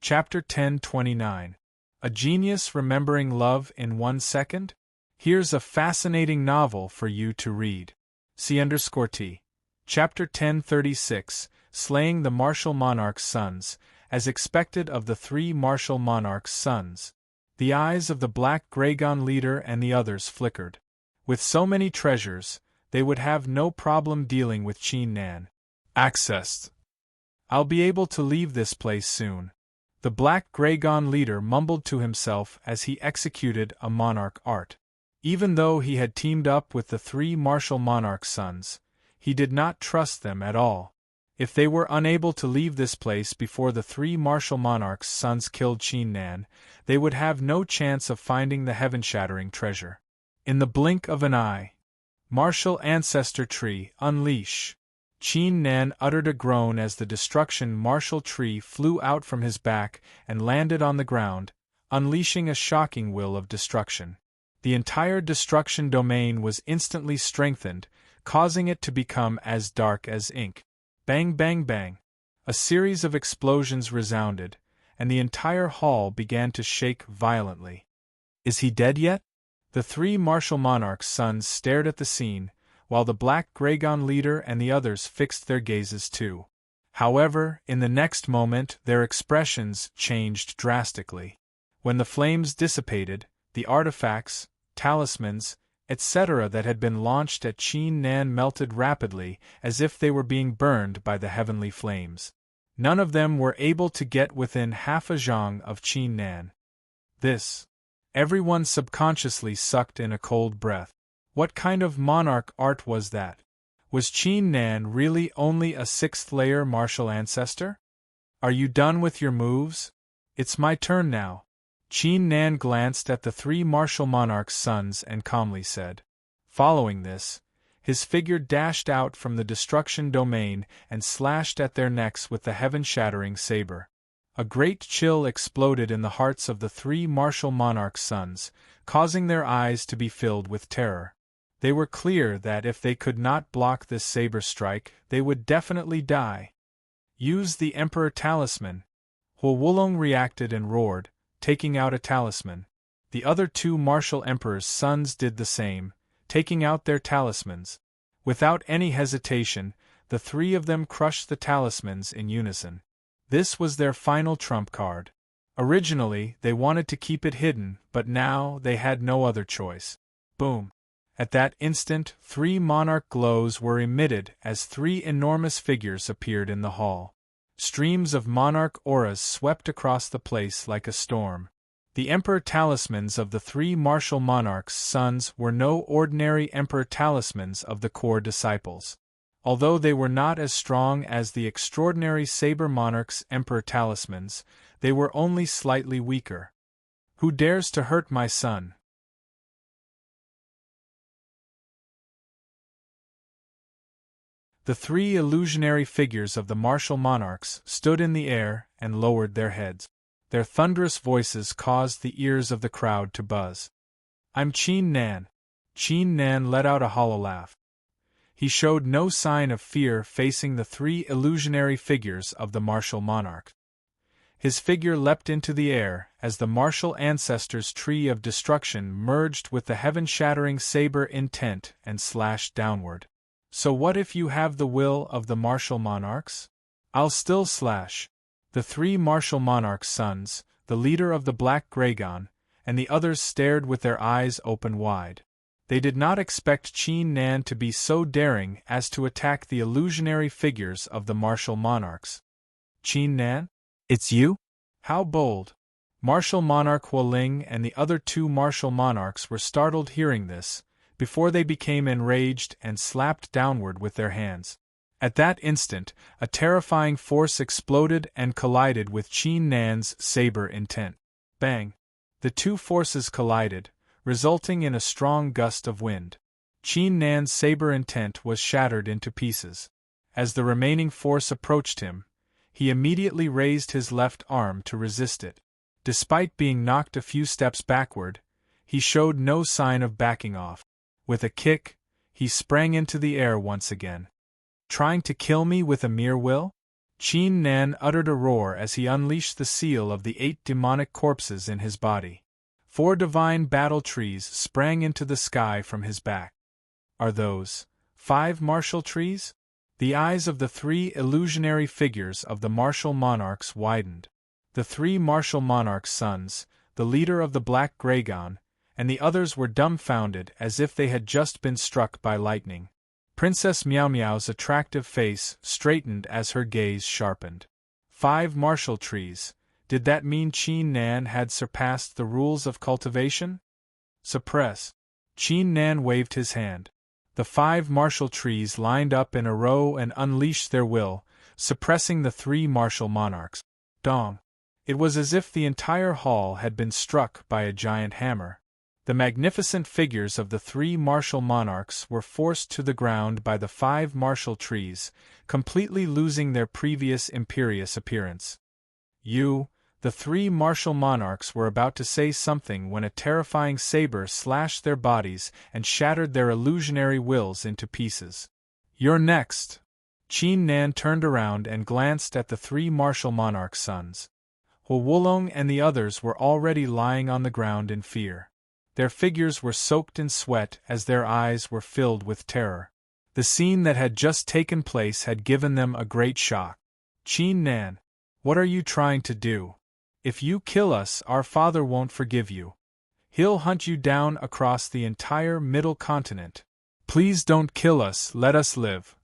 Speaker 1: Chapter 1029. A Genius Remembering Love in 1 Second? Here's a fascinating novel for you to read. C_T. Chapter 1036, Slaying the Martial Monarch's Sons, as expected of the 3 martial monarchs' sons. The eyes of the Black Graygon leader and the others flickered. With so many treasures, they would have no problem dealing with Qin Nan. Accessed. I'll be able to leave this place soon. The Black Graygon leader mumbled to himself as he executed a monarch art. Even though he had teamed up with the 3 martial monarchs' sons, he did not trust them at all. If they were unable to leave this place before the 3 martial monarchs' sons killed Qin Nan, they would have no chance of finding the heaven-shattering treasure. In the blink of an eye. Martial Ancestor Tree, unleash. Qin Nan uttered a groan as the destruction martial tree flew out from his back and landed on the ground, unleashing a shocking will of destruction. The entire destruction domain was instantly strengthened, causing it to become as dark as ink. Bang bang bang. A series of explosions resounded, and the entire hall began to shake violently. Is he dead yet? The 3 martial monarchs' sons stared at the scene, while the Black Gragon leader and the others fixed their gazes too. However, in the next moment their expressions changed drastically. When the flames dissipated, the artifacts, talismans, etc. that had been launched at Qin Nan melted rapidly as if they were being burned by the heavenly flames. None of them were able to get within half a zhang of Qin Nan. This. Everyone subconsciously sucked in a cold breath. What kind of monarch art was that? Was Qin Nan really only a sixth-layer martial ancestor? Are you done with your moves? It's my turn now. Qin Nan glanced at the three martial monarchs' sons and calmly said. Following this, his figure dashed out from the destruction domain and slashed at their necks with the heaven-shattering saber. A great chill exploded in the hearts of the three martial monarchs' sons, causing their eyes to be filled with terror. They were clear that if they could not block this saber strike, they would definitely die. Use the Emperor Talisman. Huo Wulong reacted and roared, taking out a talisman. The other two martial emperors' sons did the same, taking out their talismans. Without any hesitation, the three of them crushed the talismans in unison. This was their final trump card. Originally, they wanted to keep it hidden, but now they had no other choice. Boom! At that instant, three monarch glows were emitted as three enormous figures appeared in the hall. Streams of monarch auras swept across the place like a storm. The Emperor Talismans of the three martial monarchs' sons were no ordinary Emperor Talismans of the core disciples. Although they were not as strong as the extraordinary Saber Monarch's Emperor Talismans, they were only slightly weaker. Who dares to hurt my son? The three illusionary figures of the martial monarchs stood in the air and lowered their heads. Their thunderous voices caused the ears of the crowd to buzz. I'm Qin Nan. Qin Nan let out a hollow laugh. He showed no sign of fear facing the three illusionary figures of the martial monarch. His figure leapt into the air as the martial ancestors' tree of destruction merged with the heaven-shattering saber intent and slashed downward. So what if you have the will of the martial monarchs? I'll still slash. The three martial monarchs' sons, the leader of the Black Gragon, and the others stared with their eyes open wide. They did not expect Qin Nan to be so daring as to attack the illusionary figures of the martial monarchs. Qin Nan? It's you? How bold! Martial monarch Huo Ling and the other two martial monarchs were startled hearing this, before they became enraged and slapped downward with their hands. At that instant, a terrifying force exploded and collided with Qin Nan's saber intent. Bang! The two forces collided, resulting in a strong gust of wind. Qin Nan's saber intent was shattered into pieces. As the remaining force approached him, he immediately raised his left arm to resist it. Despite being knocked a few steps backward, he showed no sign of backing off. With a kick, he sprang into the air once again. Trying to kill me with a mere will? Qin Nan uttered a roar as he unleashed the seal of the 8 demonic corpses in his body. 4 divine battle trees sprang into the sky from his back. Are those 5 martial trees? The eyes of the 3 illusionary figures of the martial monarchs widened. The 3 martial monarchs' sons, the leader of the Black Gragon, and the others were dumbfounded as if they had just been struck by lightning. Princess Miao Miao's attractive face straightened as her gaze sharpened. 5 martial trees. Did that mean Qin Nan had surpassed the rules of cultivation? Suppress. Qin Nan waved his hand. The 5 martial trees lined up in a row and unleashed their will, suppressing the 3 martial monarchs. Dong. It was as if the entire hall had been struck by a giant hammer. The magnificent figures of the 3 martial monarchs were forced to the ground by the 5 martial trees, completely losing their previous imperious appearance. The 3 martial monarchs were about to say something when a terrifying saber slashed their bodies and shattered their illusionary wills into pieces. You're next. Qin Nan turned around and glanced at the 3 martial monarchs' sons. Huo Wulong and the others were already lying on the ground in fear. Their figures were soaked in sweat as their eyes were filled with terror. The scene that had just taken place had given them a great shock. Qin Nan, what are you trying to do? If you kill us, our father won't forgive you. He'll hunt you down across the entire middle continent. Please don't kill us, let us live.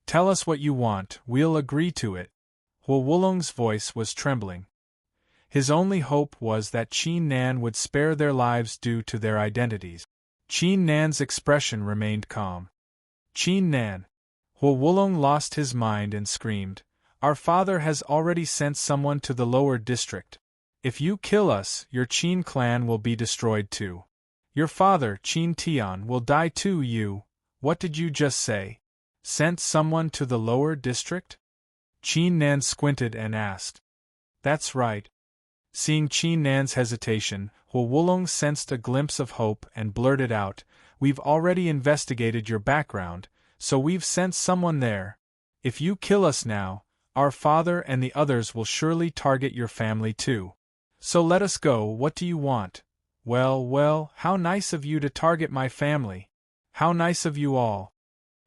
Speaker 1: Tell us what you want, we'll agree to it. Huo Wulong's voice was trembling. His only hope was that Qin Nan would spare their lives due to their identities. Qin Nan's expression remained calm. Qin Nan. Huo Wulong lost his mind and screamed, "Our father has already sent someone to the lower district. If you kill us, your Qin clan will be destroyed too. Your father, Qin Tian, will die too. You, what did you just say? Sent someone to the lower district?" Qin Nan squinted and asked. That's right. Seeing Qin Nan's hesitation, Huo Wulong sensed a glimpse of hope and blurted out, "We've already investigated your background, so we've sent someone there. If you kill us now, our father and the others will surely target your family too. So let us go, what do you want?" Well, how nice of you to target my family. How nice of you all."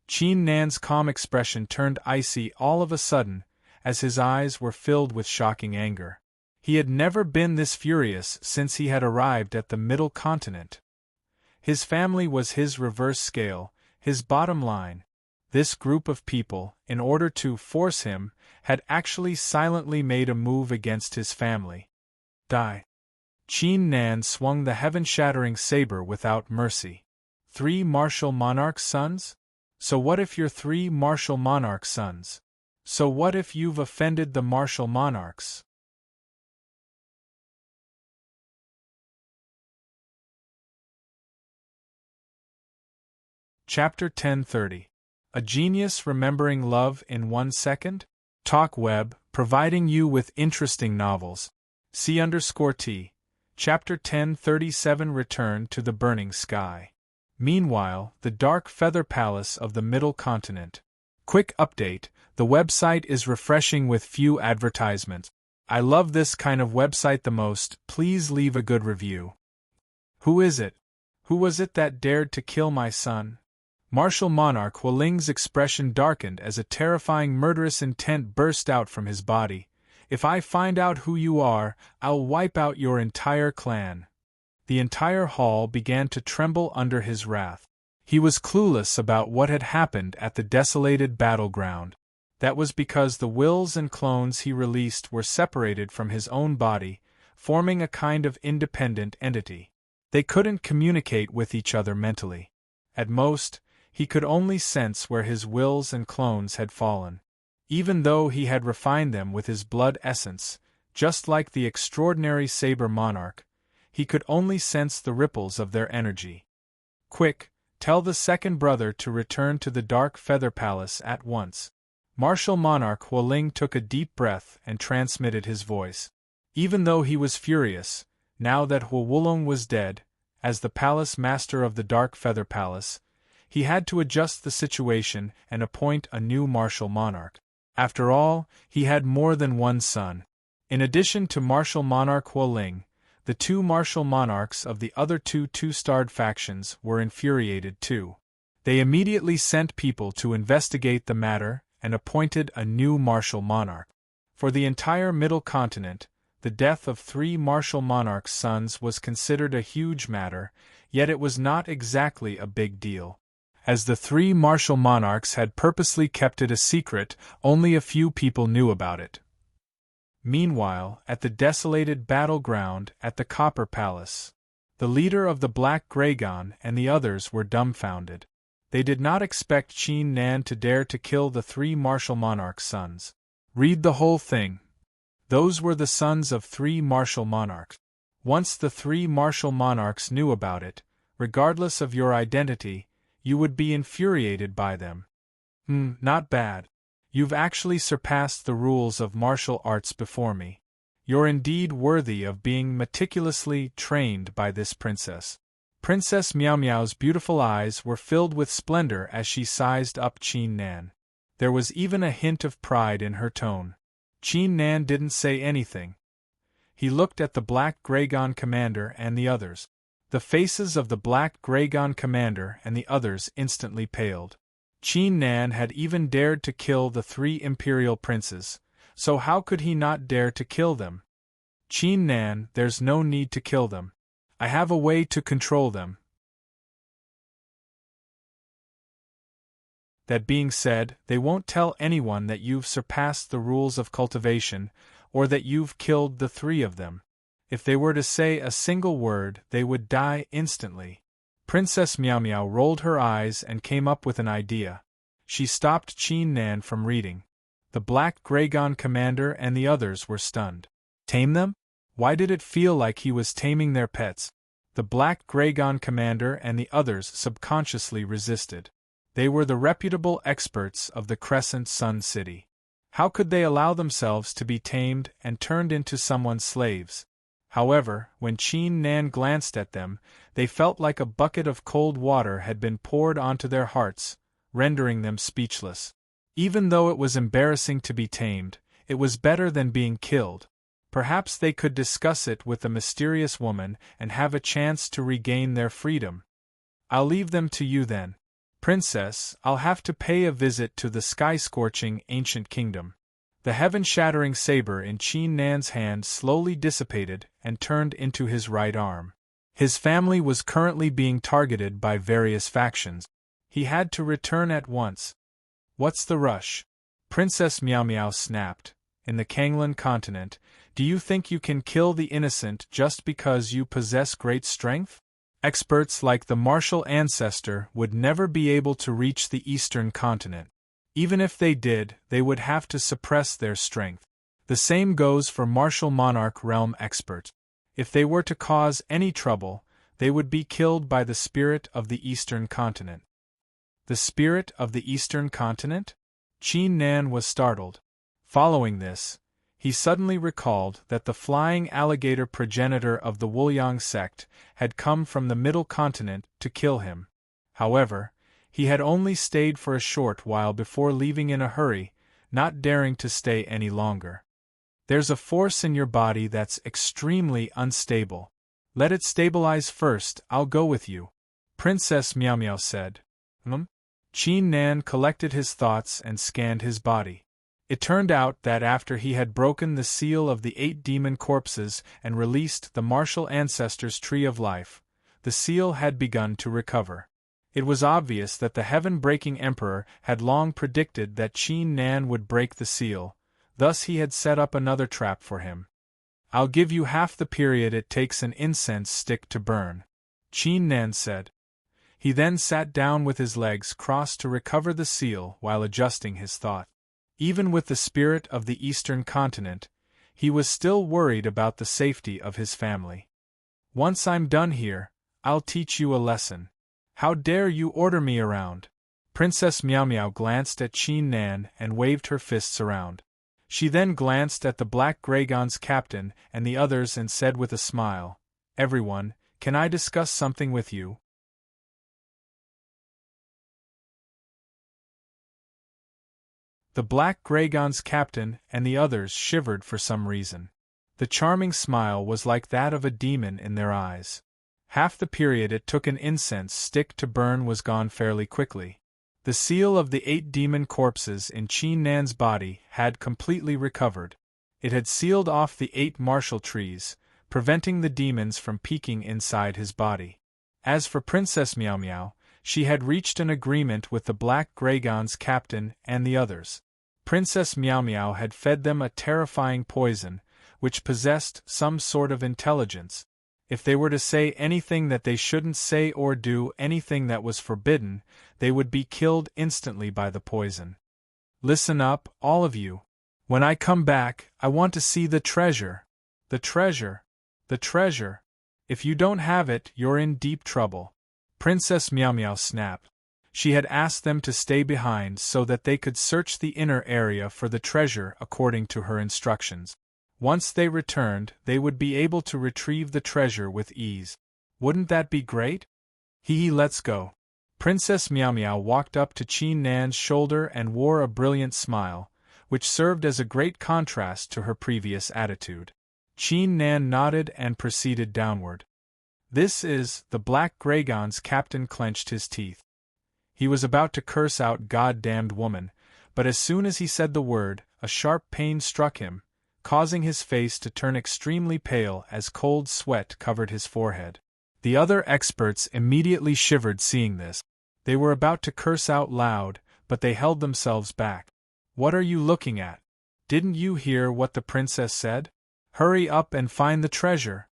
Speaker 1: Qin Nan's calm expression turned icy all of a sudden, as his eyes were filled with shocking anger. He had never been this furious since he had arrived at the Middle Continent. His family was his reverse scale, his bottom line. This group of people, in order to force him, had actually silently made a move against his family. Die. Qin Nan swung the heaven-shattering saber without mercy. 3 martial monarch sons? So what if you're 3 martial monarch sons? So what if you've offended the martial monarchs? Chapter 1030. A Genius Remembering Love in 1 Second? Talk Web, providing you with interesting novels. C_T. Chapter 1037. Return to the Burning Sky. Meanwhile, the Dark Feather Palace of the Middle Continent. Quick update, the website is refreshing with few advertisements. I love this kind of website the most, please leave a good review. Who is it? Who was it that dared to kill my son? Martial Monarch Huoling's expression darkened as a terrifying murderous intent burst out from his body. If I find out who you are, I'll wipe out your entire clan. The entire hall began to tremble under his wrath. He was clueless about what had happened at the desolated battleground. That was because the wills and clones he released were separated from his own body, forming a kind of independent entity. They couldn't communicate with each other mentally. At most, he could only sense where his wills and clones had fallen. Even though he had refined them with his blood essence, just like the extraordinary Saber Monarch, he could only sense the ripples of their energy. Quick, tell the second brother to return to the Dark Feather Palace at once. Martial Monarch Huoling took a deep breath and transmitted his voice. Even though he was furious, now that Huo Wulong was dead, as the palace master of the Dark Feather Palace, he had to adjust the situation and appoint a new martial monarch. After all, he had more than one son. In addition to martial monarch Huoling, the 2 martial monarchs of the other 2 two-starred factions were infuriated too. They immediately sent people to investigate the matter and appointed a new martial monarch. For the entire Middle Continent, the death of 3 martial monarchs' sons was considered a huge matter, yet it was not exactly a big deal. As the 3 martial monarchs had purposely kept it a secret, only a few people knew about it. Meanwhile, at the desolated battleground at the Copper Palace, the leader of the Black Dragon and the others were dumbfounded. They did not expect Qin Nan to dare to kill the 3 martial monarchs' sons. Read the whole thing. Those were the sons of 3 martial monarchs. Once the 3 martial monarchs knew about it, regardless of your identity, you would be infuriated by them. Not bad. You've actually surpassed the rules of martial arts before me. You're indeed worthy of being meticulously trained by this princess. Princess Miao Miao's beautiful eyes were filled with splendor as she sized up Qin Nan. There was even a hint of pride in her tone. Qin Nan didn't say anything. He looked at the Black Dragon commander and the others. The faces of the Black Gragon commander and the others instantly paled. Qin Nan had even dared to kill the 3 imperial princes, so how could he not dare to kill them? Qin Nan, there's no need to kill them. I have a way to control them. That being said, they won't tell anyone that you've surpassed the rules of cultivation, or that you've killed the 3 of them. If they were to say a single word, they would die instantly. Princess Miao Miao rolled her eyes and came up with an idea. She stopped Qin Nan from reading. The Black Gragon commander and the others were stunned. Tame them? Why did it feel like he was taming their pets? The Black Gragon commander and the others subconsciously resisted. They were the reputable experts of the Crescent Sun City. How could they allow themselves to be tamed and turned into someone's slaves? However, when Qin Nan glanced at them, they felt like a bucket of cold water had been poured onto their hearts, rendering them speechless. Even though it was embarrassing to be tamed, it was better than being killed. Perhaps they could discuss it with the mysterious woman and have a chance to regain their freedom. I'll leave them to you then. Princess, I'll have to pay a visit to the sky-scorching ancient kingdom. The heaven-shattering saber in Qin Nan's hand slowly dissipated and turned into his right arm. His family was currently being targeted by various factions. He had to return at once. What's the rush? Princess Miao Miao snapped. In the Kanglan continent, do you think you can kill the innocent just because you possess great strength? Experts like the martial ancestor would never be able to reach the eastern continent. Even if they did, they would have to suppress their strength. The same goes for martial monarch realm experts. If they were to cause any trouble, they would be killed by the spirit of the eastern continent. The spirit of the eastern continent? Qin Nan was startled. Following this, he suddenly recalled that the flying alligator progenitor of the Wuliang sect had come from the middle continent to kill him. However, he had only stayed for a short while before leaving in a hurry, not daring to stay any longer. There's a force in your body that's extremely unstable. Let it stabilize first, I'll go with you. Princess Miao Miao said. Qin Nan collected his thoughts and scanned his body. It turned out that after he had broken the seal of the 8 demon corpses and released the martial ancestor's tree of life, the seal had begun to recover. It was obvious that the heaven-breaking emperor had long predicted that Qin Nan would break the seal, thus he had set up another trap for him. I'll give you half the period it takes an incense stick to burn, Qin Nan said. He then sat down with his legs crossed to recover the seal while adjusting his thought. Even with the spirit of the eastern continent, he was still worried about the safety of his family. Once I'm done here, I'll teach you a lesson. How dare you order me around? Princess Miao Miao glanced at Qin Nan and waved her fists around. She then glanced at the Black Gragon's captain and the others and said with a smile, Everyone, can I discuss something with you? The Black Gragon's captain and the others shivered for some reason. The charming smile was like that of a demon in their eyes. Half the period it took an incense stick to burn was gone fairly quickly. The seal of the 8 demon corpses in Qin Nan's body had completely recovered. It had sealed off the 8 martial trees, preventing the demons from peeking inside his body. As for Princess Miao Miao, she had reached an agreement with the Black Gragon's captain and the others. Princess Miao Miao had fed them a terrifying poison, which possessed some sort of intelligence. If they were to say anything that they shouldn't say or do anything that was forbidden, they would be killed instantly by the poison. Listen up, all of you. When I come back, I want to see the treasure. The treasure. The treasure. If you don't have it, you're in deep trouble. Princess Miao Miao snapped. She had asked them to stay behind so that they could search the inner area for the treasure according to her instructions. Once they returned, they would be able to retrieve the treasure with ease. Wouldn't that be great? Let's go. Princess Miao Miao walked up to Qin Nan's shoulder and wore a brilliant smile, which served as a great contrast to her previous attitude. Qin Nan nodded and proceeded downward. This is, the Black Dragon's captain clenched his teeth. He was about to curse out God-damned woman, but as soon as he said the word, a sharp pain struck him, causing his face to turn extremely pale as cold sweat covered his forehead. The other experts immediately shivered seeing this. They were about to curse out loud, but they held themselves back. What are you looking at? Didn't you hear what the princess said? Hurry up and find the treasure.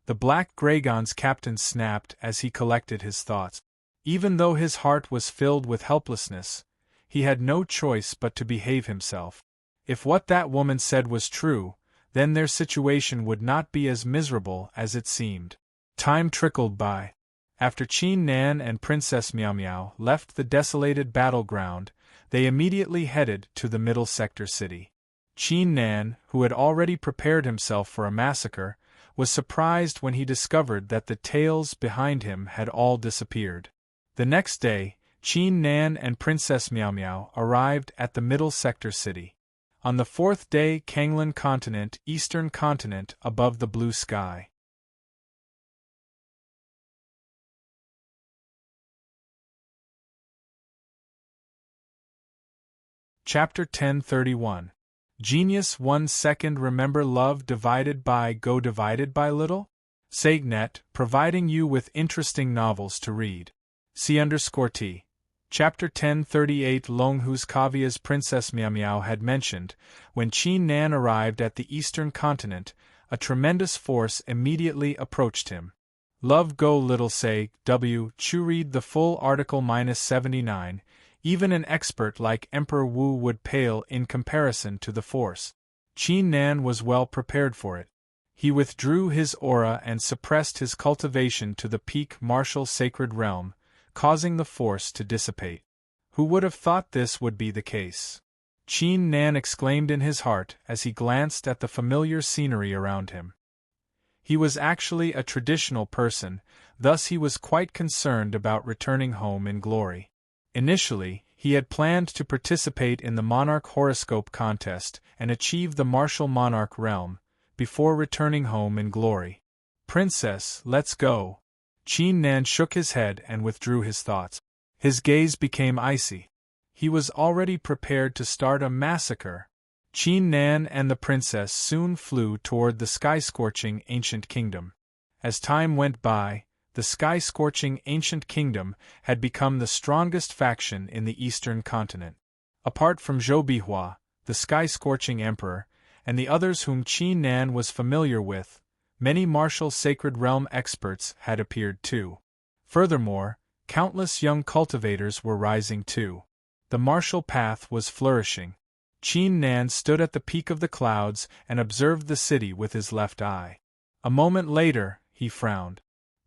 Speaker 1: The Black Dragon's captain snapped as he collected his thoughts. Even though his heart was filled with helplessness, he had no choice but to behave himself. If what that woman said was true, then their situation would not be as miserable as it seemed. Time trickled by. After Qin Nan and Princess Miao Miao left the desolated battleground, they immediately headed to the middle sector city. Qin Nan, who had already prepared himself for a massacre, was surprised when he discovered that the tails behind him had all disappeared. The next day, Qin Nan and Princess Miao Miao arrived at the middle sector city. On the fourth day, Kanglan Continent, Eastern Continent, above the blue sky. Chapter 1031. Genius 1 second. Remember love divided by go divided by little? SageNet, providing you with interesting novels to read. C_T. Chapter 1038. Long whose cavias Princess Miao Miao had mentioned, when Qin Nan arrived at the Eastern Continent, a tremendous force immediately approached him. Love go little say, W. Chu read the full article -79. Even an expert like Emperor Wu would pale in comparison to the force. Qin Nan was well prepared for it. He withdrew his aura and suppressed his cultivation to the peak martial sacred realm, causing the force to dissipate. Who would have thought this would be the case? Qin Nan exclaimed in his heart as he glanced at the familiar scenery around him. He was actually a traditional person, thus he was quite concerned about returning home in glory. Initially, he had planned to participate in the Monarch Horoscope contest and achieve the martial monarch realm, before returning home in glory. Princess, let's go. Qin Nan shook his head and withdrew his thoughts. His gaze became icy. He was already prepared to start a massacre. Qin Nan and the princess soon flew toward the sky-scorching ancient kingdom. As time went by, the sky-scorching ancient kingdom had become the strongest faction in the Eastern Continent. Apart from Zhou Bihua, the sky-scorching emperor, and the others whom Qin Nan was familiar with, many martial sacred realm experts had appeared too. Furthermore, countless young cultivators were rising too. The martial path was flourishing. Qin Nan stood at the peak of the clouds and observed the city with his left eye. A moment later, he frowned.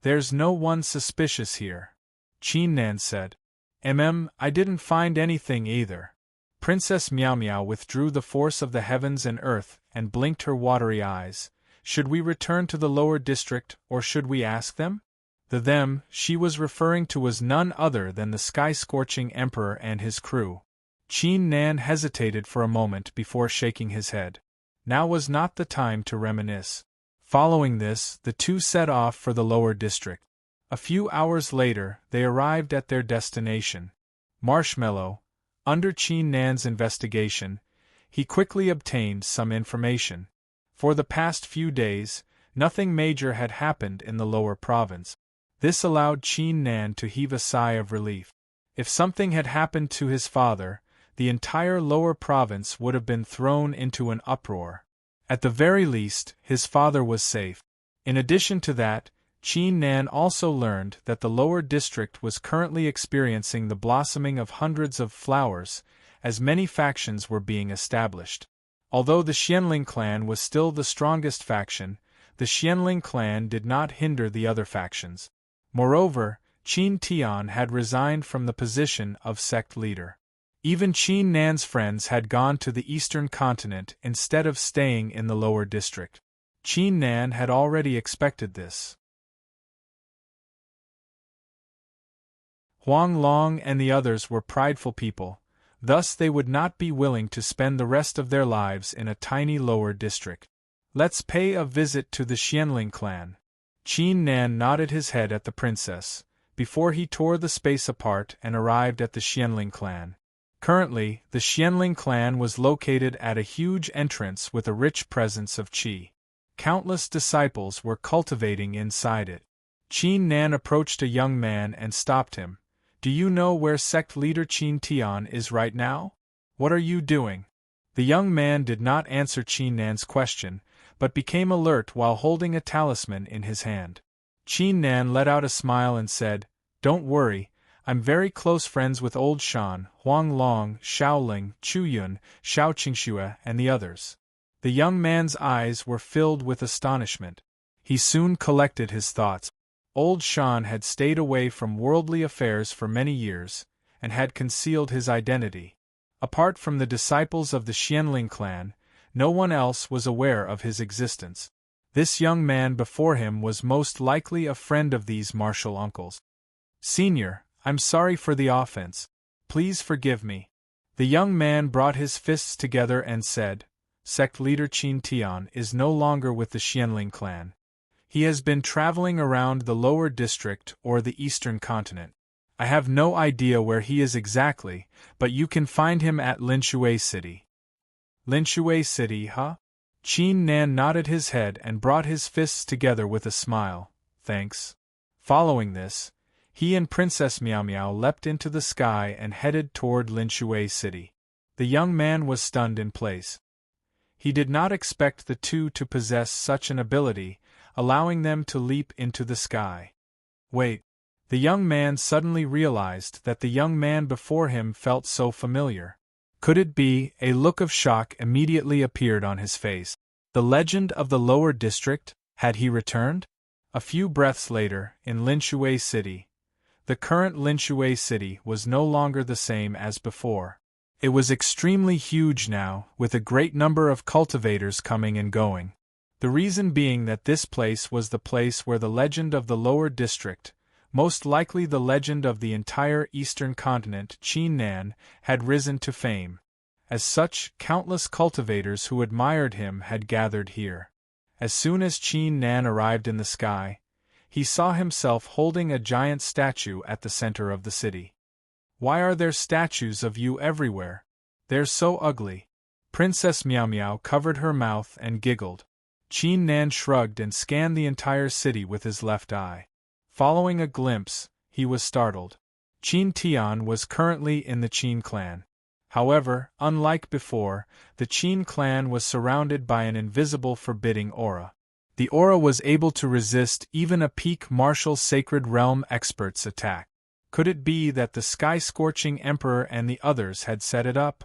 Speaker 1: There's no one suspicious here. Qin Nan said. I didn't find anything either. Princess Miao Miao withdrew the force of the heavens and earth and blinked her watery eyes. Should we return to the lower district or should we ask them? The them she was referring to was none other than the sky-scorching emperor and his crew. Qin Nan hesitated for a moment before shaking his head. Now was not the time to reminisce. Following this, the two set off for the lower district. A few hours later, they arrived at their destination. Marshmallow. Under Qin Nan's investigation, he quickly obtained some information. For the past few days, nothing major had happened in the lower province. This allowed Qin Nan to heave a sigh of relief. If something had happened to his father, the entire lower province would have been thrown into an uproar. At the very least, his father was safe. In addition to that, Qin Nan also learned that the lower district was currently experiencing the blossoming of hundreds of flowers, as many factions were being established. Although the Xianling clan was still the strongest faction, the Xianling clan did not hinder the other factions. Moreover, Qin Tian had resigned from the position of sect leader. Even Qin Nan's friends had gone to the Eastern Continent instead of staying in the lower district. Qin Nan had already expected this. Huang Long and the others were prideful people, thus they would not be willing to spend the rest of their lives in a tiny lower district. Let's pay a visit to the Xianling clan. Qin Nan nodded his head at the princess, before he tore the space apart and arrived at the Xianling clan. Currently, the Xianling clan was located at a huge entrance with a rich presence of qi. Countless disciples were cultivating inside it. Qin Nan approached a young man and stopped him. Do you know where sect leader Qin Tian is right now? What are you doing? The young man did not answer Qin Nan's question, but became alert while holding a talisman in his hand. Qin Nan let out a smile and said, Don't worry, I'm very close friends with Old Shan, Huang Long, Xiaoling, Chu Yun, Xiao Qingxue, and the others. The young man's eyes were filled with astonishment. He soon collected his thoughts. Old Shan had stayed away from worldly affairs for many years, and had concealed his identity. Apart from the disciples of the Xianling clan, no one else was aware of his existence. This young man before him was most likely a friend of these martial uncles. Senior, I'm sorry for the offense. Please forgive me. The young man brought his fists together and said, Sect leader Qin Tian is no longer with the Xianling clan. He has been traveling around the lower district or the eastern continent. I have no idea where he is exactly, but you can find him at Linshui City. Linshui City, huh? Qin Nan nodded his head and brought his fists together with a smile. Thanks. Following this, he and Princess Miao Miao leapt into the sky and headed toward Linshui City. The young man was stunned in place. He did not expect the two to possess such an ability, allowing them to leap into the sky. Wait. The young man suddenly realized that the young man before him felt so familiar. Could it be? A look of shock immediately appeared on his face. The legend of the lower district, had he returned? A few breaths later, in Linshui City. The current Linshui City was no longer the same as before. It was extremely huge now, with a great number of cultivators coming and going. The reason being that this place was the place where the legend of the lower district, most likely the legend of the entire eastern continent, Qin Nan, had risen to fame. As such, countless cultivators who admired him had gathered here. As soon as Qin Nan arrived in the sky, he saw himself holding a giant statue at the center of the city. Why are there statues of you everywhere? They're so ugly. Princess Miao Miao covered her mouth and giggled. Qin Nan shrugged and scanned the entire city with his left eye. Following a glimpse, he was startled. Qin Tian was currently in the Qin clan. However, unlike before, the Qin clan was surrounded by an invisible forbidding aura. The aura was able to resist even a peak martial sacred realm expert's attack. Could it be that the sky-scorching emperor and the others had set it up?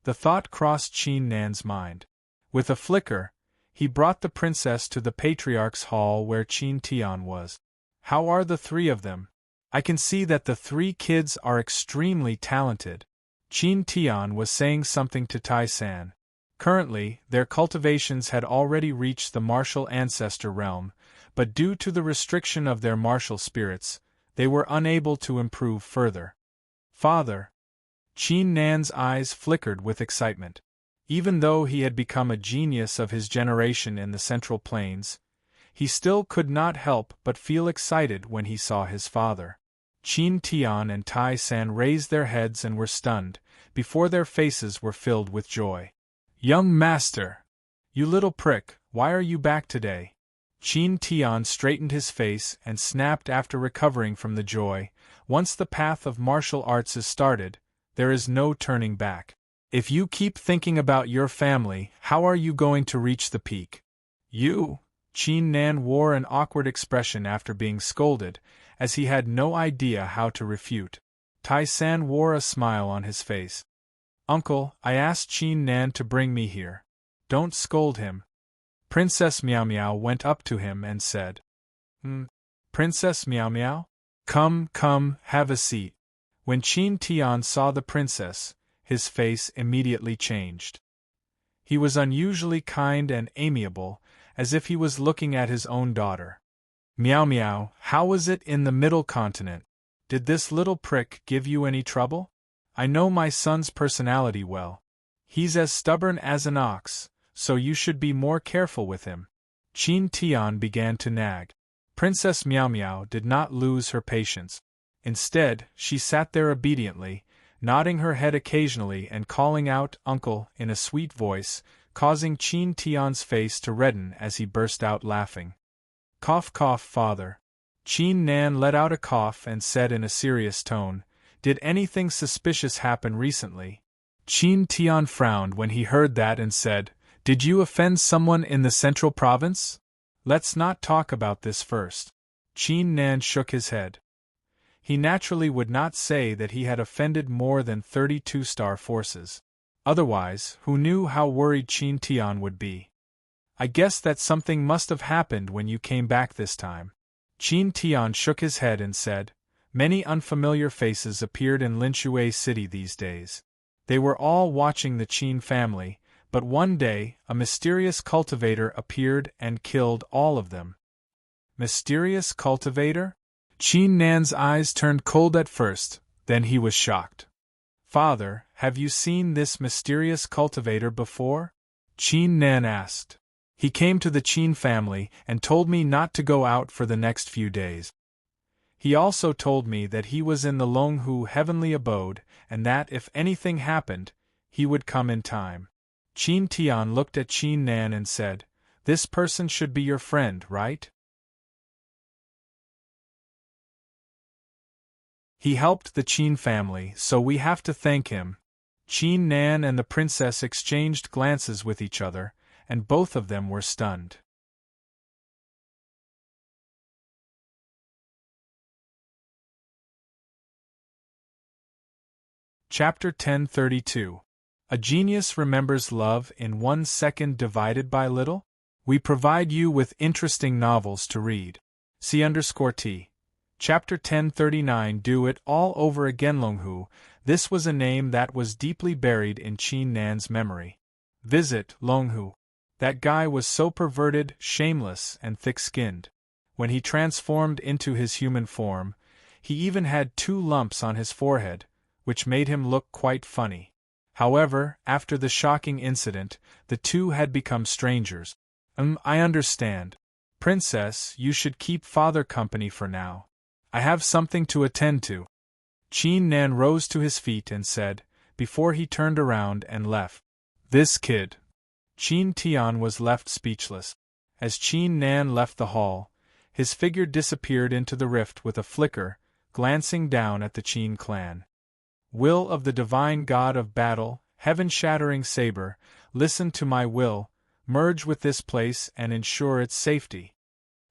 Speaker 1: The thought crossed Qin Nan's mind. With a flicker, he brought the princess to the patriarch's hall where Qin Tian was. How are the three of them? I can see that the three kids are extremely talented. Qin Tian was saying something to Tai San. Currently, their cultivations had already reached the martial ancestor realm, but due to the restriction of their martial spirits, they were unable to improve further. Father! Qin Nan's eyes flickered with excitement. Even though he had become a genius of his generation in the Central Plains, he still could not help but feel excited when he saw his father. Qin Tian and Tai San raised their heads and were stunned, before their faces were filled with joy. Young master! You little prick, why are you back today? Qin Tian straightened his face and snapped after recovering from the joy. Once the path of martial arts is started, there is no turning back. If you keep thinking about your family, how are you going to reach the peak? You? Qin Nan wore an awkward expression after being scolded, as he had no idea how to refute. Tai San wore a smile on his face. Uncle, I asked Qin Nan to bring me here. Don't scold him. Princess Miao Miao went up to him and said, Princess Miao Miao? Come, have a seat. When Qin Tian saw the princess, his face immediately changed. He was unusually kind and amiable, as if he was looking at his own daughter. Miao Miao, how was it in the Middle Continent? Did this little prick give you any trouble? I know my son's personality well. He's as stubborn as an ox, so you should be more careful with him. Qin Tian began to nag. Princess Miao Miao did not lose her patience. Instead, she sat there obediently, nodding her head occasionally and calling out "Uncle" in a sweet voice, causing Qin Tian's face to redden as he burst out laughing. "Cough, cough, father." Qin Nan let out a cough and said in a serious tone, "Did anything suspicious happen recently?" Qin Tian frowned when he heard that and said, "Did you offend someone in the central province? Let's not talk about this first." Qin Nan shook his head. He naturally would not say that he had offended more than 32 star forces. Otherwise, who knew how worried Qin Tian would be? "I guess that something must have happened when you came back this time." Qin Tian shook his head and said, "Many unfamiliar faces appeared in Linshui City these days. They were all watching the Qin family, but one day, a mysterious cultivator appeared and killed all of them." Mysterious cultivator? Qin Nan's eyes turned cold at first, then he was shocked. "Father, have you seen this mysterious cultivator before?" Qin Nan asked. "He came to the Qin family and told me not to go out for the next few days. He also told me that he was in the Longhu heavenly abode and that if anything happened, he would come in time." Qin Tian looked at Qin Nan and said, "This person should be your friend, right? He helped the Qin family, so we have to thank him." Qin Nan and the princess exchanged glances with each other, and both of them were stunned. Chapter 1032. A Genius Remembers Love in 1 Second Divided by Little? We provide you with interesting novels to read. C_T. Chapter 1039. Do It All Over Again. Longhu. This was a name that was deeply buried in Qin Nan's memory. Visit Longhu. That guy was so perverted, shameless, and thick-skinned. When he transformed into his human form, he even had 2 lumps on his forehead, which made him look quite funny. However, after the shocking incident, the two had become strangers. I understand. Princess, you should keep father company for now. I have something to attend to." Qin Nan rose to his feet and said, before he turned around and left, "This kid." Qin Tian was left speechless. As Qin Nan left the hall, his figure disappeared into the rift with a flicker, glancing down at the Qin clan. "Will of the divine god of battle, heaven-shattering saber, listen to my will, merge with this place and ensure its safety."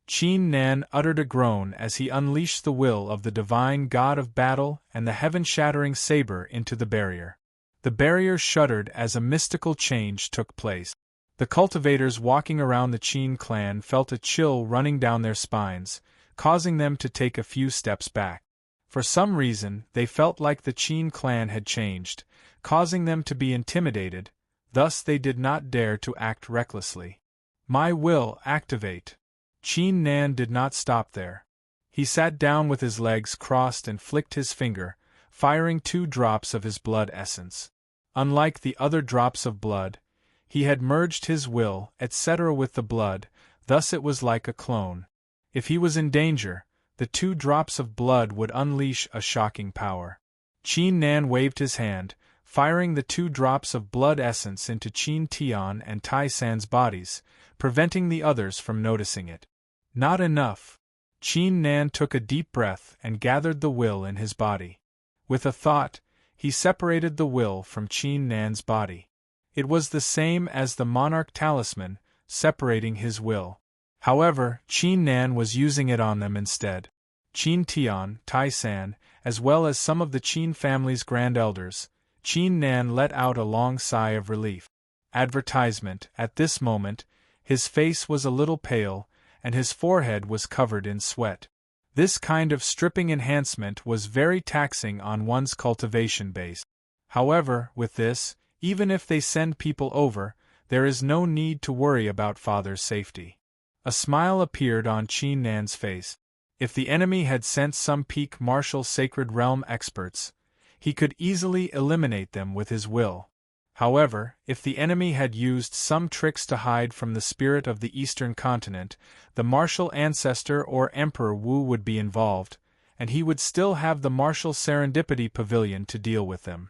Speaker 1: Qin Nan uttered a groan as he unleashed the will of the divine god of battle and the heaven-shattering saber into the barrier. The barrier shuddered as a mystical change took place. The cultivators walking around the Qin clan felt a chill running down their spines, causing them to take a few steps back. For some reason, they felt like the Qin clan had changed, causing them to be intimidated, thus they did not dare to act recklessly. "My will, activate." Qin Nan did not stop there. He sat down with his legs crossed and flicked his finger, firing 2 drops of his blood essence. Unlike the other drops of blood, he had merged his will, etc. with the blood, thus it was like a clone. If he was in danger, the 2 drops of blood would unleash a shocking power. Qin Nan waved his hand, firing the 2 drops of blood essence into Qin Tian and Tai San's bodies, preventing the others from noticing it. Not enough. Qin Nan took a deep breath and gathered the will in his body. With a thought, he separated the will from Qin Nan's body. It was the same as the monarch talisman, separating his will. However, Qin Nan was using it on them instead. Qin Tian, Tai San, as well as some of the Qin family's grand elders, Qin Nan let out a long sigh of relief. Advertisement. At this moment, his face was a little pale, and his forehead was covered in sweat. This kind of stripping enhancement was very taxing on one's cultivation base. However, with this, even if they send people over, there is no need to worry about father's safety. A smile appeared on Qin Nan's face. If the enemy had sent some peak martial sacred realm experts, he could easily eliminate them with his will. However, if the enemy had used some tricks to hide from the spirit of the eastern continent, the martial ancestor or Emperor Wu would be involved, and he would still have the martial serendipity pavilion to deal with them.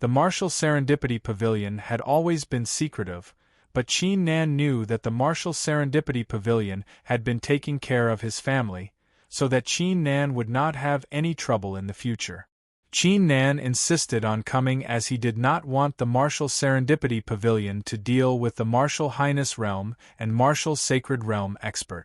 Speaker 1: The martial serendipity pavilion had always been secretive, but Qin Nan knew that the martial serendipity pavilion had been taking care of his family, so that Qin Nan would not have any trouble in the future. Qin Nan insisted on coming as he did not want the martial serendipity pavilion to deal with the martial highness realm and martial sacred realm expert.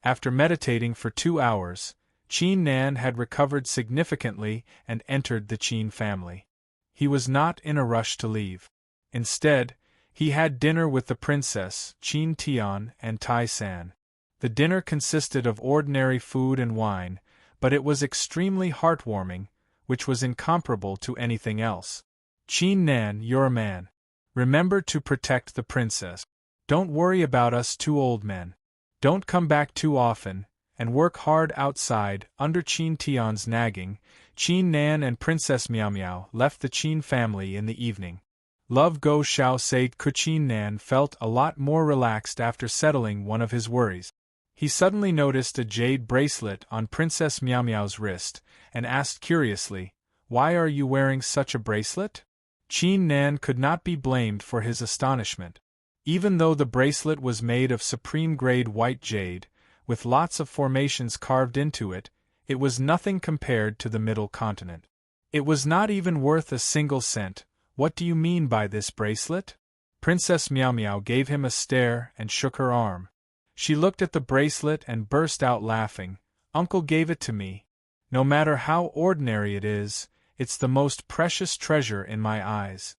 Speaker 1: After meditating for 2 hours, Qin Nan had recovered significantly and entered the Qin family. He was not in a rush to leave. Instead, he had dinner with the princess, Qin Tian and Tai San. The dinner consisted of ordinary food and wine, but it was extremely heartwarming, which was incomparable to anything else. Qin Nan, you're a man. Remember to protect the princess. Don't worry about us 2 old men. Don't come back too often, and work hard outside. Under Qin Tian's nagging, Qin Nan and Princess Miao Miao left the Qin family in the evening. Love Go Xiao said Qin Nan felt a lot more relaxed after settling one of his worries. He suddenly noticed a jade bracelet on Princess Miao Miao's wrist, and asked curiously, "Why are you wearing such a bracelet?" Qin Nan could not be blamed for his astonishment. Even though the bracelet was made of supreme-grade white jade, with lots of formations carved into it, it was nothing compared to the Middle Continent. It was not even worth a single cent. What do you mean by this bracelet? Princess Miao Miao gave him a stare and shook her arm. She looked at the bracelet and burst out laughing. Uncle gave it to me. No matter how ordinary it is, it's the most precious treasure in my eyes.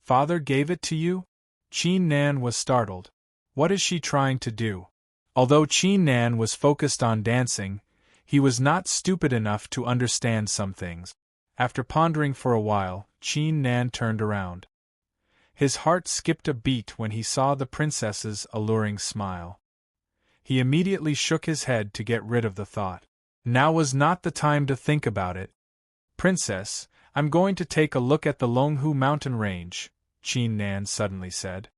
Speaker 1: Father gave it to you? Qin Nan was startled. What is she trying to do? Although Qin Nan was focused on dancing, he was not stupid enough to understand some things. After pondering for a while, Qin Nan turned around. His heart skipped a beat when he saw the princess's alluring smile. He immediately shook his head to get rid of the thought. Now was not the time to think about it. Princess, I'm going to take a look at the Longhu mountain range, Qin Nan suddenly said.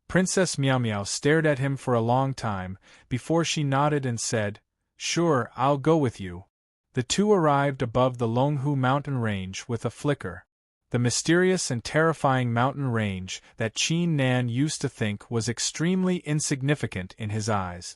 Speaker 1: Princess Miao Miao stared at him for a long time, before she nodded and said, Sure, I'll go with you. The two arrived above the Longhu mountain range with a flicker. The mysterious and terrifying mountain range that Qin Nan used to think was extremely insignificant in his eyes.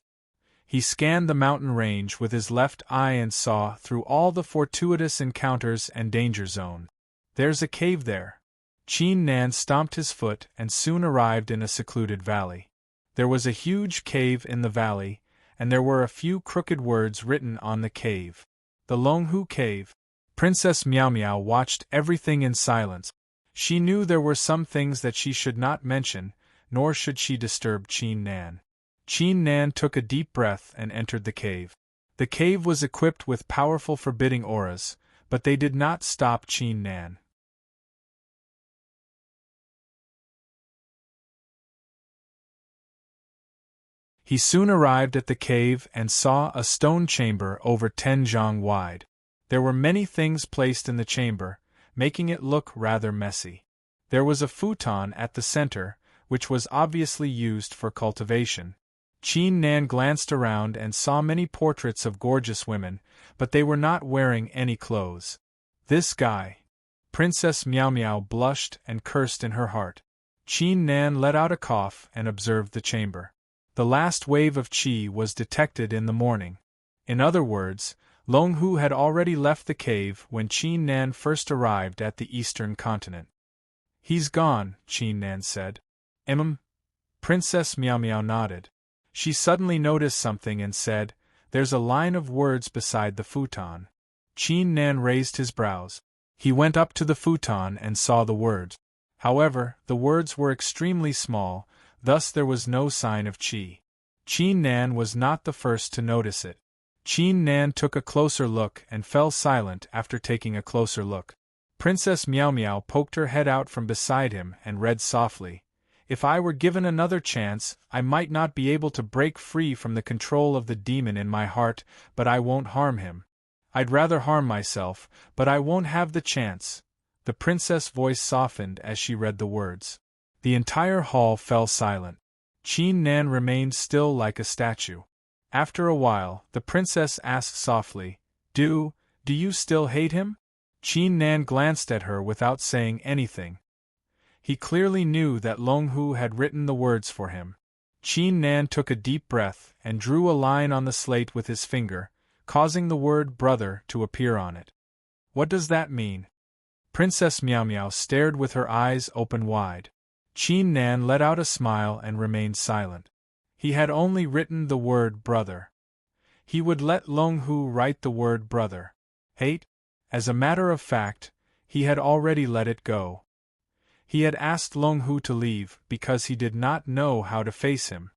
Speaker 1: He scanned the mountain range with his left eye and saw through all the fortuitous encounters and danger zone. There's a cave there. Qin Nan stomped his foot and soon arrived in a secluded valley. There was a huge cave in the valley, and there were a few crooked words written on the cave. The Longhu Cave. Princess Miao Miao watched everything in silence. She knew there were some things that she should not mention, nor should she disturb Qin Nan. Qin Nan took a deep breath and entered the cave. The cave was equipped with powerful forbidding auras, but they did not stop Qin Nan. He soon arrived at the cave and saw a stone chamber over 10 zhang wide. There were many things placed in the chamber, making it look rather messy. There was a futon at the center, which was obviously used for cultivation. Qin Nan glanced around and saw many portraits of gorgeous women, but they were not wearing any clothes. This guy. Princess Miao Miao blushed and cursed in her heart. Qin Nan let out a cough and observed the chamber. The last wave of qi was detected in the morning. In other words, Longhu had already left the cave when Qin Nan first arrived at the eastern continent. He's gone, Qin Nan said. Princess Miao Miao nodded. She suddenly noticed something and said, There's a line of words beside the futon. Qin Nan raised his brows. He went up to the futon and saw the words. However, the words were extremely small, thus there was no sign of qi. Qin Nan was not the first to notice it. Qin Nan took a closer look and fell silent after taking a closer look. Princess Miao Miao poked her head out from beside him and read softly, If I were given another chance, I might not be able to break free from the control of the demon in my heart, but I won't harm him. I'd rather harm myself, but I won't have the chance." The princess' voice softened as she read the words. The entire hall fell silent. Qin Nan remained still like a statue. After a while, the princess asked softly, Do you still hate him?" Qin Nan glanced at her without saying anything. He clearly knew that Long Hu had written the words for him. Qin Nan took a deep breath and drew a line on the slate with his finger, causing the word brother to appear on it. "What does that mean?" Princess Miao Miao stared with her eyes open wide. Qin Nan let out a smile and remained silent. He had only written the word brother. He would let Long Hu write the word brother. Hate? As a matter of fact, he had already let it go. He had asked Long Hu to leave because he did not know how to face him.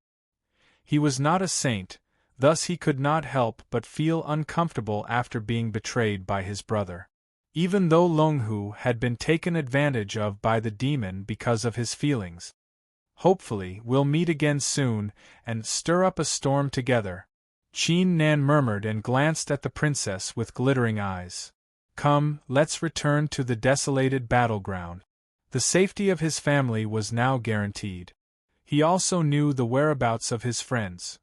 Speaker 1: He was not a saint, thus he could not help but feel uncomfortable after being betrayed by his brother. Even though Long Hu had been taken advantage of by the demon because of his feelings. "Hopefully, we'll meet again soon and stir up a storm together," Qin Nan murmured and glanced at the princess with glittering eyes. "Come, let's return to the desolated battleground." The safety of his family was now guaranteed. He also knew the whereabouts of his friends.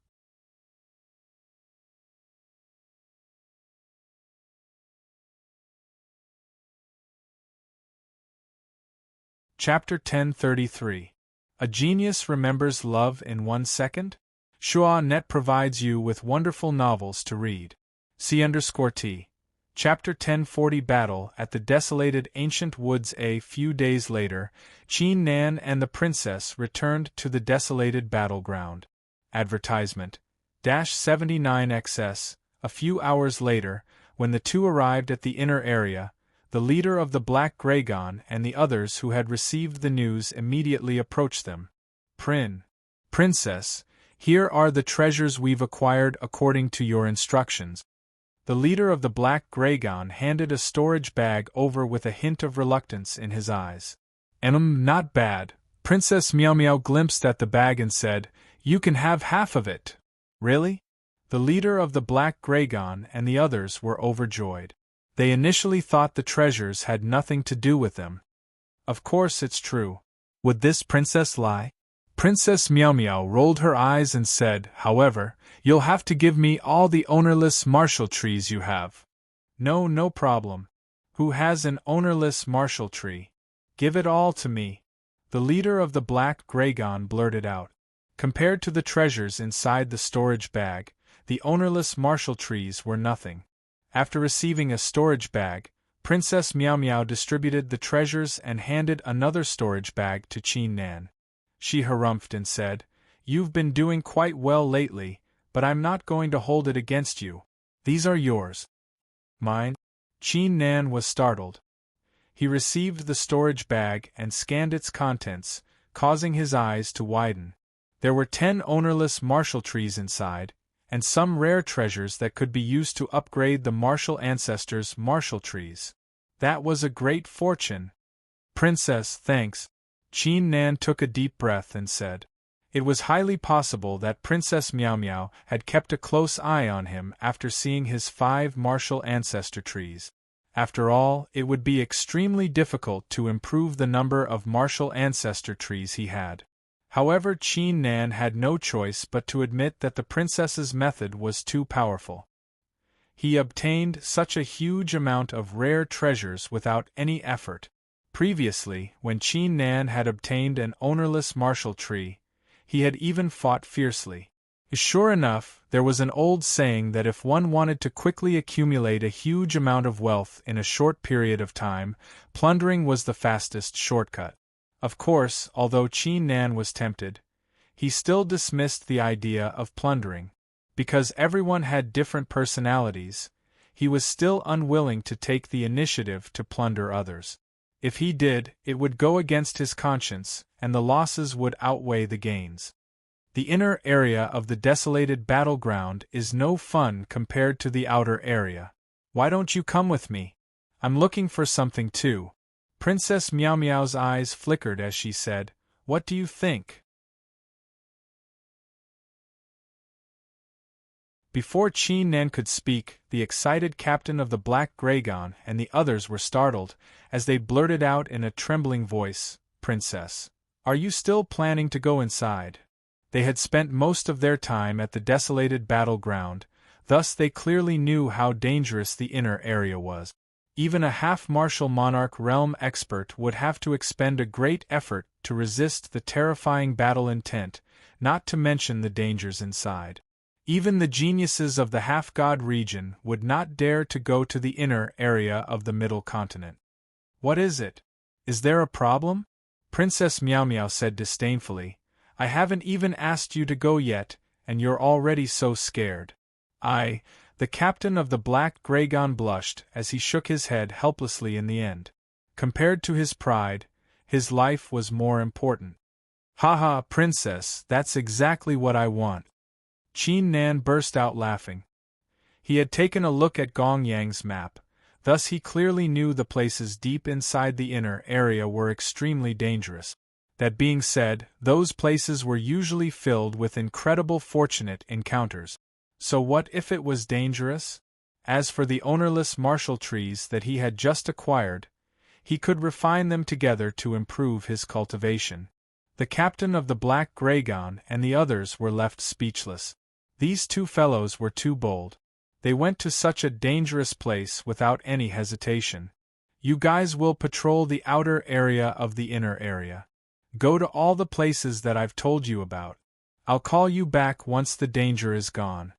Speaker 1: Chapter 1033. A Genius Remembers Love in 1 Second? Shua.net provides you with wonderful novels to read. C_T. Chapter 1040. Battle at the Desolated Ancient Woods. A few days later, Qin Nan and the princess returned to the desolated battleground. Advertisement. 79XS. A few hours later, when the two arrived at the inner area, the leader of the Black Dragon and the others who had received the news immediately approached them. Princess, here are the treasures we've acquired according to your instructions." The leader of the Black Dragon handed a storage bag over with a hint of reluctance in his eyes. Not bad." Princess Miao Miao glimpsed at the bag and said, "You can have half of it." "Really?" The leader of the Black Dragon and the others were overjoyed. They initially thought the treasures had nothing to do with them. Of course it's true. Would this princess lie? Princess Miao Miao rolled her eyes and said, "However, you'll have to give me all the ownerless marshall trees you have." No problem. Who has an ownerless marshall tree? Give it all to me." The leader of the Black Dragon blurted out. Compared to the treasures inside the storage bag, the ownerless marshall trees were nothing. After receiving a storage bag, Princess Miao Miao distributed the treasures and handed another storage bag to Qin Nan. She harumphed and said, "You've been doing quite well lately, but I'm not going to hold it against you. These are yours." "Mine?" Qin Nan was startled. He received the storage bag and scanned its contents, causing his eyes to widen. There were 10 ownerless marshall trees inside, and some rare treasures that could be used to upgrade the marshall ancestors' marshall trees. That was a great fortune. "Princess, thanks." Qin Nan took a deep breath and said. It was highly possible that Princess Miao Miao had kept a close eye on him after seeing his 5 marshall ancestor trees. After all, it would be extremely difficult to improve the number of marshall ancestor trees he had. However, Qin Nan had no choice but to admit that the princess's method was too powerful. He obtained such a huge amount of rare treasures without any effort. Previously, when Qin Nan had obtained an ownerless marshall tree, he had even fought fiercely. Sure enough, there was an old saying that if one wanted to quickly accumulate a huge amount of wealth in a short period of time, plundering was the fastest shortcut. Of course, although Qin Nan was tempted, he still dismissed the idea of plundering. Because everyone had different personalities, he was still unwilling to take the initiative to plunder others. If he did, it would go against his conscience, and the losses would outweigh the gains. The inner area of the desolated battleground is no fun compared to the outer area. Why don't you come with me? I'm looking for something too. Princess Miao Miao's eyes flickered as she said, "What do you think?" Before Qin Nan could speak, the excited captain of the Black Dragon and the others were startled, as they blurted out in a trembling voice, "Princess, are you still planning to go inside?" They had spent most of their time at the desolated battleground, thus they clearly knew how dangerous the inner area was. Even a half-martial monarch realm expert would have to expend a great effort to resist the terrifying battle intent, not to mention the dangers inside. Even the geniuses of the half-god region would not dare to go to the inner area of the middle continent. "What is it? Is there a problem?" Princess Meow Meow said disdainfully. "I haven't even asked you to go yet, and you're already so scared." The captain of the Black Dragon blushed as he shook his head helplessly in the end. Compared to his pride, his life was more important. "Haha, princess, that's exactly what I want." Qin Nan burst out laughing. He had taken a look at Gong Yang's map, thus he clearly knew the places deep inside the inner area were extremely dangerous. That being said, those places were usually filled with incredible fortunate encounters. So what if it was dangerous? As for the ownerless martial trees that he had just acquired, he could refine them together to improve his cultivation. The captain of the Black Dragon and the others were left speechless. These two fellows were too bold. They went to such a dangerous place without any hesitation. "You guys will patrol the outer area of the inner area. Go to all the places that I've told you about. I'll call you back once the danger is gone."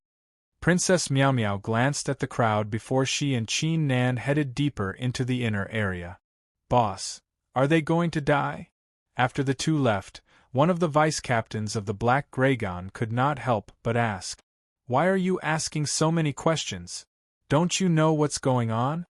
Speaker 1: Princess Meow Meow glanced at the crowd before she and Qin Nan headed deeper into the inner area. "Boss, are they going to die?" After the two left, one of the vice-captains of the Black Dragon could not help but ask, "Why are you asking so many questions? Don't you know what's going on?"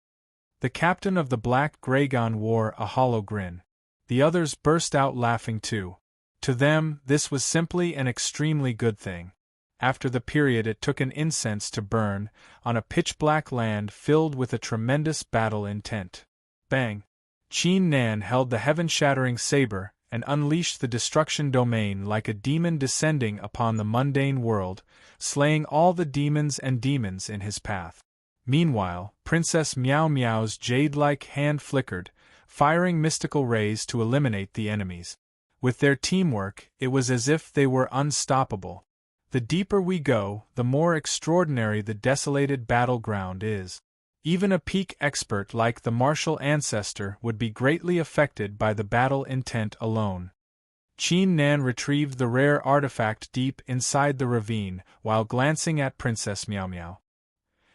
Speaker 1: The captain of the Black Dragon wore a hollow grin. The others burst out laughing too. To them, this was simply an extremely good thing. After the period it took an incense to burn, on a pitch-black land filled with a tremendous battle intent. Bang! Qin Nan held the heaven-shattering saber and unleashed the destruction domain like a demon descending upon the mundane world, slaying all the demons and demons in his path. Meanwhile, Princess Meow Meow's jade-like hand flickered, firing mystical rays to eliminate the enemies. With their teamwork, it was as if they were unstoppable. The deeper we go, the more extraordinary the desolated battleground is. Even a peak expert like the martial ancestor would be greatly affected by the battle intent alone. Qin Nan retrieved the rare artifact deep inside the ravine while glancing at Princess Meow Meow.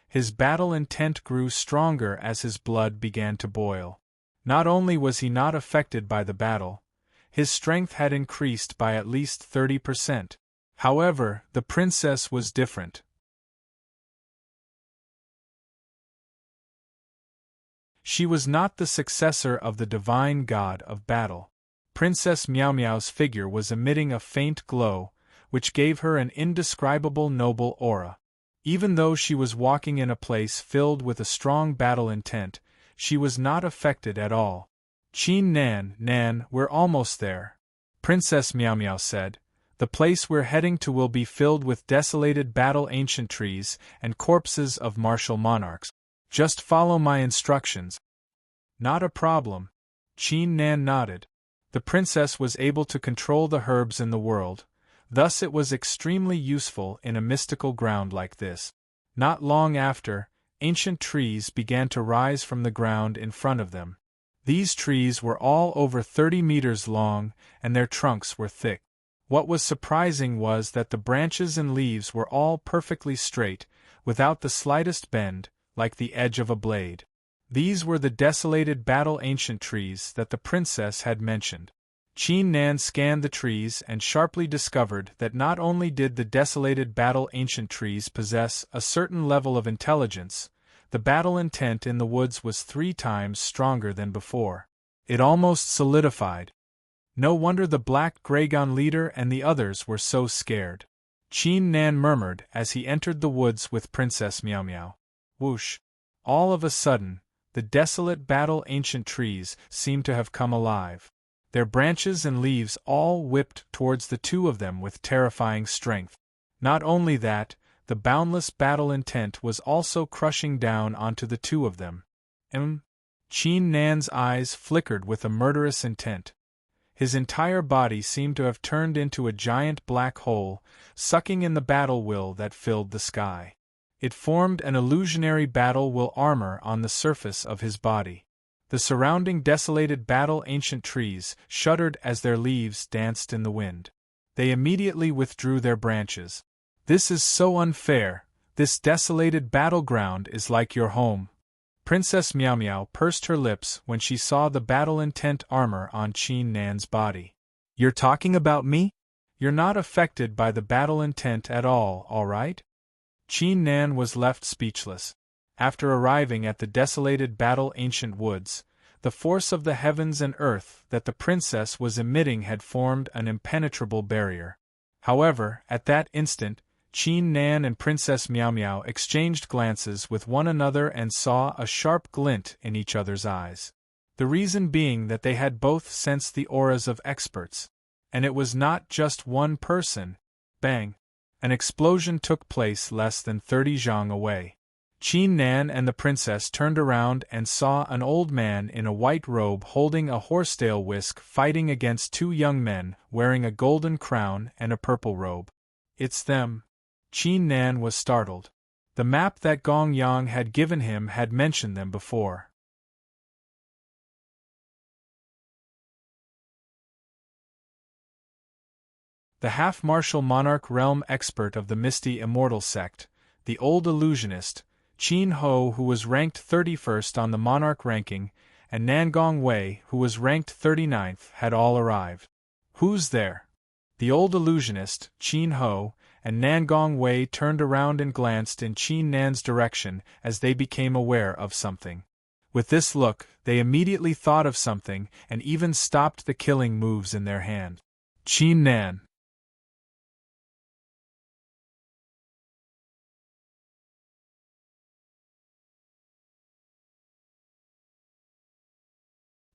Speaker 1: His battle intent grew stronger as his blood began to boil. Not only was he not affected by the battle, his strength had increased by at least 30%. However, the princess was different. She was not the successor of the divine god of battle. Princess Meow Meow's figure was emitting a faint glow, which gave her an indescribable noble aura. Even though she was walking in a place filled with a strong battle intent, she was not affected at all. "Qin Nan, we're almost there," Princess Meow Meow said. "The place we're heading to will be filled with desolated battle ancient trees and corpses of martial monarchs. Just follow my instructions." "Not a problem." Qin Nan nodded. The princess was able to control the herbs in the world, thus it was extremely useful in a mystical ground like this. Not long after, ancient trees began to rise from the ground in front of them. These trees were all over 30 meters long, and their trunks were thick. What was surprising was that the branches and leaves were all perfectly straight, without the slightest bend, like the edge of a blade. These were the desolated battle ancient trees that the princess had mentioned. Qin Nan scanned the trees and sharply discovered that not only did the desolated battle ancient trees possess a certain level of intelligence, the battle intent in the woods was 3 times stronger than before. It almost solidified. No wonder the Black Dragon leader and the others were so scared. Qin Nan murmured as he entered the woods with Princess Meow Meow. Whoosh! All of a sudden, the desolate battle ancient trees seemed to have come alive. Their branches and leaves all whipped towards the two of them with terrifying strength. Not only that, the boundless battle intent was also crushing down onto the two of them. Qin Nan's eyes flickered with a murderous intent. His entire body seemed to have turned into a giant black hole, sucking in the battle will that filled the sky. It formed an illusionary battle will armor on the surface of his body. The surrounding desolated battle ancient trees shuddered as their leaves danced in the wind. They immediately withdrew their branches. "This is so unfair. This desolated battleground is like your home." Princess Meow Meow pursed her lips when she saw the battle-intent armor on Qin Nan's body. "You're talking about me? You're not affected by the battle intent at all right?" Qin Nan was left speechless. After arriving at the desolated battle-ancient woods, the force of the heavens and earth that the princess was emitting had formed an impenetrable barrier. However, at that instant, Qin Nan and Princess Meow Meow exchanged glances with one another and saw a sharp glint in each other's eyes. The reason being that they had both sensed the auras of experts. And it was not just one person. Bang! An explosion took place less than 30 zhang away. Qin Nan and the princess turned around and saw an old man in a white robe holding a horsetail whisk fighting against two young men wearing a golden crown and a purple robe. "It's them." Qin Nan was startled. The map that Gong Yang had given him had mentioned them before. The half-martial monarch realm expert of the Misty Immortal sect, the old illusionist, Qin Ho, who was ranked 31st on the monarch ranking, and Nangong Wei, who was ranked 39th, had all arrived. "Who's there?" The old illusionist, Qin Ho, and Nangong Wei turned around and glanced in Qin Nan's direction as they became aware of something. With this look, they immediately thought of something and even stopped the killing moves in their hand. Qin Nan.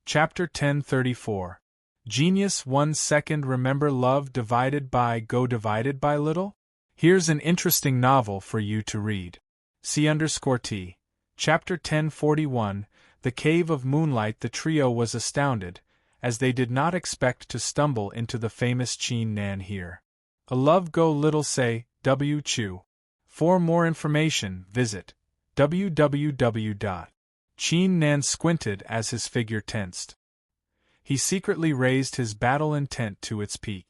Speaker 1: Chapter 1034. Genius 1 second. Remember love divided by little? Here's an interesting novel for you to read. C_T. Chapter 1041. The Cave of Moonlight. The trio was astounded, as they did not expect to stumble into the famous Qin Nan here. A love go little say, W. Chu. For more information, visit www. Qin Nan squinted as his figure tensed. He secretly raised his battle intent to its peak.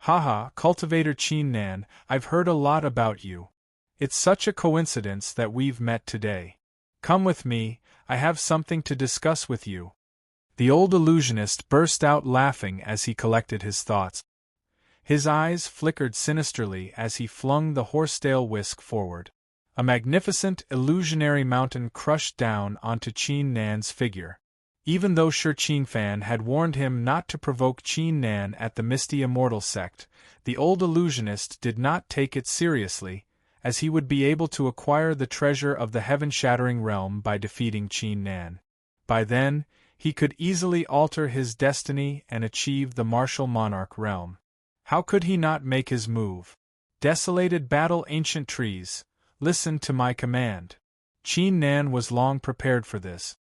Speaker 1: "Haha, Cultivator Qin Nan, I've heard a lot about you. It's such a coincidence that we've met today. Come with me, I have something to discuss with you." The old illusionist burst out laughing as he collected his thoughts. His eyes flickered sinisterly as he flung the horsetail whisk forward. A magnificent illusionary mountain crushed down onto Qin Nan's figure. Even though Shi Qingfan had warned him not to provoke Qin Nan at the Misty Immortal sect, the old illusionist did not take it seriously, as he would be able to acquire the treasure of the heaven-shattering realm by defeating Qin Nan. By then, he could easily alter his destiny and achieve the martial monarch realm. How could he not make his move? Desolated battle ancient trees, listen to my command. Qin Nan was long prepared for this.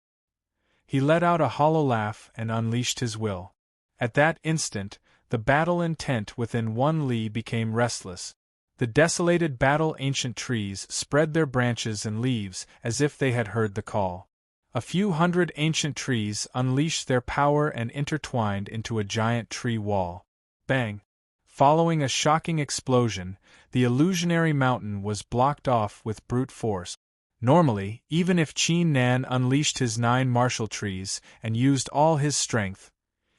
Speaker 1: He let out a hollow laugh and unleashed his will. At that instant, the battle intent within 1 li became restless. The desolated battle ancient trees spread their branches and leaves as if they had heard the call. A few hundred ancient trees unleashed their power and intertwined into a giant tree wall. Bang! Following a shocking explosion, the illusionary mountain was blocked off with brute force. Normally, even if Qin Nan unleashed his 9 martial trees and used all his strength,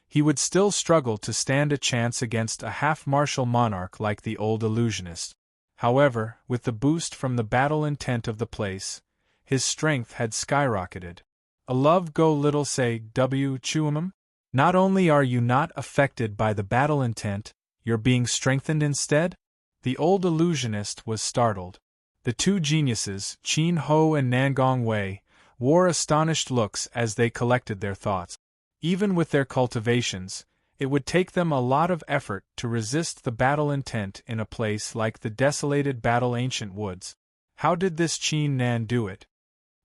Speaker 1: he would still struggle to stand a chance against a half-martial monarch like the old illusionist. However, with the boost from the battle intent of the place, his strength had skyrocketed. A love go little say, W. Chuum? Not only are you not affected by the battle intent, you're being strengthened instead? The old illusionist was startled. The two geniuses, Qin Ho and Nangong Wei, wore astonished looks as they collected their thoughts. Even with their cultivations, It would take them a lot of effort to resist the battle intent in a place like the desolated Battle Ancient Woods. How did this Qin Nan do it?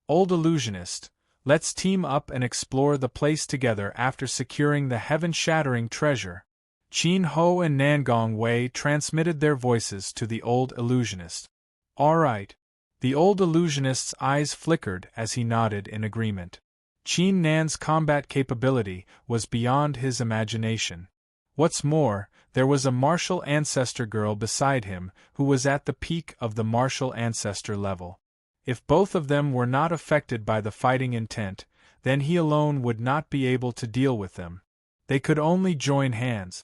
Speaker 1: Old illusionist, let's team up and explore the place together after securing the heaven-shattering treasure. Qin Ho and Nangong Wei transmitted their voices to the old illusionist. All right. The old illusionist's eyes flickered as he nodded in agreement. Qin Nan's combat capability was beyond his imagination. What's more, there was a martial ancestor girl beside him who was at the peak of the martial ancestor level. If both of them were not affected by the fighting intent, then he alone would not be able to deal with them. They could only join hands.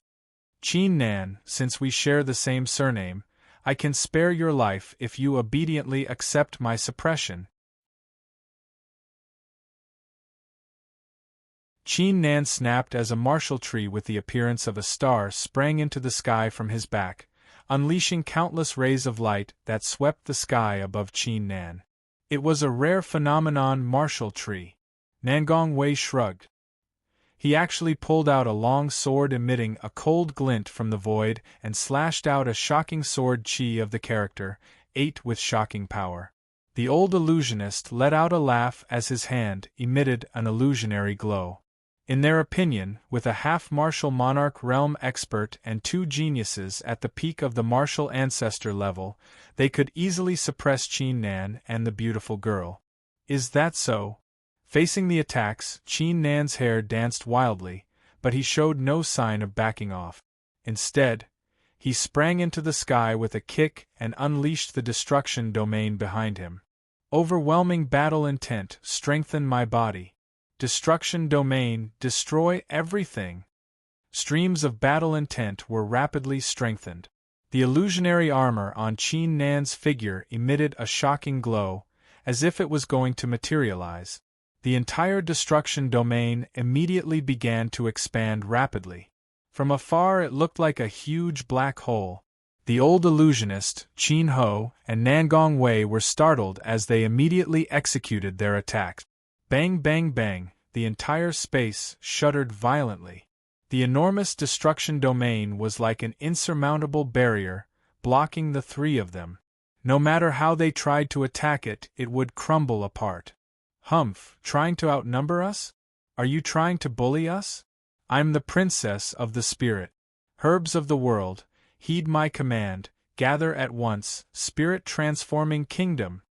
Speaker 1: Qin Nan, since we share the same surname, I can spare your life if you obediently accept my suppression. Qin Nan snapped as a martial tree with the appearance of a star sprang into the sky from his back, unleashing countless rays of light that swept the sky above Qin Nan. It was a rare phenomenon, martial tree. Nangong Wei shrugged. He actually pulled out a long sword emitting a cold glint from the void and slashed out a shocking sword chi of the character, 8 with shocking power. The old illusionist let out a laugh as his hand emitted an illusionary glow. In their opinion, with a half-martial monarch realm expert and 2 geniuses at the peak of the martial ancestor level, they could easily suppress Qin Nan and the beautiful girl. Is that so? Facing the attacks, Qin Nan's hair danced wildly, but he showed no sign of backing off. Instead, he sprang into the sky with a kick and unleashed the destruction domain behind him. Overwhelming battle intent, strengthen my body. Destruction domain, destroy everything. Streams of battle intent were rapidly strengthened. The illusionary armor on Qin Nan's figure emitted a shocking glow, as if it was going to materialize. The entire destruction domain immediately began to expand rapidly. From afar it looked like a huge black hole. The old illusionist, Qin Ho, and Nangong Wei were startled as they immediately executed their attacks. Bang bang bang, the entire space shuddered violently. The enormous destruction domain was like an insurmountable barrier, blocking the 3 of them. No matter how they tried to attack it, it would crumble apart. Humph, trying to outnumber us? Are you trying to bully us? I'm the princess of the spirit. Herbs of the world, heed my command, gather at once, spirit-transforming kingdom.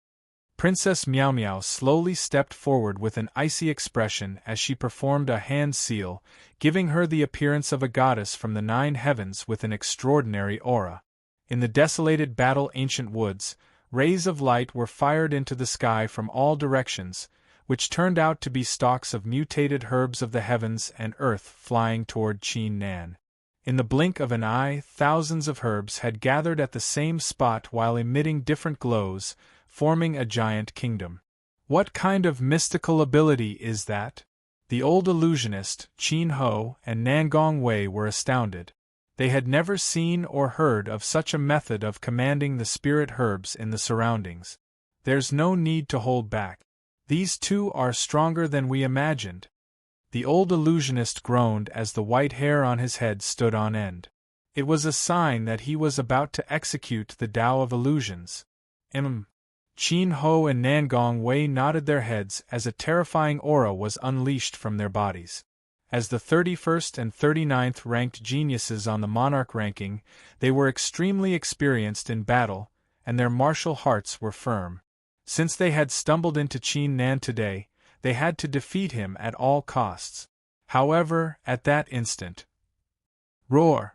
Speaker 1: Princess Meow Meow slowly stepped forward with an icy expression as she performed a hand seal, giving her the appearance of a goddess from the 9 heavens with an extraordinary aura. In the desolated Battle Ancient Woods, rays of light were fired into the sky from all directions, which turned out to be stalks of mutated herbs of the heavens and earth flying toward Qin Nan. In the blink of an eye, thousands of herbs had gathered at the same spot while emitting different glows, forming a giant kingdom. What kind of mystical ability is that? The old illusionist, Qin Ho, and Nangong Wei were astounded. They had never seen or heard of such a method of commanding the spirit herbs in the surroundings. There's no need to hold back. These 2 are stronger than we imagined. The old illusionist groaned as the white hair on his head stood on end. It was a sign that he was about to execute the Tao of illusions. Qin Ho and Nangong Wei nodded their heads as a terrifying aura was unleashed from their bodies. As the 31st and 39th ranked geniuses on the monarch ranking, they were extremely experienced in battle, and their martial hearts were firm. Since they had stumbled into Qin Nan today, they had to defeat him at all costs. However, at that instant, roar!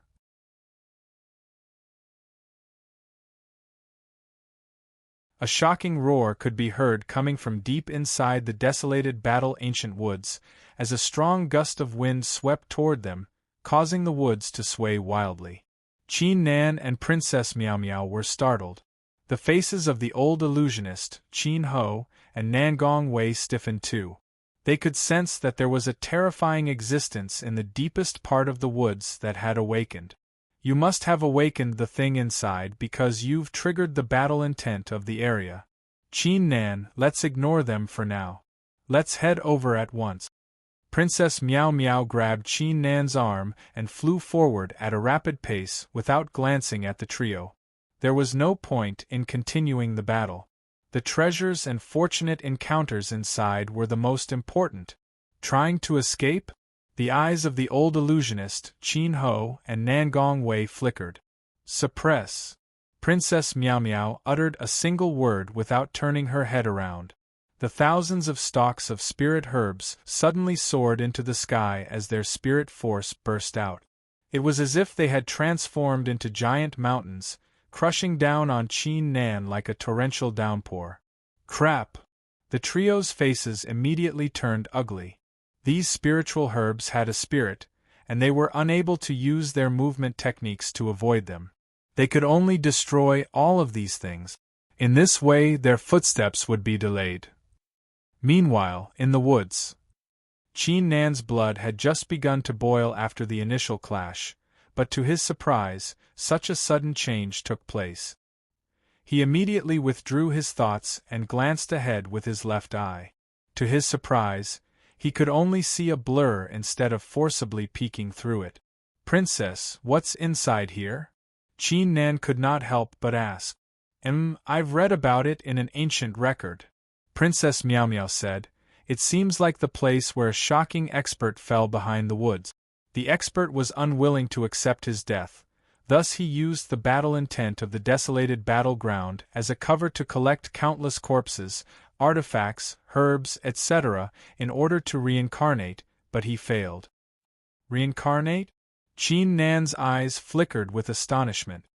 Speaker 1: A shocking roar could be heard coming from deep inside the desolated Battle Ancient Woods, as a strong gust of wind swept toward them, causing the woods to sway wildly. Qin Nan and Princess Meow Meow were startled. The faces of the old illusionist, Qin Ho, and Nangong Wei stiffened too. They could sense that there was a terrifying existence in the deepest part of the woods that had awakened. You must have awakened the thing inside because you've triggered the battle intent of the area. Qin Nan, let's ignore them for now. Let's head over at once. Princess Meow Meow grabbed Qin Nan's arm and flew forward at a rapid pace without glancing at the trio. There was no point in continuing the battle. The treasures and fortunate encounters inside were the most important. Trying to escape? The eyes of the old illusionist, Qin Ho and Nangong Wei flickered. Suppress. Princess Meow Meow uttered a single word without turning her head around. The thousands of stalks of spirit herbs suddenly soared into the sky as their spirit force burst out. It was as if they had transformed into giant mountains, crushing down on Qin Nan like a torrential downpour. Crap! The trio's faces immediately turned ugly. These spiritual herbs had a spirit, and they were unable to use their movement techniques to avoid them. They could only destroy all of these things. In this way, their footsteps would be delayed. Meanwhile, in the woods, Qin Nan's blood had just begun to boil after the initial clash, but to his surprise, such a sudden change took place. He immediately withdrew his thoughts and glanced ahead with his left eye. To his surprise, he could only see a blur instead of forcibly peeking through it. "Princess, what's inside here?" Qin Nan could not help but ask. I've read about it in an ancient record," Princess Meow Meow said. "It seems like the place where a shocking expert fell behind the woods. The expert was unwilling to accept his death, thus he used the battle intent of the desolated battleground as a cover to collect countless corpses, artifacts, herbs, etc., in order to reincarnate, but he failed." Reincarnate? Qin Nan's eyes flickered with astonishment.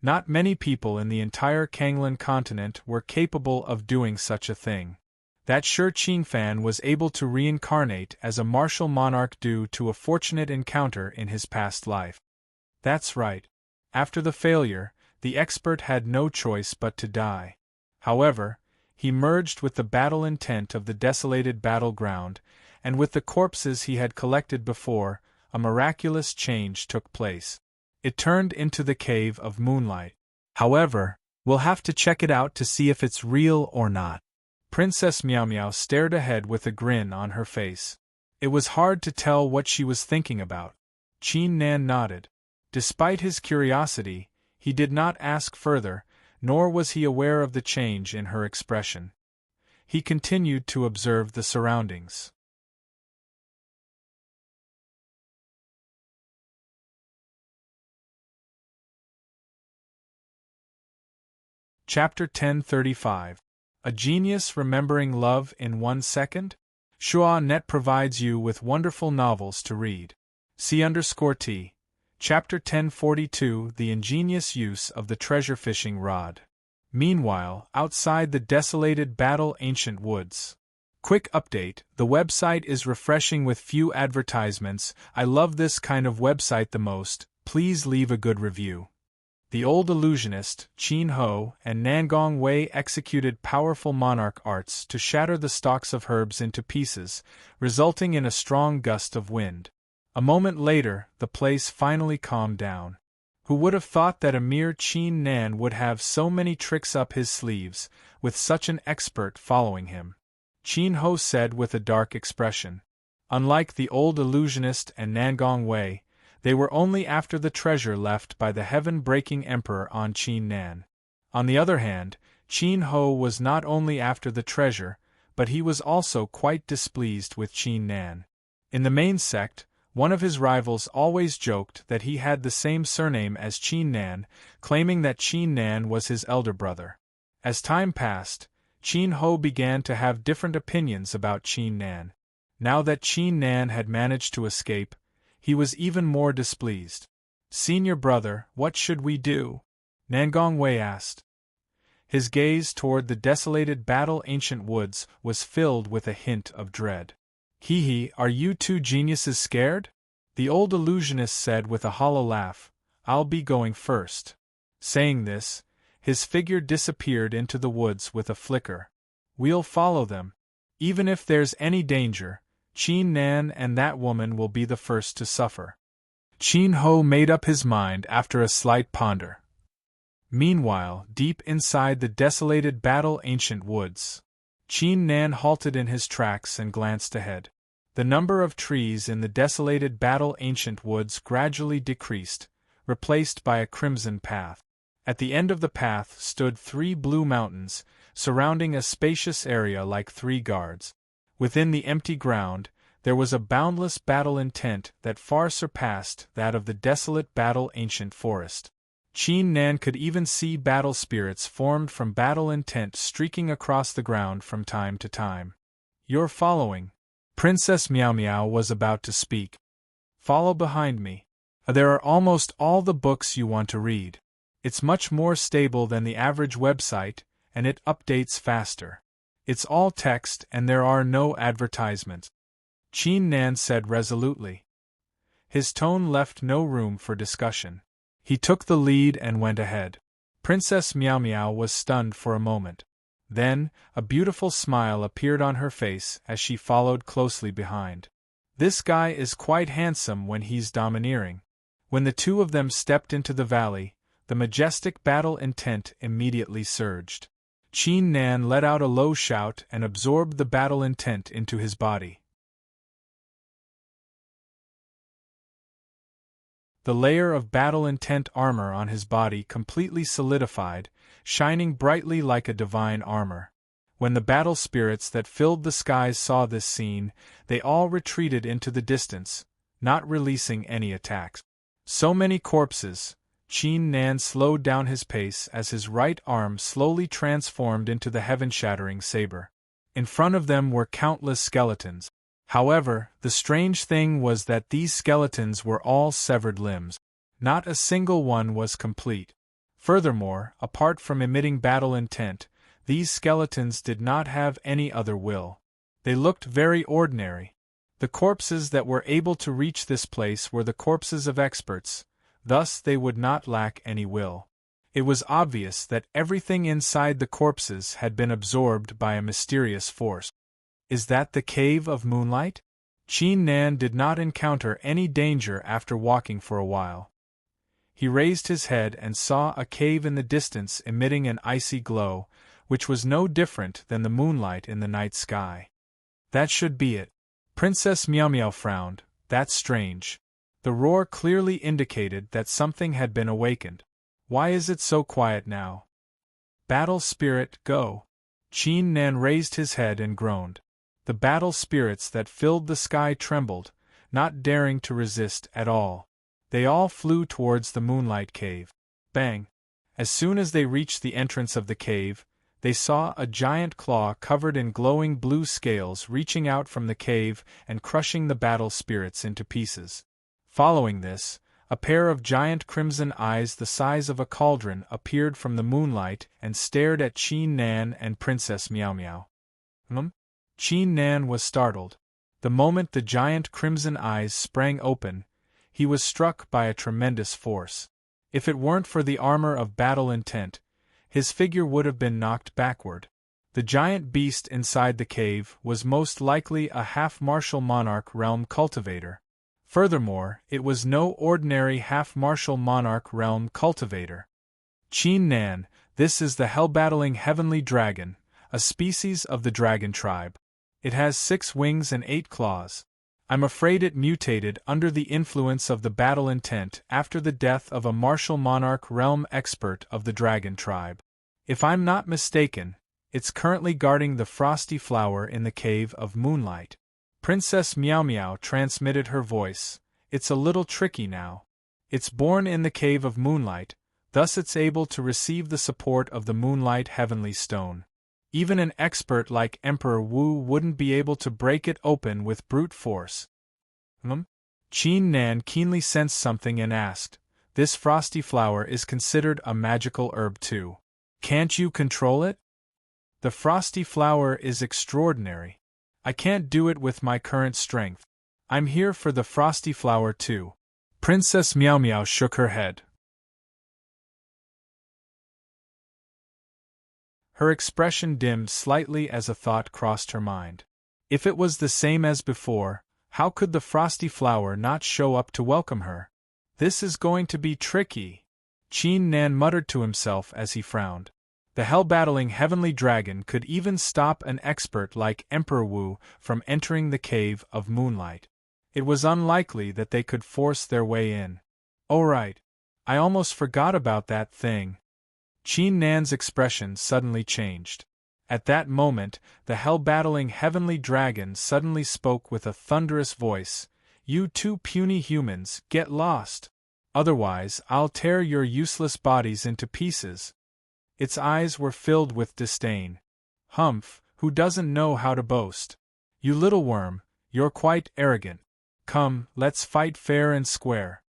Speaker 1: Not many people in the entire Kanglan continent were capable of doing such a thing. That sure Qin Fan was able to reincarnate as a martial monarch due to a fortunate encounter in his past life. That's right. After the failure, the expert had no choice but to die. However, he merged with the battle intent of the desolated battleground, and with the corpses he had collected before, a miraculous change took place. It turned into the Cave of Moonlight. However, we'll have to check it out to see if it's real or not. Princess Meow Meow stared ahead with a grin on her face. It was hard to tell what she was thinking about. Qin Nan nodded. Despite his curiosity, he did not ask further, nor was he aware of the change in her expression. He continued to observe the surroundings. Chapter 1035. A Genius Remembering Love in 1 Second? Shua.net provides you with wonderful novels to read. C_T. Chapter 1042. The Ingenious Use of the Treasure Fishing Rod. Meanwhile, outside the desolated battle ancient woods. Quick update, the website is refreshing with few advertisements. I love this kind of website the most. Please leave a good review. The old illusionist, Qin Ho, and Nangong Wei executed powerful monarch arts to shatter the stalks of herbs into pieces, resulting in a strong gust of wind. A moment later, the place finally calmed down. Who would have thought that a mere Qin Nan would have so many tricks up his sleeves, with such an expert following him? Qin Ho said with a dark expression. Unlike the old illusionist and Nangong Wei, they were only after the treasure left by the heaven-breaking emperor on Qin Nan. On the other hand, Qin Ho was not only after the treasure, but he was also quite displeased with Qin Nan. In the main sect, one of his rivals always joked that he had the same surname as Qin Nan, claiming that Qin Nan was his elder brother. As time passed, Qin Ho began to have different opinions about Qin Nan. Now that Qin Nan had managed to escape, he was even more displeased. "Senior brother, what should we do?" Nangong Wei asked. His gaze toward the desolated battle ancient woods was filled with a hint of dread. "Hee, are you two geniuses scared?" the old illusionist said with a hollow laugh. "I'll be going first." Saying this, his figure disappeared into the woods with a flicker. "We'll follow them. Even if there's any danger, Qin Nan and that woman will be the first to suffer." Qin Ho made up his mind after a slight ponder. Meanwhile, deep inside the desolated battle ancient woods, Qin Nan halted in his tracks and glanced ahead. The number of trees in the desolated battle-ancient woods gradually decreased, replaced by a crimson path. At the end of the path stood 3 blue mountains, surrounding a spacious area like 3 guards. Within the empty ground, there was a boundless battle intent that far surpassed that of the desolate battle-ancient forest. Qin Nan could even see battle spirits formed from battle intent streaking across the ground from time to time. "You're following." Princess Meow Meow was about to speak. "Follow behind me. There are almost all the books you want to read. It's much more stable than the average website, and it updates faster. It's all text and there are no advertisements," Qin Nan said resolutely. His tone left no room for discussion. He took the lead and went ahead. Princess Meow Meow was stunned for a moment. Then, a beautiful smile appeared on her face as she followed closely behind. "This guy is quite handsome when he's domineering." When the 2 of them stepped into the valley, the majestic battle intent immediately surged. Qin Nan let out a low shout and absorbed the battle intent into his body. The layer of battle-intent armor on his body completely solidified, shining brightly like a divine armor. When the battle spirits that filled the skies saw this scene, they all retreated into the distance, not releasing any attacks. So many corpses. Qin Nan slowed down his pace as his right arm slowly transformed into the heaven-shattering saber. In front of them were countless skeletons. However, the strange thing was that these skeletons were all severed limbs. Not a single one was complete. Furthermore, apart from emitting battle intent, these skeletons did not have any other will. They looked very ordinary. The corpses that were able to reach this place were the corpses of experts, thus they would not lack any will. It was obvious that everything inside the corpses had been absorbed by a mysterious force. Is that the Cave of Moonlight? Qin Nan did not encounter any danger after walking for a while. He raised his head and saw a cave in the distance emitting an icy glow, which was no different than the moonlight in the night sky. That should be it. Princess Meow Meow frowned. That's strange. The roar clearly indicated that something had been awakened. Why is it so quiet now? Battle spirit, go. Qin Nan raised his head and groaned. The battle spirits that filled the sky trembled, not daring to resist at all. They all flew towards the moonlight cave. Bang! As soon as they reached the entrance of the cave, they saw a giant claw covered in glowing blue scales reaching out from the cave and crushing the battle spirits into pieces. Following this, a pair of giant crimson eyes the size of a cauldron appeared from the moonlight and stared at Qin Nan and Princess Meow Meow. Qin Nan was startled. The moment the giant crimson eyes sprang open, he was struck by a tremendous force. If it weren't for the armor of battle intent, his figure would have been knocked backward. The giant beast inside the cave was most likely a half-martial monarch realm cultivator. Furthermore, it was no ordinary half-martial monarch realm cultivator. Qin Nan, this is the hell-battling heavenly dragon, a species of the dragon tribe. It has 6 wings and 8 claws. I'm afraid it mutated under the influence of the battle intent after the death of a martial monarch realm expert of the dragon tribe. If I'm not mistaken, it's currently guarding the frosty flower in the Cave of Moonlight. Princess Meow Meow transmitted her voice. It's a little tricky now. It's born in the Cave of Moonlight, thus it's able to receive the support of the Moonlight Heavenly Stone. Even an expert like Emperor Wu wouldn't be able to break it open with brute force. Qin Nan keenly sensed something and asked, "This frosty flower is considered a magical herb too. Can't you control it?" "The frosty flower is extraordinary. I can't do it with my current strength. I'm here for the frosty flower too." Princess Meow Meow shook her head. Her expression dimmed slightly as a thought crossed her mind. If it was the same as before, how could the frosty flower not show up to welcome her? This is going to be tricky, Qin Nan muttered to himself as he frowned. The hell-battling heavenly dragon could even stop an expert like Emperor Wu from entering the cave of moonlight. It was unlikely that they could force their way in. "Oh right. I almost forgot about that thing." Qin Nan's expression suddenly changed. At that moment, the hell-battling heavenly dragon suddenly spoke with a thunderous voice. "You two puny humans, get lost! Otherwise, I'll tear your useless bodies into pieces." Its eyes were filled with disdain. "Humph, who doesn't know how to boast? You little worm, you're quite arrogant. Come, let's fight fair and square."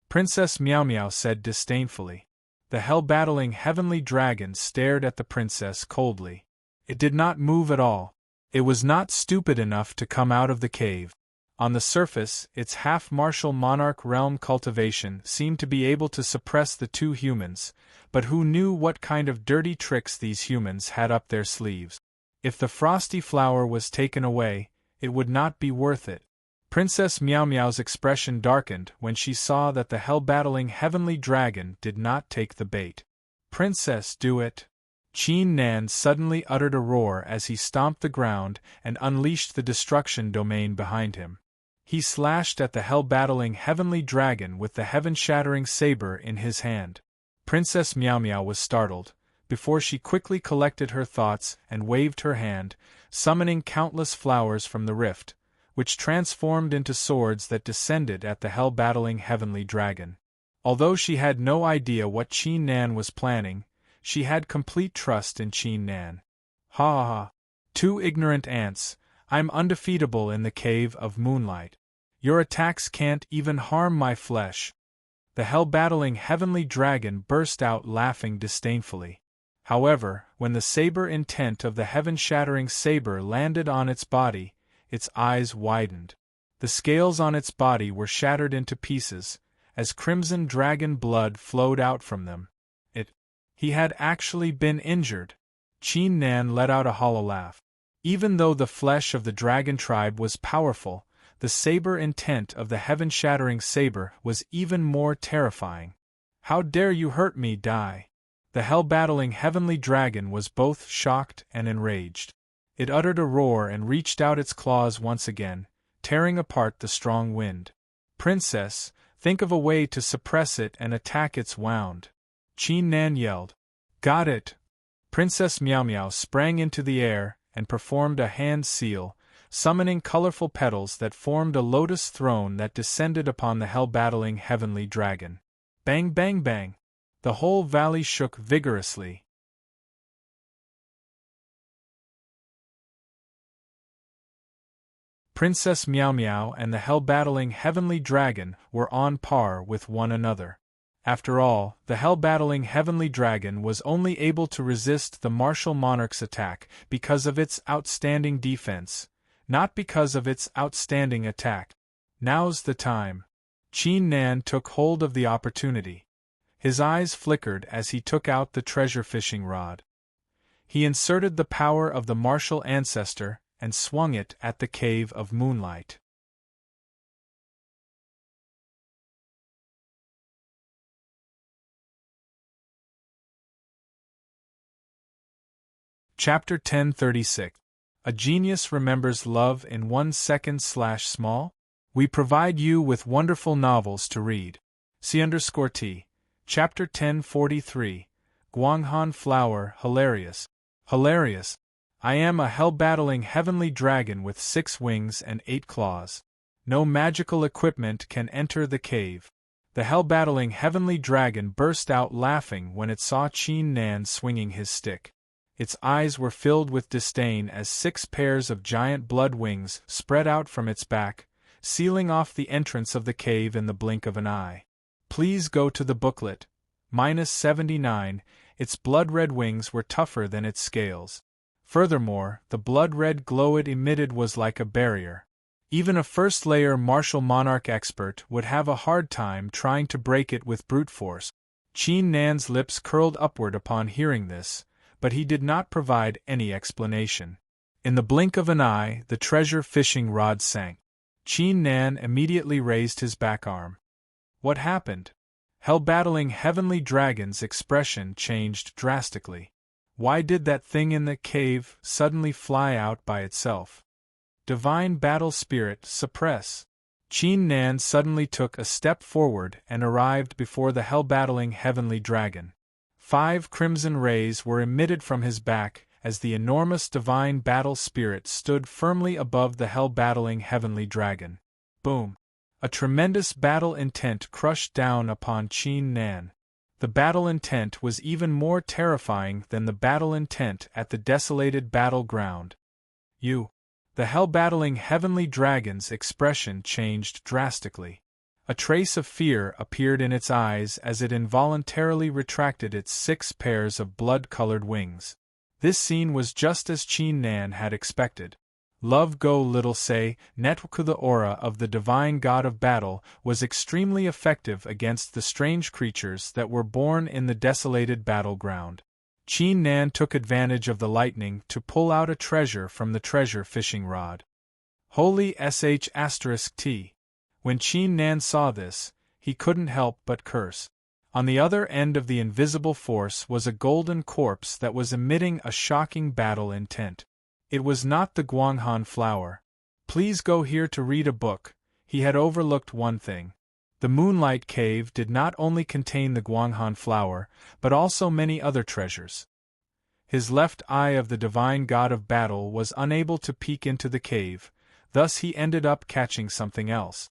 Speaker 1: Princess Meow Meow said disdainfully. The hell-battling heavenly dragon stared at the princess coldly. It did not move at all. It was not stupid enough to come out of the cave. On the surface, its half-martial monarch realm cultivation seemed to be able to suppress the two humans, but who knew what kind of dirty tricks these humans had up their sleeves? If the frosty flower was taken away, it would not be worth it. Princess Meow Meow's expression darkened when she saw that the hell-battling heavenly dragon did not take the bait. "Princess, do it!" Qin Nan suddenly uttered a roar as he stomped the ground and unleashed the destruction domain behind him. He slashed at the hell-battling heavenly dragon with the heaven-shattering saber in his hand. Princess Meow Meow was startled, before she quickly collected her thoughts and waved her hand, summoning countless flowers from the rift, which transformed into swords that descended at the hell-battling heavenly dragon. Although she had no idea what Qin Nan was planning, she had complete trust in Qin Nan. "Ha ha ha! Two ignorant ants, I'm undefeatable in the cave of moonlight. Your attacks can't even harm my flesh." The hell-battling heavenly dragon burst out laughing disdainfully. However, when the saber intent of the heaven-shattering saber landed on its body, its eyes widened. The scales on its body were shattered into pieces, as crimson dragon blood flowed out from them. He had actually been injured. Qin Nan let out a hollow laugh. Even though the flesh of the dragon tribe was powerful, the saber intent of the heaven-shattering saber was even more terrifying. "How dare you hurt me, Dai?" The hell-battling heavenly dragon was both shocked and enraged. It uttered a roar and reached out its claws once again, tearing apart the strong wind. "Princess, think of a way to suppress it and attack its wound." Qin Nan yelled. "Got it!" Princess Meow Meow sprang into the air and performed a hand seal, summoning colorful petals that formed a lotus throne that descended upon the hell-battling heavenly dragon. Bang bang bang! The whole valley shook vigorously. Princess Meow Meow and the hell-battling heavenly dragon were on par with one another. After all, the hell-battling heavenly dragon was only able to resist the martial monarch's attack because of its outstanding defense, not because of its outstanding attack. "Now's the time." Qin Nan took hold of the opportunity. His eyes flickered as he took out the treasure fishing rod. He inserted the power of the martial ancestor and swung it at the cave of moonlight. Chapter 1036. A Genius Remembers Love in 1 second/small? We provide you with wonderful novels to read. C_T. Chapter 1043. Guanghan Flower Hilarious. Hilarious. I am a hell-battling heavenly dragon with 6 wings and 8 claws. No magical equipment can enter the cave. The hell-battling heavenly dragon burst out laughing when it saw Qin Nan swinging his stick. Its eyes were filled with disdain as 6 pairs of giant blood wings spread out from its back, sealing off the entrance of the cave in the blink of an eye. Please go to the booklet. -79, its blood-red wings were tougher than its scales. Furthermore, the blood-red glow it emitted was like a barrier. Even a first-layer martial monarch expert would have a hard time trying to break it with brute force. Qin Nan's lips curled upward upon hearing this, but he did not provide any explanation. In the blink of an eye, the treasure fishing rod sank. Qin Nan immediately raised his back arm. What happened? Hell-battling heavenly dragon's expression changed drastically. Why did that thing in the cave suddenly fly out by itself? Divine battle spirit, suppress. Qin Nan suddenly took a step forward and arrived before the hell-battling heavenly dragon. 5 crimson rays were emitted from his back as the enormous divine battle spirit stood firmly above the hell-battling heavenly dragon. Boom! A tremendous battle intent crushed down upon Qin Nan. The battle intent was even more terrifying than the battle intent at the desolated battleground. The hell-battling heavenly dragon's expression changed drastically. A trace of fear appeared in its eyes as it involuntarily retracted its 6 pairs of blood-colored wings. This scene was just as Qin Nan had expected. Love Go Little Say, Netwku, the aura of the divine god of battle, was extremely effective against the strange creatures that were born in the desolated battleground. Qin Nan took advantage of the lightning to pull out a treasure from the treasure fishing rod. Holy sh*t. When Qin Nan saw this, he couldn't help but curse. On the other end of the invisible force was a golden corpse that was emitting a shocking battle intent. It was not the Guanghan flower. Please go here to read a book. He had overlooked one thing. The Moonlight Cave did not only contain the Guanghan flower, but also many other treasures. His left eye of the divine god of battle was unable to peek into the cave, thus he ended up catching something else.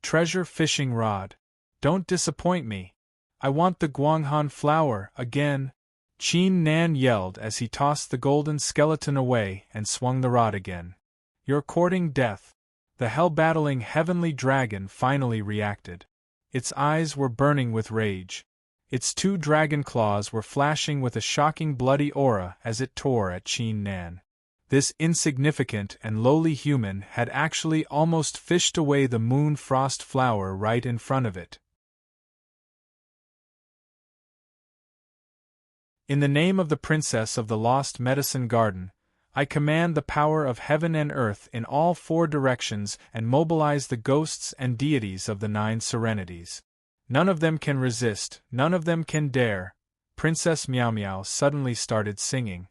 Speaker 1: Treasure fishing rod. Don't disappoint me. I want the Guanghan flower again. Qin Nan yelled as he tossed the golden skeleton away and swung the rod again. You're courting death. The hell-battling heavenly dragon finally reacted. Its eyes were burning with rage. Its 2 dragon claws were flashing with a shocking bloody aura as it tore at Qin Nan. This insignificant and lowly human had actually almost fished away the moon frost flower right in front of it. In the name of the Princess of the Lost Medicine Garden, I command the power of heaven and earth in all 4 directions and mobilize the ghosts and deities of the 9 serenities. None of them can resist, none of them can dare. Princess Meow Meow suddenly started singing.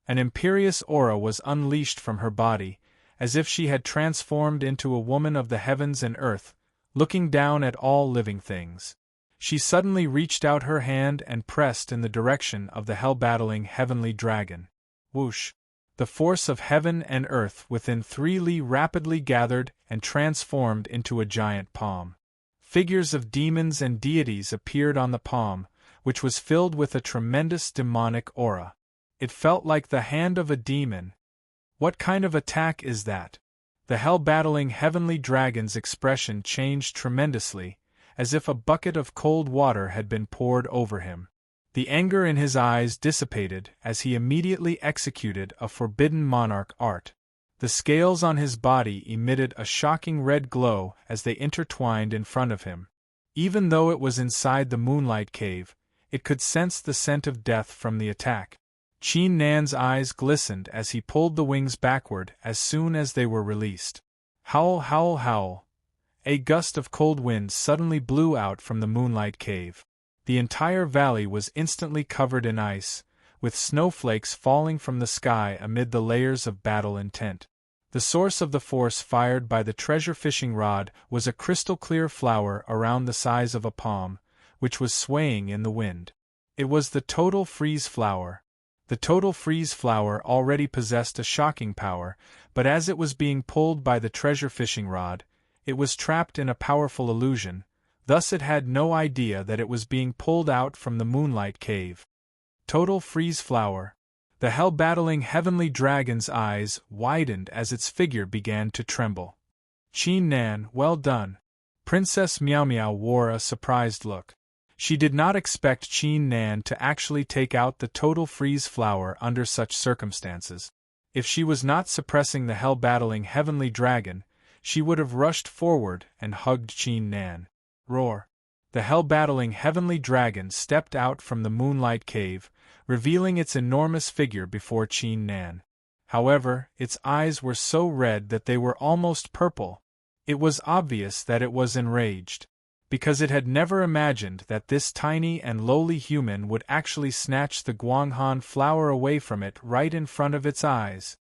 Speaker 1: An imperious aura was unleashed from her body, as if she had transformed into a woman of the heavens and earth, looking down at all living things. She suddenly reached out her hand and pressed in the direction of the hell-battling heavenly dragon. Whoosh! The force of heaven and earth within 3 li rapidly gathered and transformed into a giant palm. Figures of demons and deities appeared on the palm, which was filled with a tremendous demonic aura. It felt like the hand of a demon. What kind of attack is that? The hell-battling heavenly dragon's expression changed tremendously, as if a bucket of cold water had been poured over him. The anger in his eyes dissipated as he immediately executed a forbidden monarch art. The scales on his body emitted a shocking red glow as they intertwined in front of him. Even though it was inside the Moonlight Cave, it could sense the scent of death from the attack. Qin Nan's eyes glistened as he pulled the wings backward as soon as they were released. Howl, howl, howl. A gust of cold wind suddenly blew out from the Moonlight Cave. The entire valley was instantly covered in ice, with snowflakes falling from the sky amid the layers of battle intent. The source of the force fired by the treasure fishing rod was a crystal-clear flower around the size of a palm, which was swaying in the wind. It was the Total Freeze Flower. The Total Freeze Flower already possessed a shocking power, but as it was being pulled by the treasure fishing rod, it was trapped in a powerful illusion, thus it had no idea that it was being pulled out from the Moonlight Cave. Total Freeze Flower. The hell-battling heavenly dragon's eyes widened as its figure began to tremble. Qin Nan, well done. Princess Meow Meow wore a surprised look. She did not expect Qin Nan to actually take out the Total Freeze Flower under such circumstances. If she was not suppressing the hell-battling heavenly dragon, she would have rushed forward and hugged Qin Nan. Roar! The hell-battling heavenly dragon stepped out from the Moonlight Cave, revealing its enormous figure before Qin Nan. However, its eyes were so red that they were almost purple. It was obvious that it was enraged. because it had never imagined that this tiny and lowly human would actually snatch the Guanghan flower away from it right in front of its eyes.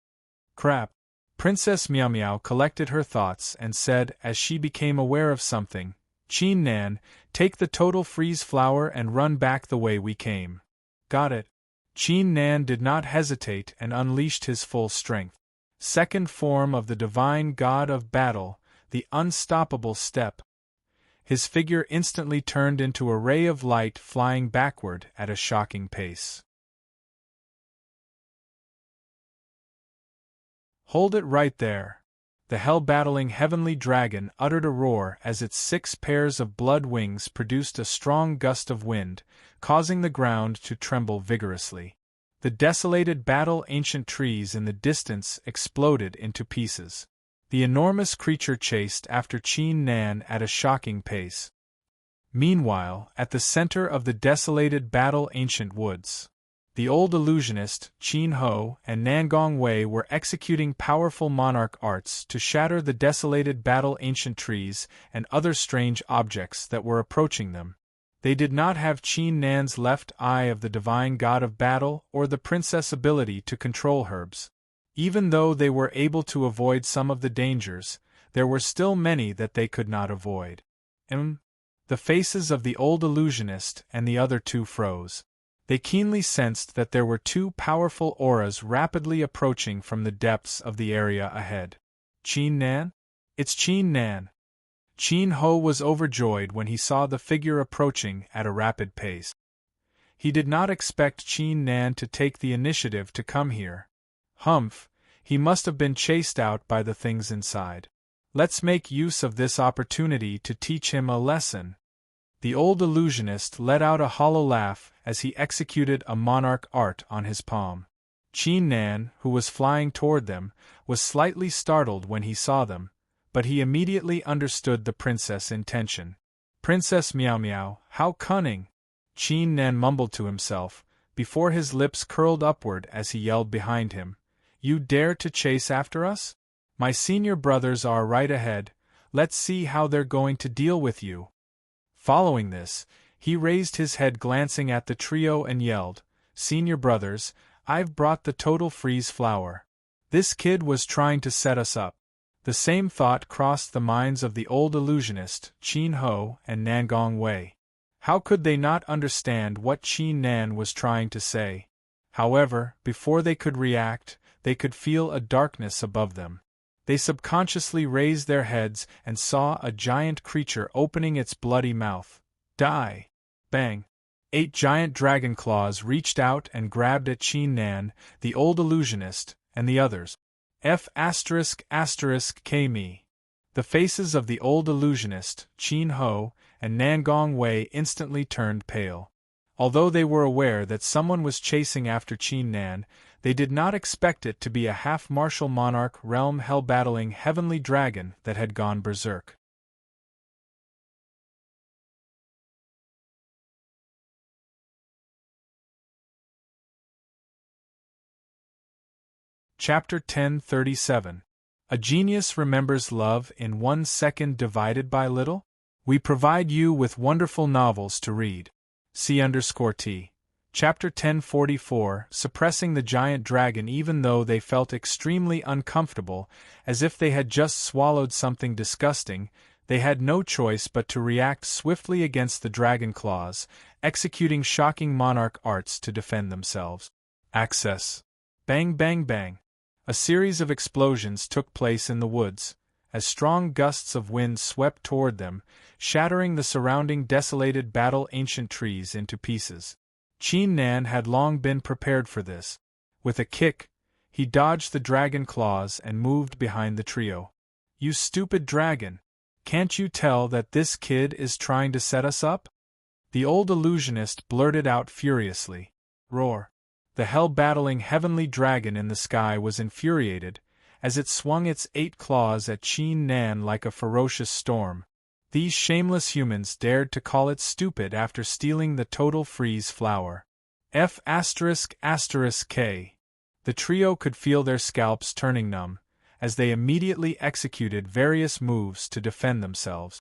Speaker 1: Crap. Princess Miao Miao collected her thoughts and said as she became aware of something, "Qin Nan, take the total freeze flower and run back the way we came." Got it. Qin Nan did not hesitate and unleashed his full strength. Second form of the divine god of battle, the unstoppable step. His figure instantly turned into a ray of light flying backward at a shocking pace. Hold it right there. The hell-battling heavenly dragon uttered a roar as its 6 pairs of blood wings produced a strong gust of wind, causing the ground to tremble vigorously. The desolated battle ancient trees in the distance exploded into pieces. The enormous creature chased after Qin Nan at a shocking pace. Meanwhile, at the center of the desolated battle ancient woods, the old illusionist, Qin Ho, and Nangong Wei were executing powerful monarch arts to shatter the desolated battle ancient trees and other strange objects that were approaching them. They did not have Qin Nan's left eye of the divine god of battle or the princess' ability to control herbs. Even though they were able to avoid some of the dangers, there were still many that they could not avoid. The faces of the old illusionist and the other two froze. They keenly sensed that there were 2 powerful auras rapidly approaching from the depths of the area ahead. Qin Nan? It's Qin Nan! Qin Ho was overjoyed when he saw the figure approaching at a rapid pace. He did not expect Qin Nan to take the initiative to come here. Humph, he must have been chased out by the things inside. Let's make use of this opportunity to teach him a lesson. The old illusionist let out a hollow laugh as he executed a monarch art on his palm. Qin Nan, who was flying toward them, was slightly startled when he saw them, but he immediately understood the princess' intention. "Princess Miao Miao, how cunning!" Qin Nan mumbled to himself, before his lips curled upward as he yelled behind him, "You dare to chase after us? My senior brothers are right ahead, let's see how they're going to deal with you." Following this, he raised his head glancing at the trio and yelled, "Senior brothers, I've brought the total freeze flower. This kid was trying to set us up." The same thought crossed the minds of the old illusionist, Qin Ho, and Nangong Wei. How could they not understand what Qin Nan was trying to say? However, before they could react, they could feel a darkness above them. They subconsciously raised their heads and saw a giant creature opening its bloody mouth. Die! Bang! 8 giant dragon claws reached out and grabbed at Qin Nan, the old illusionist, and the others. F***K-me. The faces of the old illusionist, Qin Ho, and Nangong Wei instantly turned pale. Although they were aware that someone was chasing after Qin Nan, they did not expect it to be a half-martial monarch realm hell-battling heavenly dragon that had gone berserk. Chapter 1037. A Genius Remembers Love in 1 Second Divided by Little? We provide you with wonderful novels to read. C_T. Chapter 1044, Suppressing the Giant Dragon even though they felt extremely uncomfortable, as if they had just swallowed something disgusting, they had no choice but to react swiftly against the dragon claws, executing shocking monarch arts to defend themselves. Access. Bang bang bang. A series of explosions took place in the woods, as strong gusts of wind swept toward them, shattering the surrounding desolated battle ancient trees into pieces. Qin Nan had long been prepared for this. With a kick, he dodged the dragon claws and moved behind the trio. "You stupid dragon! Can't you tell that this kid is trying to set us up?" The old illusionist blurted out furiously. Roar! The hell-battling heavenly dragon in the sky was infuriated, as it swung its 8 claws at Qin Nan like a ferocious storm. These shameless humans dared to call it stupid after stealing the total freeze flower. F***K. The trio could feel their scalps turning numb, as they immediately executed various moves to defend themselves.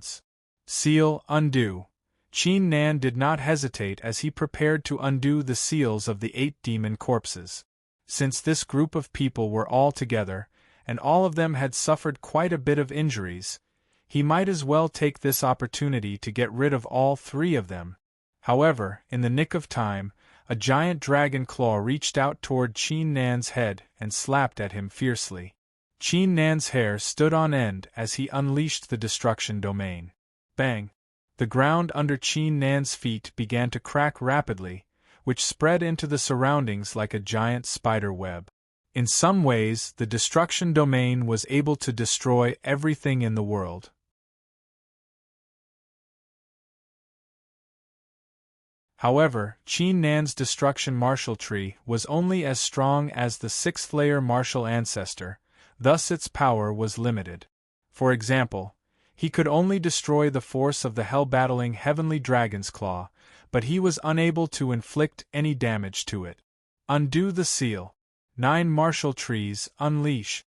Speaker 1: silence. Seal, undo. Qin Nan did not hesitate as he prepared to undo the seals of the 8 demon corpses. Since this group of people were all together, and all of them had suffered quite a bit of injuries. He might as well take this opportunity to get rid of all three of them. However, in the nick of time, a giant dragon claw reached out toward Qin Nan's head and slapped at him fiercely. Qin Nan's hair stood on end as he unleashed the destruction domain. Bang! The ground under Qin Nan's feet began to crack rapidly, which spread into the surroundings like a giant spider web. In some ways, the destruction domain was able to destroy everything in the world. However, Qin Nan's destruction martial tree was only as strong as the sixth-layer martial ancestor, thus its power was limited. For example, he could only destroy the force of the hell-battling heavenly dragon's claw, but he was unable to inflict any damage to it. Undo the seal. 9 martial trees, unleash.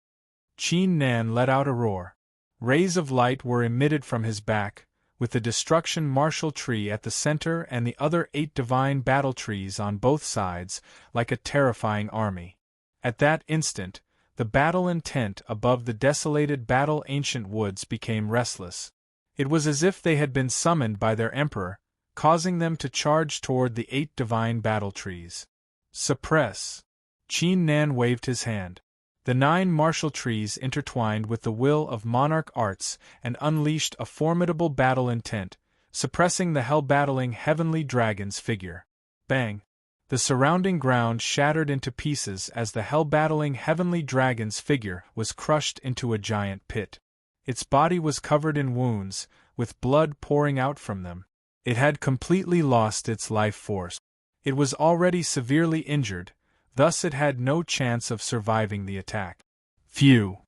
Speaker 1: Qin Nan let out a roar. Rays of light were emitted from his back, with the destruction martial tree at the center and the other 8 divine battle trees on both sides, like a terrifying army. At that instant, the battle intent above the desolated battle ancient woods became restless. It was as if they had been summoned by their emperor, causing them to charge toward the 8 divine battle trees. Suppress. Qin Nan waved his hand. The 9 martial trees intertwined with the will of monarch arts and unleashed a formidable battle intent, suppressing the hell-battling heavenly dragon's figure. Bang! The surrounding ground shattered into pieces as the hell-battling heavenly dragon's figure was crushed into a giant pit. Its body was covered in wounds, with blood pouring out from them. It had completely lost its life force. It was already severely injured, thus it had no chance of surviving the attack. Phew!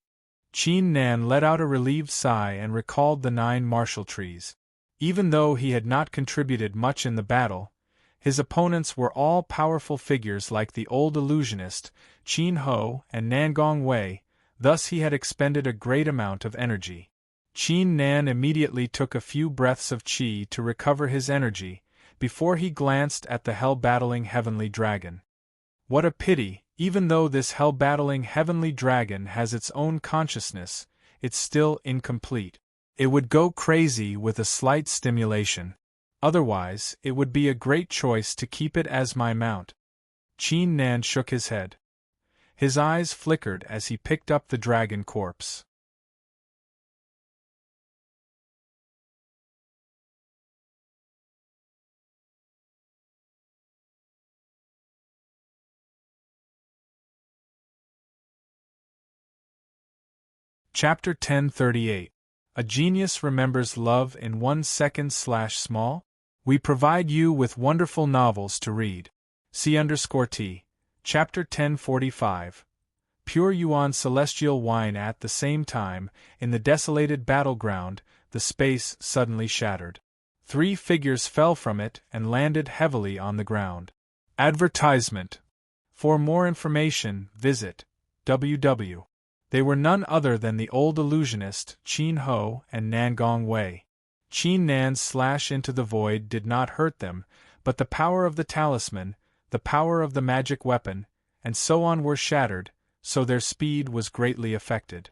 Speaker 1: Qin Nan let out a relieved sigh and recalled the 9 martial trees. Even though he had not contributed much in the battle, his opponents were all powerful figures like the old illusionist, Qin Ho and Nangong Wei, thus he had expended a great amount of energy. Qin Nan immediately took a few breaths of qi to recover his energy, before he glanced at the hell-battling heavenly dragon. What a pity, even though this hell-battling heavenly dragon has its own consciousness, it's still incomplete. It would go crazy with a slight stimulation. Otherwise, it would be a great choice to keep it as my mount. Qin Nan shook his head. His eyes flickered as he picked up the dragon corpse. Chapter 1038. A Genius Remembers Love in 1 Second/Small? We provide you with wonderful novels to read. C_T. Chapter 1045. Pure Yuan celestial wine. At the same time, in the desolated battleground, the space suddenly shattered. 3 figures fell from it and landed heavily on the ground. Advertisement. For more information, visit www. They were none other than the old illusionist, Qin Ho and Nangong Wei. Qin Nan's slash into the void did not hurt them, but the power of the talisman, the power of the magic weapon, and so on were shattered, so their speed was greatly affected.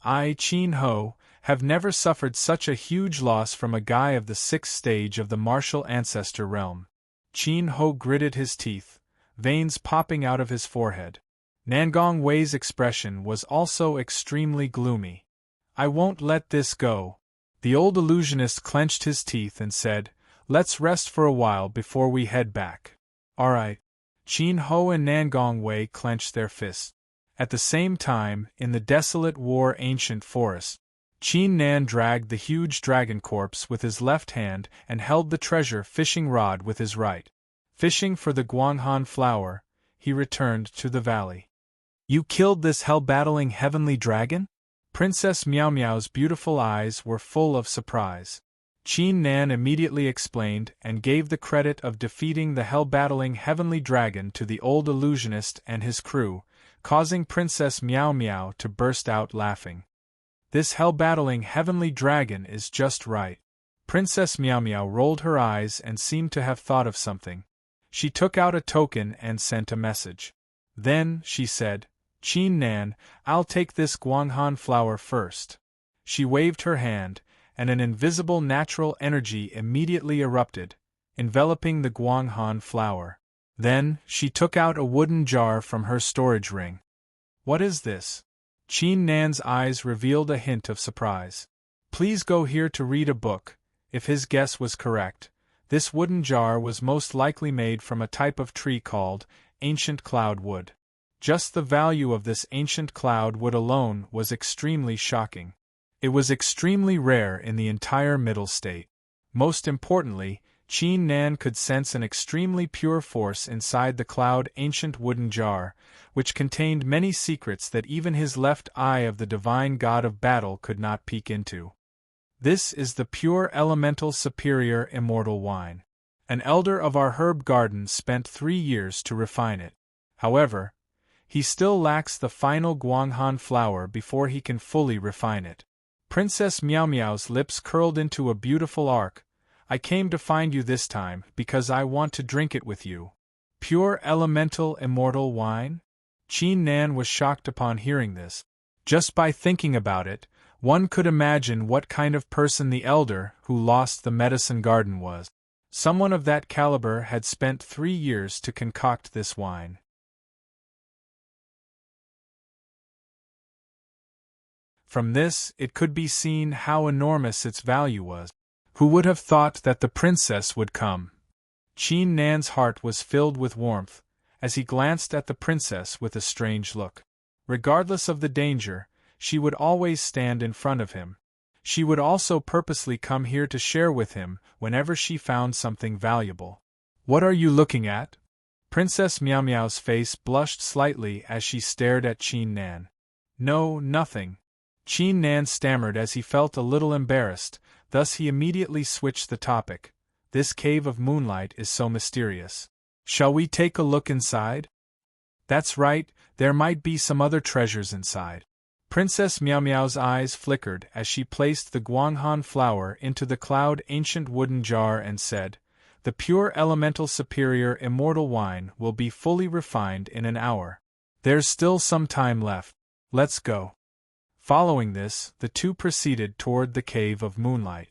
Speaker 1: I, Qin Ho, have never suffered such a huge loss from a guy of the 6th stage of the martial ancestor realm. Qin Ho gritted his teeth, veins popping out of his forehead. Nangong Wei's expression was also extremely gloomy. I won't let this go. The old illusionist clenched his teeth and said, Let's rest for a while before we head back. All right. Qin Ho and Nangong Wei clenched their fists. At the same time, in the desolate war ancient forest, Qin Nan dragged the huge dragon corpse with his left hand and held the treasure fishing rod with his right. Fishing for the Guanghan flower, he returned to the valley. You killed this hell-battling heavenly dragon? Princess Miao Miao's beautiful eyes were full of surprise. Qin Nan immediately explained and gave the credit of defeating the hell-battling heavenly dragon to the old illusionist and his crew, causing Princess Miao Miao to burst out laughing. This hell-battling heavenly dragon is just right. Princess Miao Miao rolled her eyes and seemed to have thought of something. She took out a token and sent a message. Then, she said, Qin Nan, I'll take this Guanghan flower first. She waved her hand, and an invisible natural energy immediately erupted, enveloping the Guanghan flower. Then, she took out a wooden jar from her storage ring. What is this? Qin Nan's eyes revealed a hint of surprise. Please go here to read a book. If his guess was correct, this wooden jar was most likely made from a type of tree called ancient cloud wood. Just the value of this ancient cloud wood alone was extremely shocking. It was extremely rare in the entire Middle State. Most importantly, Qin Nan could sense an extremely pure force inside the cloud ancient wooden jar, which contained many secrets that even his left eye of the divine god of battle could not peek into. This is the pure elemental superior immortal wine. An elder of our herb garden spent 3 years to refine it. However, he still lacks the final Guanghan flower before he can fully refine it. Princess Miao Miao's lips curled into a beautiful arc. I came to find you this time because I want to drink it with you. Pure elemental immortal wine? Qin Nan was shocked upon hearing this. Just by thinking about it, one could imagine what kind of person the elder who lost the medicine garden was. Someone of that caliber had spent 3 years to concoct this wine. From this, it could be seen how enormous its value was. Who would have thought that the princess would come? Qin Nan's heart was filled with warmth, as he glanced at the princess with a strange look. Regardless of the danger, she would always stand in front of him. She would also purposely come here to share with him whenever she found something valuable. What are you looking at? Princess Miao Miao's face blushed slightly as she stared at Qin Nan. No, nothing. Qin Nan stammered as he felt a little embarrassed, thus he immediately switched the topic. This cave of moonlight is so mysterious. Shall we take a look inside? That's right, there might be some other treasures inside. Princess Miao Miao's eyes flickered as she placed the Guanghan flower into the cloud ancient wooden jar and said, "The pure elemental superior immortal wine will be fully refined in an hour. There's still some time left. Let's go." Following this, the two proceeded toward the Cave of Moonlight.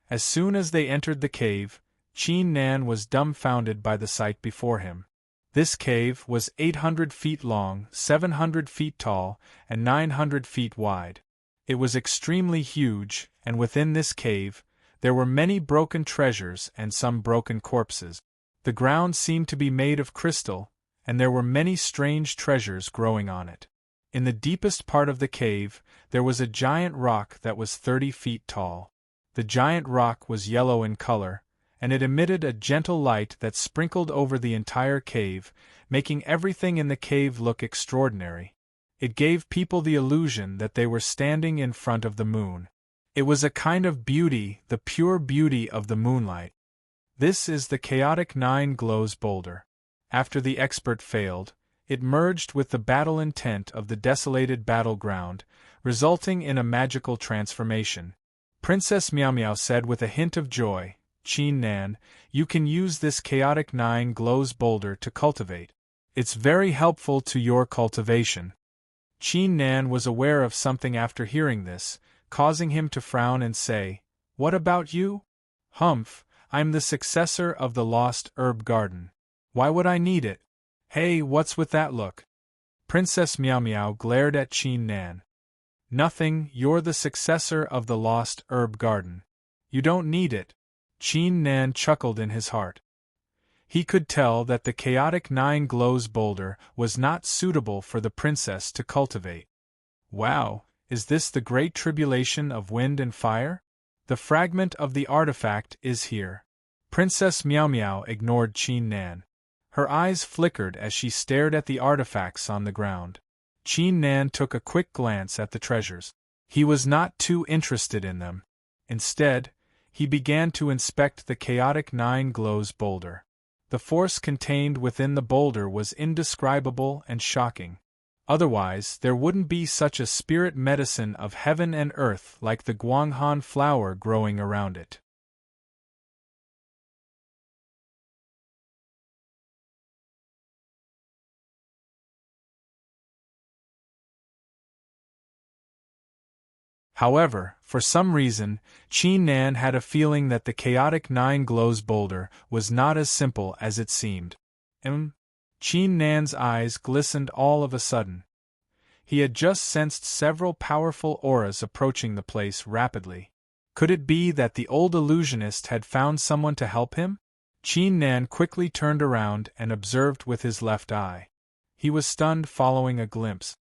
Speaker 1: As soon as they entered the cave, Qin Nan was dumbfounded by the sight before him. This cave was 800 feet long, 700 feet tall, and 900 feet wide. It was extremely huge, and within this cave, there were many broken treasures and some broken corpses. The ground seemed to be made of crystal, and there were many strange treasures growing on it. In the deepest part of the cave, there was a giant rock that was 30 feet tall. The giant rock was yellow in color, and it emitted a gentle light that sprinkled over the entire cave, making everything in the cave look extraordinary. It gave people the illusion that they were standing in front of the moon. It was a kind of beauty, the pure beauty of the moonlight. This is the chaotic 9 glows boulder. After the expert failed, it merged with the battle intent of the desolated battleground, resulting in a magical transformation. Princess Miao Miao said with a hint of joy, "Qin Nan, you can use this chaotic 9 glows boulder to cultivate. It's very helpful to your cultivation." Qin Nan was aware of something after hearing this, causing him to frown and say, "What about you?" "Humph, I'm the successor of the lost herb garden. Why would I need it? Hey, what's with that look?" Princess Miao Miao glared at Qin Nan. "Nothing, you're the successor of the lost herb garden. You don't need it." Qin Nan chuckled in his heart. He could tell that the chaotic 9 glows boulder was not suitable for the princess to cultivate. Wow, is this the great tribulation of wind and fire? The fragment of the artifact is here. Princess Miao Miao ignored Qin Nan. Her eyes flickered as she stared at the artifacts on the ground. Qin Nan took a quick glance at the treasures. He was not too interested in them. Instead, he began to inspect the chaotic 9 glows boulder. The force contained within the boulder was indescribable and shocking. Otherwise, there wouldn't be such a spirit medicine of heaven and earth like the Guanghan flower growing around it. However, for some reason, Qin Nan had a feeling that the chaotic Nine Glows boulder was not as simple as it seemed. Qin Nan's eyes glistened all of a sudden. He had just sensed several powerful auras approaching the place rapidly. Could it be that the old illusionist had found someone to help him? Qin Nan quickly turned around and observed with his left eye. He was stunned following a glimpse.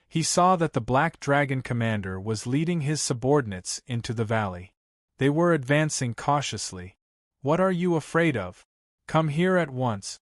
Speaker 1: He saw that the Black Dragon commander was leading his subordinates into the valley. They were advancing cautiously. "What are you afraid of? Come here at once."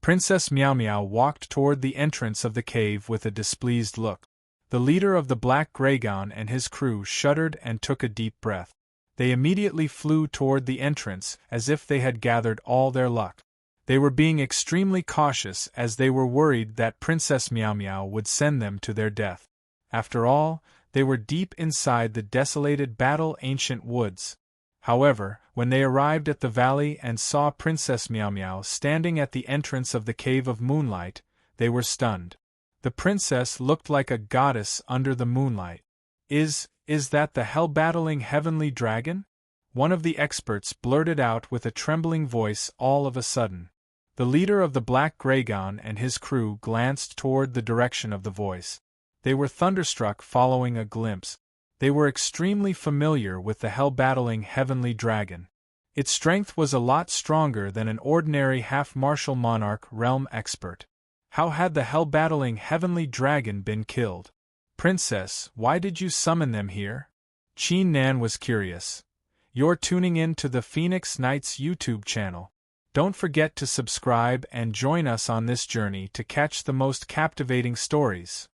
Speaker 1: Princess Miao Miao walked toward the entrance of the cave with a displeased look. The leader of the Black Dragon and his crew shuddered and took a deep breath. They immediately flew toward the entrance as if they had gathered all their luck. They were being extremely cautious as they were worried that Princess Miao Miao would send them to their death. After all, they were deep inside the desolated battle-ancient woods. However, when they arrived at the valley and saw Princess Miao Miao standing at the entrance of the Cave of Moonlight, they were stunned. The princess looked like a goddess under the moonlight. Is that the hell-battling heavenly dragon?" One of the experts blurted out with a trembling voice all of a sudden. The leader of the Black Dragon and his crew glanced toward the direction of the voice. They were thunderstruck following a glimpse. They were extremely familiar with the hell-battling heavenly dragon. Its strength was a lot stronger than an ordinary half-martial monarch realm expert. How had the hell-battling heavenly dragon been killed? "Princess, why did you summon them here?" Qin Nan was curious. You're tuning in to the Phoenix Knights YouTube channel. Don't forget to subscribe and join us on this journey to catch the most captivating stories.